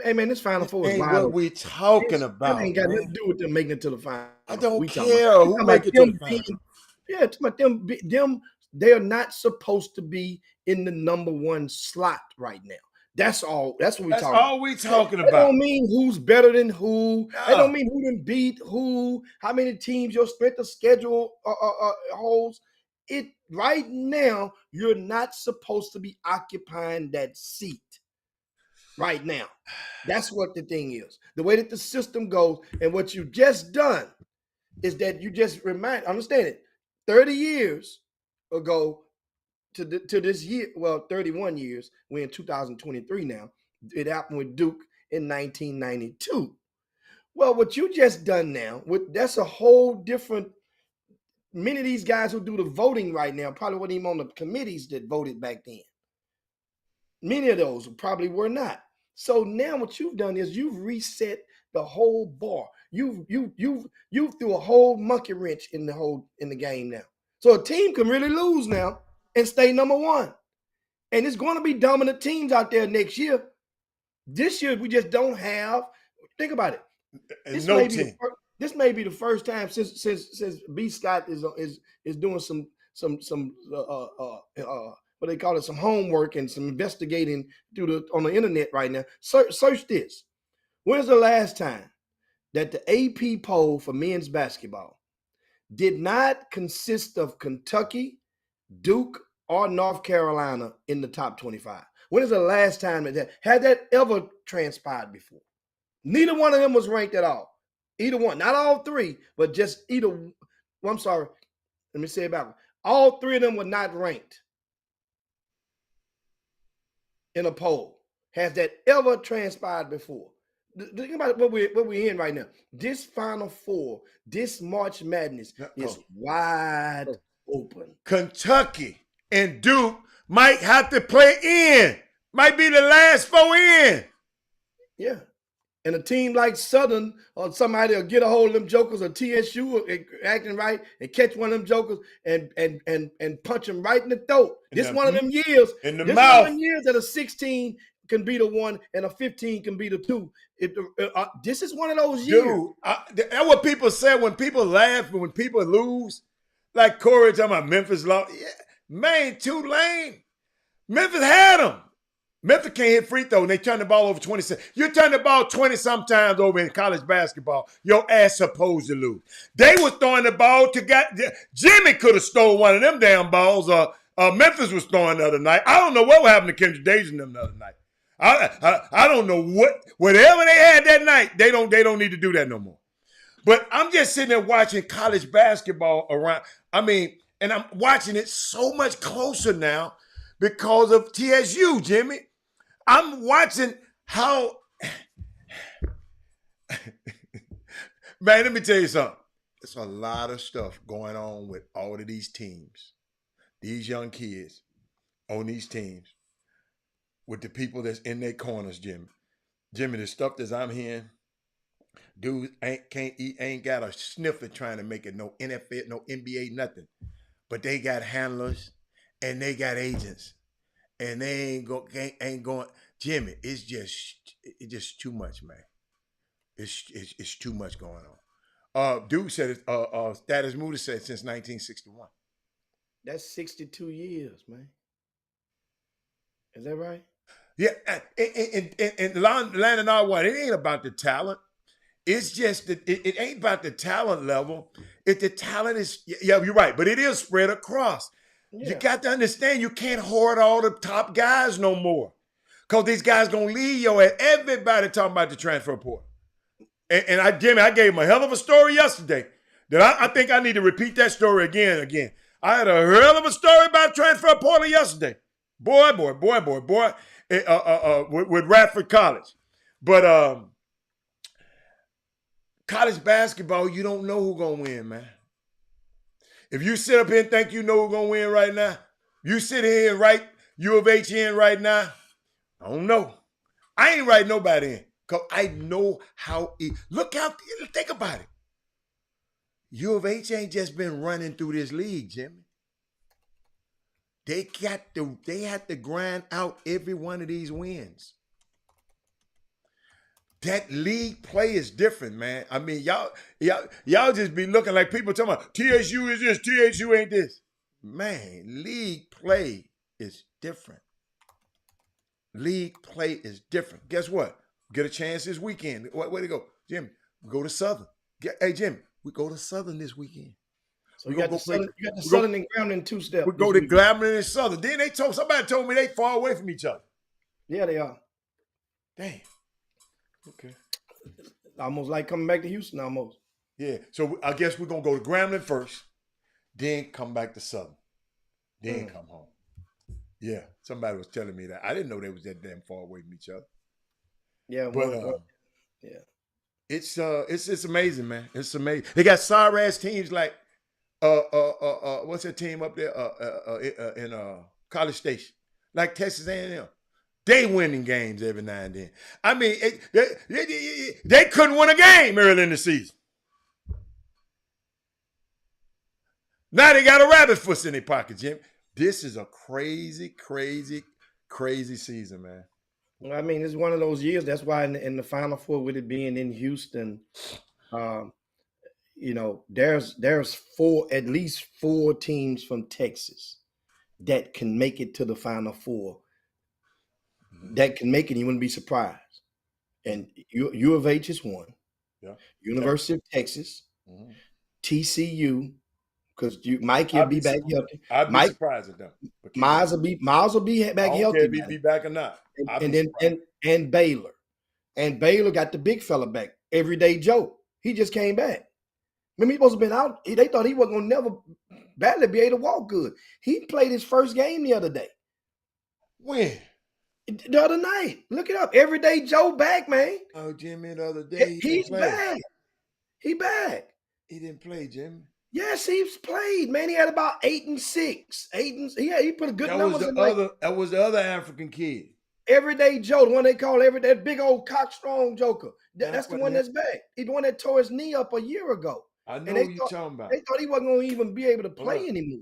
Hey man, this Final Four is what we talking about. It ain't got nothing to do with them making it to the final. I don't care who make it to the final. Yeah, it's about them. They are not supposed to be in the number 1 slot right now. That's all. That's what we talking about. That's all we talking about. That don't mean who's better than who. No. That don't mean who done beat who. How many teams your strength of schedule holds. It right now, you're not supposed to be occupying that seat right now. That's what the thing is. The way that the system goes, and what you just done is that you just understand it. 30 years ago to this year, 31 years, we're in 2023 now. It happened with Duke in 1992. Well, what you just done now, that's a whole different. Many of these guys who do the voting right now probably weren't even on the committees that voted back then. Many of those probably were not. So now what you've done is you've reset the whole bar. You threw a whole monkey wrench in the game now. So a team can really lose now and stay number 1. And it's going to be dominant teams out there next year. This year we just don't have. Think about it. This may be the first time since B. Scott is doing some what they call it, some homework and some investigating on the internet right now. Search this. When's the last time that the AP poll for men's basketball did not consist of Kentucky, Duke, or North Carolina in the top 25? When is the last time that had that ever transpired before? Neither one of them was ranked at all. Either one, not all three, but just either. Well, I'm sorry. Let me say it back. All three of them were not ranked in a poll. Has that ever transpired before? Think about what we're in right now. This Final Four, this March Madness is wide open. Kentucky and Duke might have to play in. Might be the last 4 in. Yeah. And a team like Southern or somebody will get a hold of them jokers, or TSU acting right and catch one of them jokers and punch them right in the throat. This one of them years. In the this mouth. One of them years that a 16 can be the 1 and a 15 can be the 2. This is one of those years. Dude, that's what people say when people laugh and when people lose. Like Corey talking about Memphis lost. Yeah, man, Tulane. Memphis had them. Memphis can't hit free throw, and they turn the ball over 20. You turn the ball 20 sometimes over in college basketball, your ass supposed to lose. They was throwing the ball to Jimmy could have stole one of them damn balls. Memphis was throwing the other night. I don't know what happened to Kendrick Days and them the other night. I don't know whatever they had that night. They don't need to do that no more. But I'm just sitting there watching college basketball around. I mean, and I'm watching it so much closer now because of TSU, Jimmy. I'm watching how, man, let me tell you something. There's a lot of stuff going on with all of these teams, these young kids on these teams, with the people that's in their corners, Jimmy. Jimmy, the stuff that I'm hearing, dudes ain't got a sniffer trying to make it no NFL, no NBA, nothing. But they got handlers and they got agents. And they ain't going. Jimmy, it's just too much, man. It's too much going on. Dude said it. Status Moody said since 1961. That's 62 years, man. Is that right? Yeah, and Landon R1, it ain't about the talent. It's just that it ain't about the talent level. If the talent is, yeah, you're right, but it is spread across. Yeah. You got to understand, you can't hoard all the top guys no more. Because these guys going to leave your ass. Everybody talking about the transfer portal. And Jimmy, I gave him a hell of a story yesterday that I think I need to repeat that story again. I had a hell of a story about transfer portal yesterday. Boy. With Radford College. But college basketball, you don't know who's going to win, man. If you sit up here and think you know who's going to win right now, you sit here and write U of H in right now, I don't know. I ain't writing nobody in because I know how look out, think about it. U of H ain't just been running through this league, Jimmy. They had to grind out every one of these wins. That league play is different, man. I mean, y'all just be looking like people talking about TSU is this, TSU ain't this. Man, league play is different. League play is different. Guess what? Get a chance this weekend. Where to go? Jimmy, we go to Southern. Hey, Jimmy, we go to Southern this weekend. So you got the Southern and Grambling in 2 steps. We go to Grambling and Southern. Then somebody told me they far away from each other. Yeah, they are. Damn. Okay. Almost like coming back to Houston almost. Yeah. So I guess we're going to go to Grambling first, then come back to Southern, then come home. Yeah. Somebody was telling me that. I didn't know they was that damn far away from each other. Yeah. But yeah. It's amazing, man. It's amazing. They got sorry ass teams like what's that team up there in College Station? Like Texas A&M. They winning games every now and then. I mean, they couldn't win a game early in the season. Now they got a rabbit foot in their pocket, Jim. This is a crazy, crazy, crazy season, man. I mean, it's one of those years. That's why in the Final Four, with it being in Houston, there's at least 4 teams from Texas that can make it to the Final Four, that can make it, you wouldn't be surprised. And U of H is one. Yeah. University of Texas, Mm-hmm. TCU, because Mikey will be back healthy. I'd be surprised at them. Miles will be back I don't healthy. care if he be back or not. And Baylor. And Baylor got the big fella back. Everyday Joe. He just came back. Remember, he supposed to have been out. They thought he wasn't going to never badly be able to walk good. He played his first game the other day. When? The other night. Look it up. Everyday Joe back, man. Oh, Jimmy, the other day. He's back. He back. He didn't play, Jimmy. Yes, he's played, man. He had about 8 and 6. He put a good numbers in there. That was the other African kid. Everyday Joe, the one they call that big old cockstrong joker. That's the one that's back. He's the one that tore his knee up a year ago. I know what you're talking about. They thought he wasn't going to even be able to play anymore.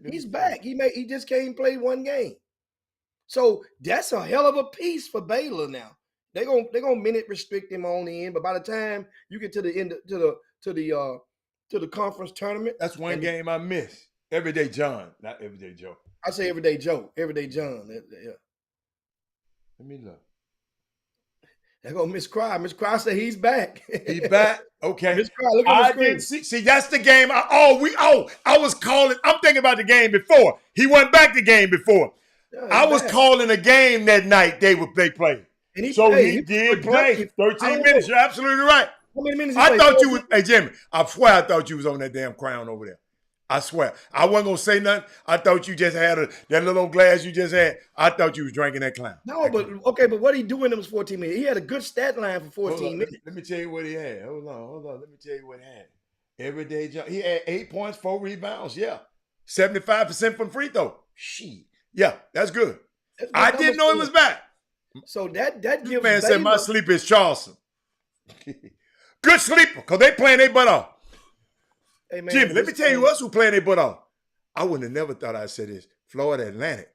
He's back. He just came play one game. So that's a hell of a piece for Baylor now. They're gonna minute restrict him on the end, but by the time you get to the end to the conference tournament, that's one game I missed. Everyday John, not Everyday Joe. I say Everyday Joe, Everyday John. Yeah. Let me look. There go Miss Cry. Miss Cry said he's back. He back? Okay. Miss Cry, look at the screen. See, that's the game. I was calling. I'm thinking about the game before. He went back the game before. Yeah, I was calling a game that night they played. And he did play 13 minutes. You're absolutely right. How many minutes? I thought you was, hey Jimmy, I swear I thought you was on that damn crown over there. I swear. I wasn't going to say nothing. I thought you just had that little glass you just had. I thought you was drinking that clown. No, but what he doing in those 14 minutes? He had a good stat line for 14 minutes. Let me tell you what he had. Hold on. Let me tell you what he had. Everyday John. He had 8 points, 4 rebounds. Yeah. 75% from free throw. Shit. Yeah, that's good. I didn't know he was back. So that gives this man said my sleep is Charleston. Good sleeper, because they playing their butt off. Hey man, Jimmy, let me tell you else who playing their butt off. I wouldn't have never thought I'd say this. Florida Atlantic.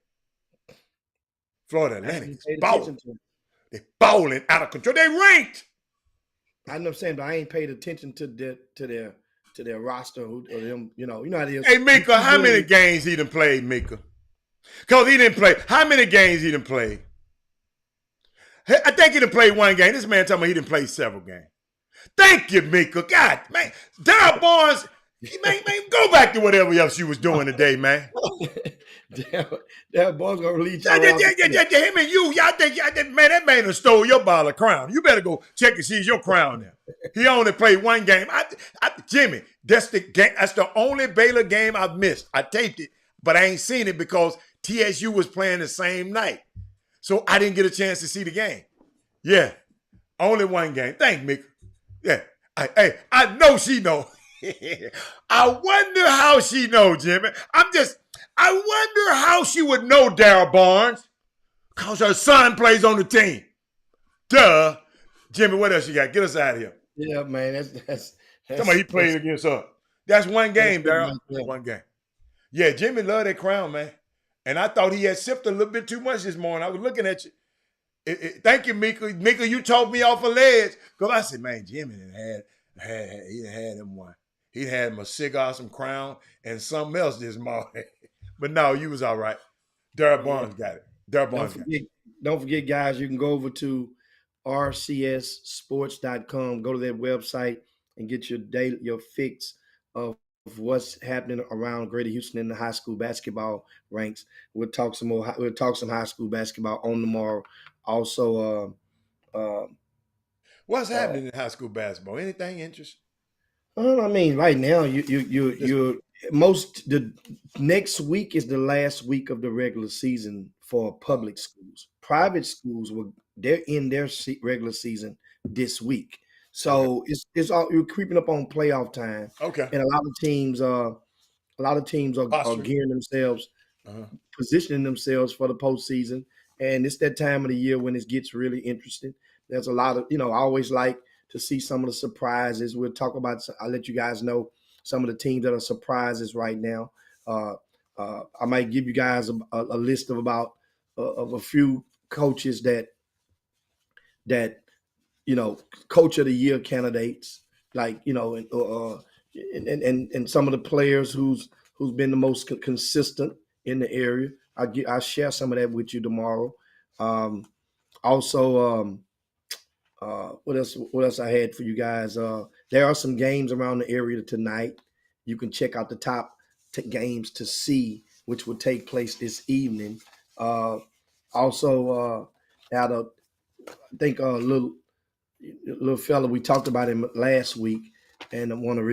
Florida Atlantic. They're balling out of control. They ranked. I know what I'm saying, but I ain't paid attention to their roster or them, you know how it is. Hey, Mika, how many games he done played, Mika? Because he didn't play. How many games he done played? I think he done played one game. This man talking about he done played several games. Thank you, Mika. God, man. Darryl Barnes, man, go back to whatever else you was doing today, man. Darryl Barnes gonna release you. Him and you, y'all think, man, that man done stole your bottle of crown. You better go check and see your crown now. He only played one game. Jimmy, that's the game. That's the only Baylor game I've missed. I taped it, but I ain't seen it because TSU was playing the same night. So I didn't get a chance to see the game. Yeah, only one game. Thank Mika. Yeah, I know she know. I wonder how she know, Jimmy. I wonder how she would know Darryl Barnes, because her son plays on the team. Duh. Jimmy, what else you got? Get us out of here. Yeah, man, that's somebody he played against her. That's one game, Darryl. One game. Yeah, Jimmy loved that crown, man. And I thought he had sipped a little bit too much this morning. I was looking at you. Thank you, Mika. Mika, you talked me off a ledge. Because I said, man, Jimmy he had him one. He had him a cigar, some crown, and something else this morning. But no, you was all right. Darryl Barnes got it. Darryl Barnes got it. Don't forget, guys, you can go over to rcssports.com. Go to that website and get your fix of what's happening around Greater Houston in the high school basketball ranks. We'll talk some high school basketball on tomorrow. Also, what's happening in high school basketball? Anything interesting? I mean, right now, the next week is the last week of the regular season for public schools. Private schools they're in their regular season this week. So it's all, you're creeping up on playoff time. Okay. And a lot of teams are gearing themselves, positioning themselves for the postseason. And it's that time of the year when it gets really interesting. There's a lot of, I always like to see some of the surprises. I'll let you guys know some of the teams that are surprises right now. I might give you guys a list of about of a few coaches that coach of the year candidates, like, and some of the players who's been the most consistent in the area. I'll share some of that with you tomorrow. Also, what else? What else I had for you guys? There are some games around the area tonight. You can check out the top games to see which will take place this evening. Also, out of I think little fella we talked about him last week, and I want to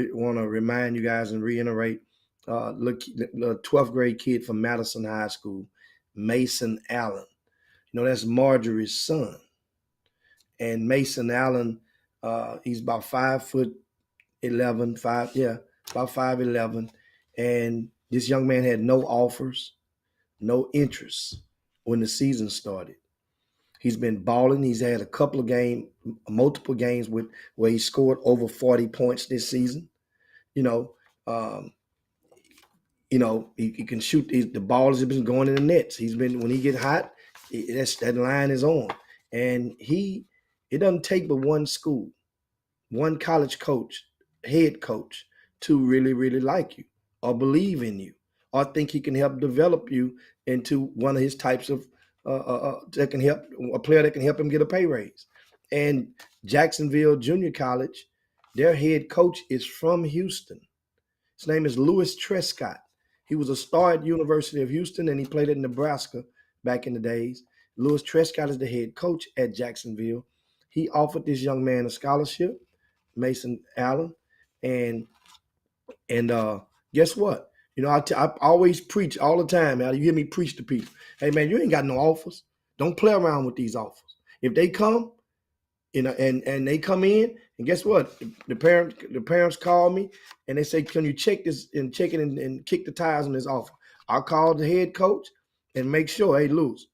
remind you guys and reiterate. Look, the 12th grade kid from Madison High School, Mason Allen. You know that's Marjorie's son, and Mason Allen, he's about 5'11", about 5'11", and this young man had no offers, no interest when the season started. He's been balling. He's had a couple of multiple games where he scored over 40 points this season. You know, um, he can shoot. The balls have been going in the nets. He's been when he get hot, that line is on, and it doesn't take but one school, one college coach, head coach, to really, really like you or believe in you or think he can help develop you into one of his types of that can help a player that can help him get a pay raise. And Jacksonville Junior College, their head coach is from Houston. His name is Louis Trescott. He was a star at University of Houston and he played at Nebraska back in the days. Louis Trescott is the head coach at Jacksonville. He offered this young man a scholarship, Mason Allen, and guess what? I always preach all the time. Al, you hear me preach to people. Hey man, you ain't got no offers. Don't play around with these offers. If they come, and they come in, and guess what? The parents call me and they say, "Can you check this and check it and kick the tires on this offer?" I'll call the head coach and make sure, hey, Luz,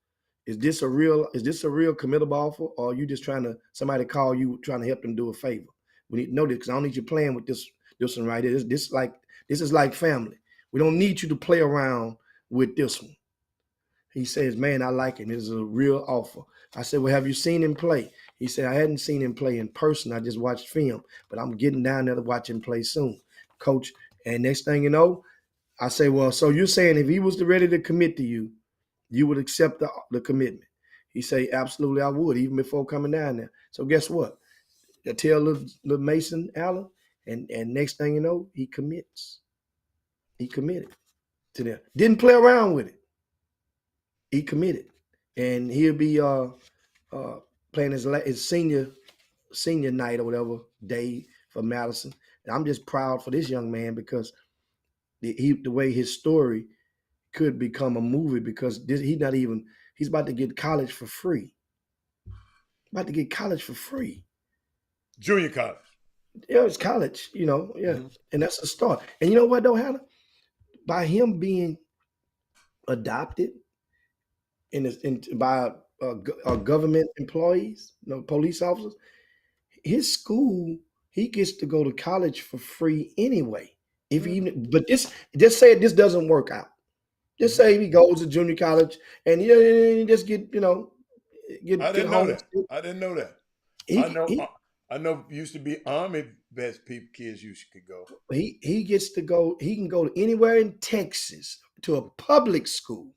is this a real committable offer, or are you just trying to somebody call you trying to help them do a favor? We need to know this because I don't need you playing with this one right here. This is like family. We don't need you to play around with this one. He says, "Man, I like him. This is a real offer." I said, "Well, have you seen him play?" He said, "I hadn't seen him play in person. I just watched film, but I'm getting down there to watch him play soon, coach." And next thing you know, I say, "Well, so you're saying if he was ready to commit to you, you would accept the commitment?" He say, "Absolutely, I would, even before coming down there." So guess what? I tell little Mason Allen, and next thing you know, he commits. He committed to them. Didn't play around with it. He committed, and he'll be playing his senior night or whatever day for Madison. And I'm just proud for this young man because the way his story could become a movie because he's about to get college for free. About to get college for free. Junior college. Yeah, it's college, yeah. Mm-hmm. And that's a start. And you know what though, Hannah? By him being adopted by government employees, police officers, his school, he gets to go to college for free anyway. But just say this doesn't work out. Just say he goes to junior college and he just get I didn't know that. I know used to be Army best people kids could go. He gets to go. He can go anywhere in Texas to a public school.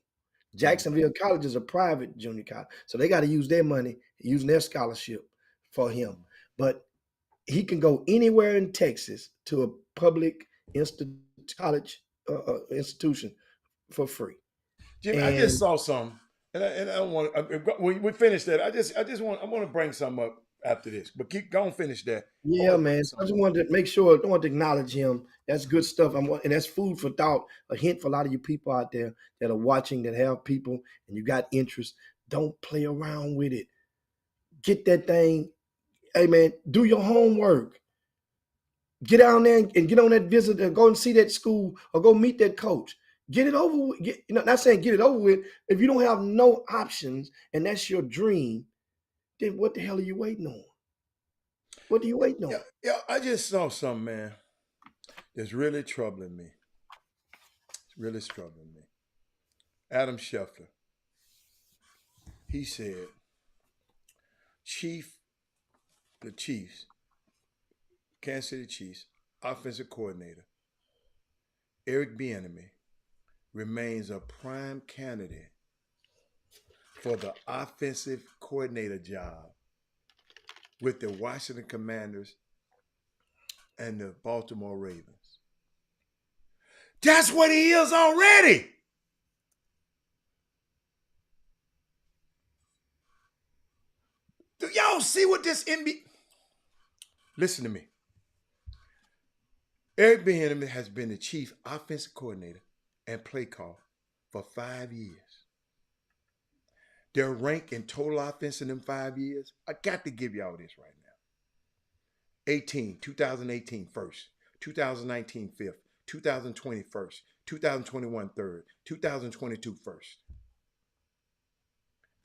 Jacksonville College is a private junior college, so they got to use their money, using their scholarship for him. But he can go anywhere in Texas to a public college institution for free. Jimmy, I just saw something, and I don't want. We finished that. I want to bring something up after this, but go and finish that. Yeah, man. I just wanted to make sure. I want to acknowledge him. That's good stuff. And that's food for thought. A hint for a lot of you people out there that are watching, that have people, and you got interest. Don't play around with it. Get that thing. Hey, man, do your homework. Get down there and get on that visit and go and see that school or go meet that coach. Get it over with. Not saying get it over with. If you don't have no options and that's your dream, then what the hell are you waiting on? What are you waiting on? Yeah, I just saw something, man, that's really troubling me. It's really troubling me. Adam Schefter, he said, the Chiefs, Kansas City Chiefs, offensive coordinator, Eric Bieniemy, remains a prime candidate for the offensive coordinator job with the Washington Commanders and the Baltimore Ravens. That's what he is already. Do y'all see what this NBA? Listen to me. Eric Bieniemy has been the chief offensive coordinator and play call for 5 years. Their rank in total offense in them 5 years, I got to give y'all this right now. 2018 first, 2019 fifth, 2020 first, 2021 third, 2022 first.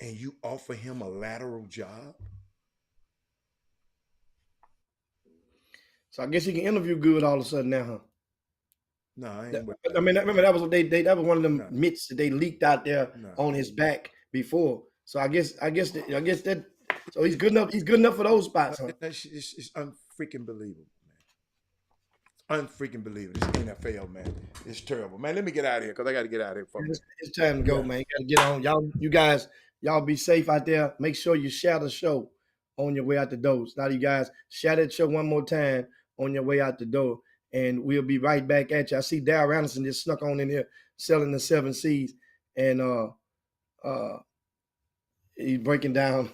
And you offer him a lateral job? So I guess he can interview good all of a sudden now, huh? No, I ain't with that. I mean, remember that was what that was one of them myths that they leaked out there on his back before. So I guess that. So he's good enough. He's good enough for those spots, huh? It's unfreaking believable, man. Unfreaking believable. This NFL, man, it's terrible, man. Let me get out of here because I got to get out of here. It's time to go, man. You got to get on. You guys, be safe out there. Make sure you share the show on your way out the door. Now, you guys, share that show one more time on your way out the door, and we'll be right back at you. I see Darryl Anderson just snuck on in here selling the 7 C's, and he's breaking down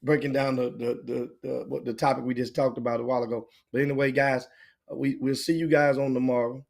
the topic we just talked about a while ago. But anyway, guys, we'll see you guys on tomorrow.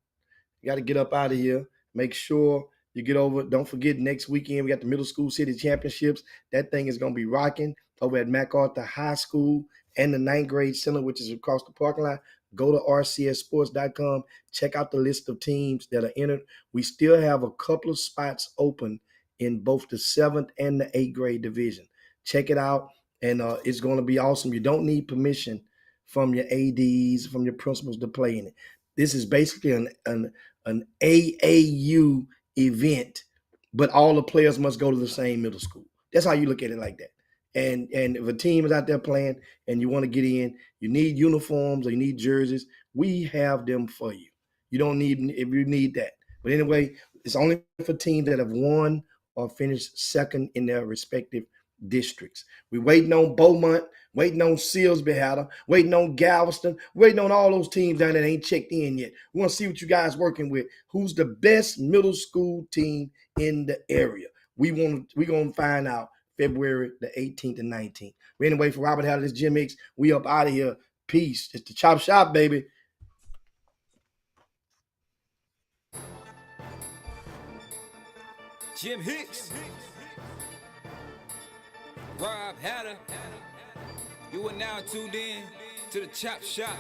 You got to get up out of here. Make sure you get over. Don't forget, next weekend we got the Middle School City Championships. That thing is going to be rocking over at MacArthur High School and the 9th grade center, which is across the parking lot. Go to rcssports.com. Check out the list of teams that are entered. We still have a couple of spots open in both the 7th and the 8th grade division. Check it out, and it's going to be awesome. You don't need permission from your ADs, from your principals to play in it. This is basically an AAU event, but all the players must go to the same middle school. That's how you look at it, like that. And if a team is out there playing and you want to get in, you need uniforms or you need jerseys, we have them for you. You don't need, if you need that. But anyway, it's only for teams that have won or finished second in their respective districts. We're waiting on Beaumont, waiting on Sealsby Hatter, waiting on Galveston, waiting on all those teams down there that ain't checked in yet. We want to see what you guys working with. Who's the best middle school team in the area? We're going to find out February the 18th and 19th. But anyway, for Robert Hatter, this Jim Hicks. We up out of here. Peace. It's the Chop Shop, baby. Jim Hicks. Rob Hatter. You are now tuned in to the Chop Shop.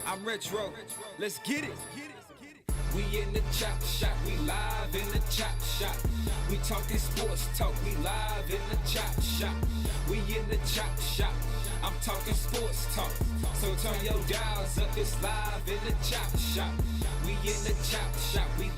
I'm Retro. Let's get it. We in the Chop Shop, we live in the Chop Shop. We talking sports talk, we live in the Chop Shop. We in the Chop Shop, I'm talking sports talk. So turn your dials up, it's live in the Chop Shop. We in the Chop Shop, we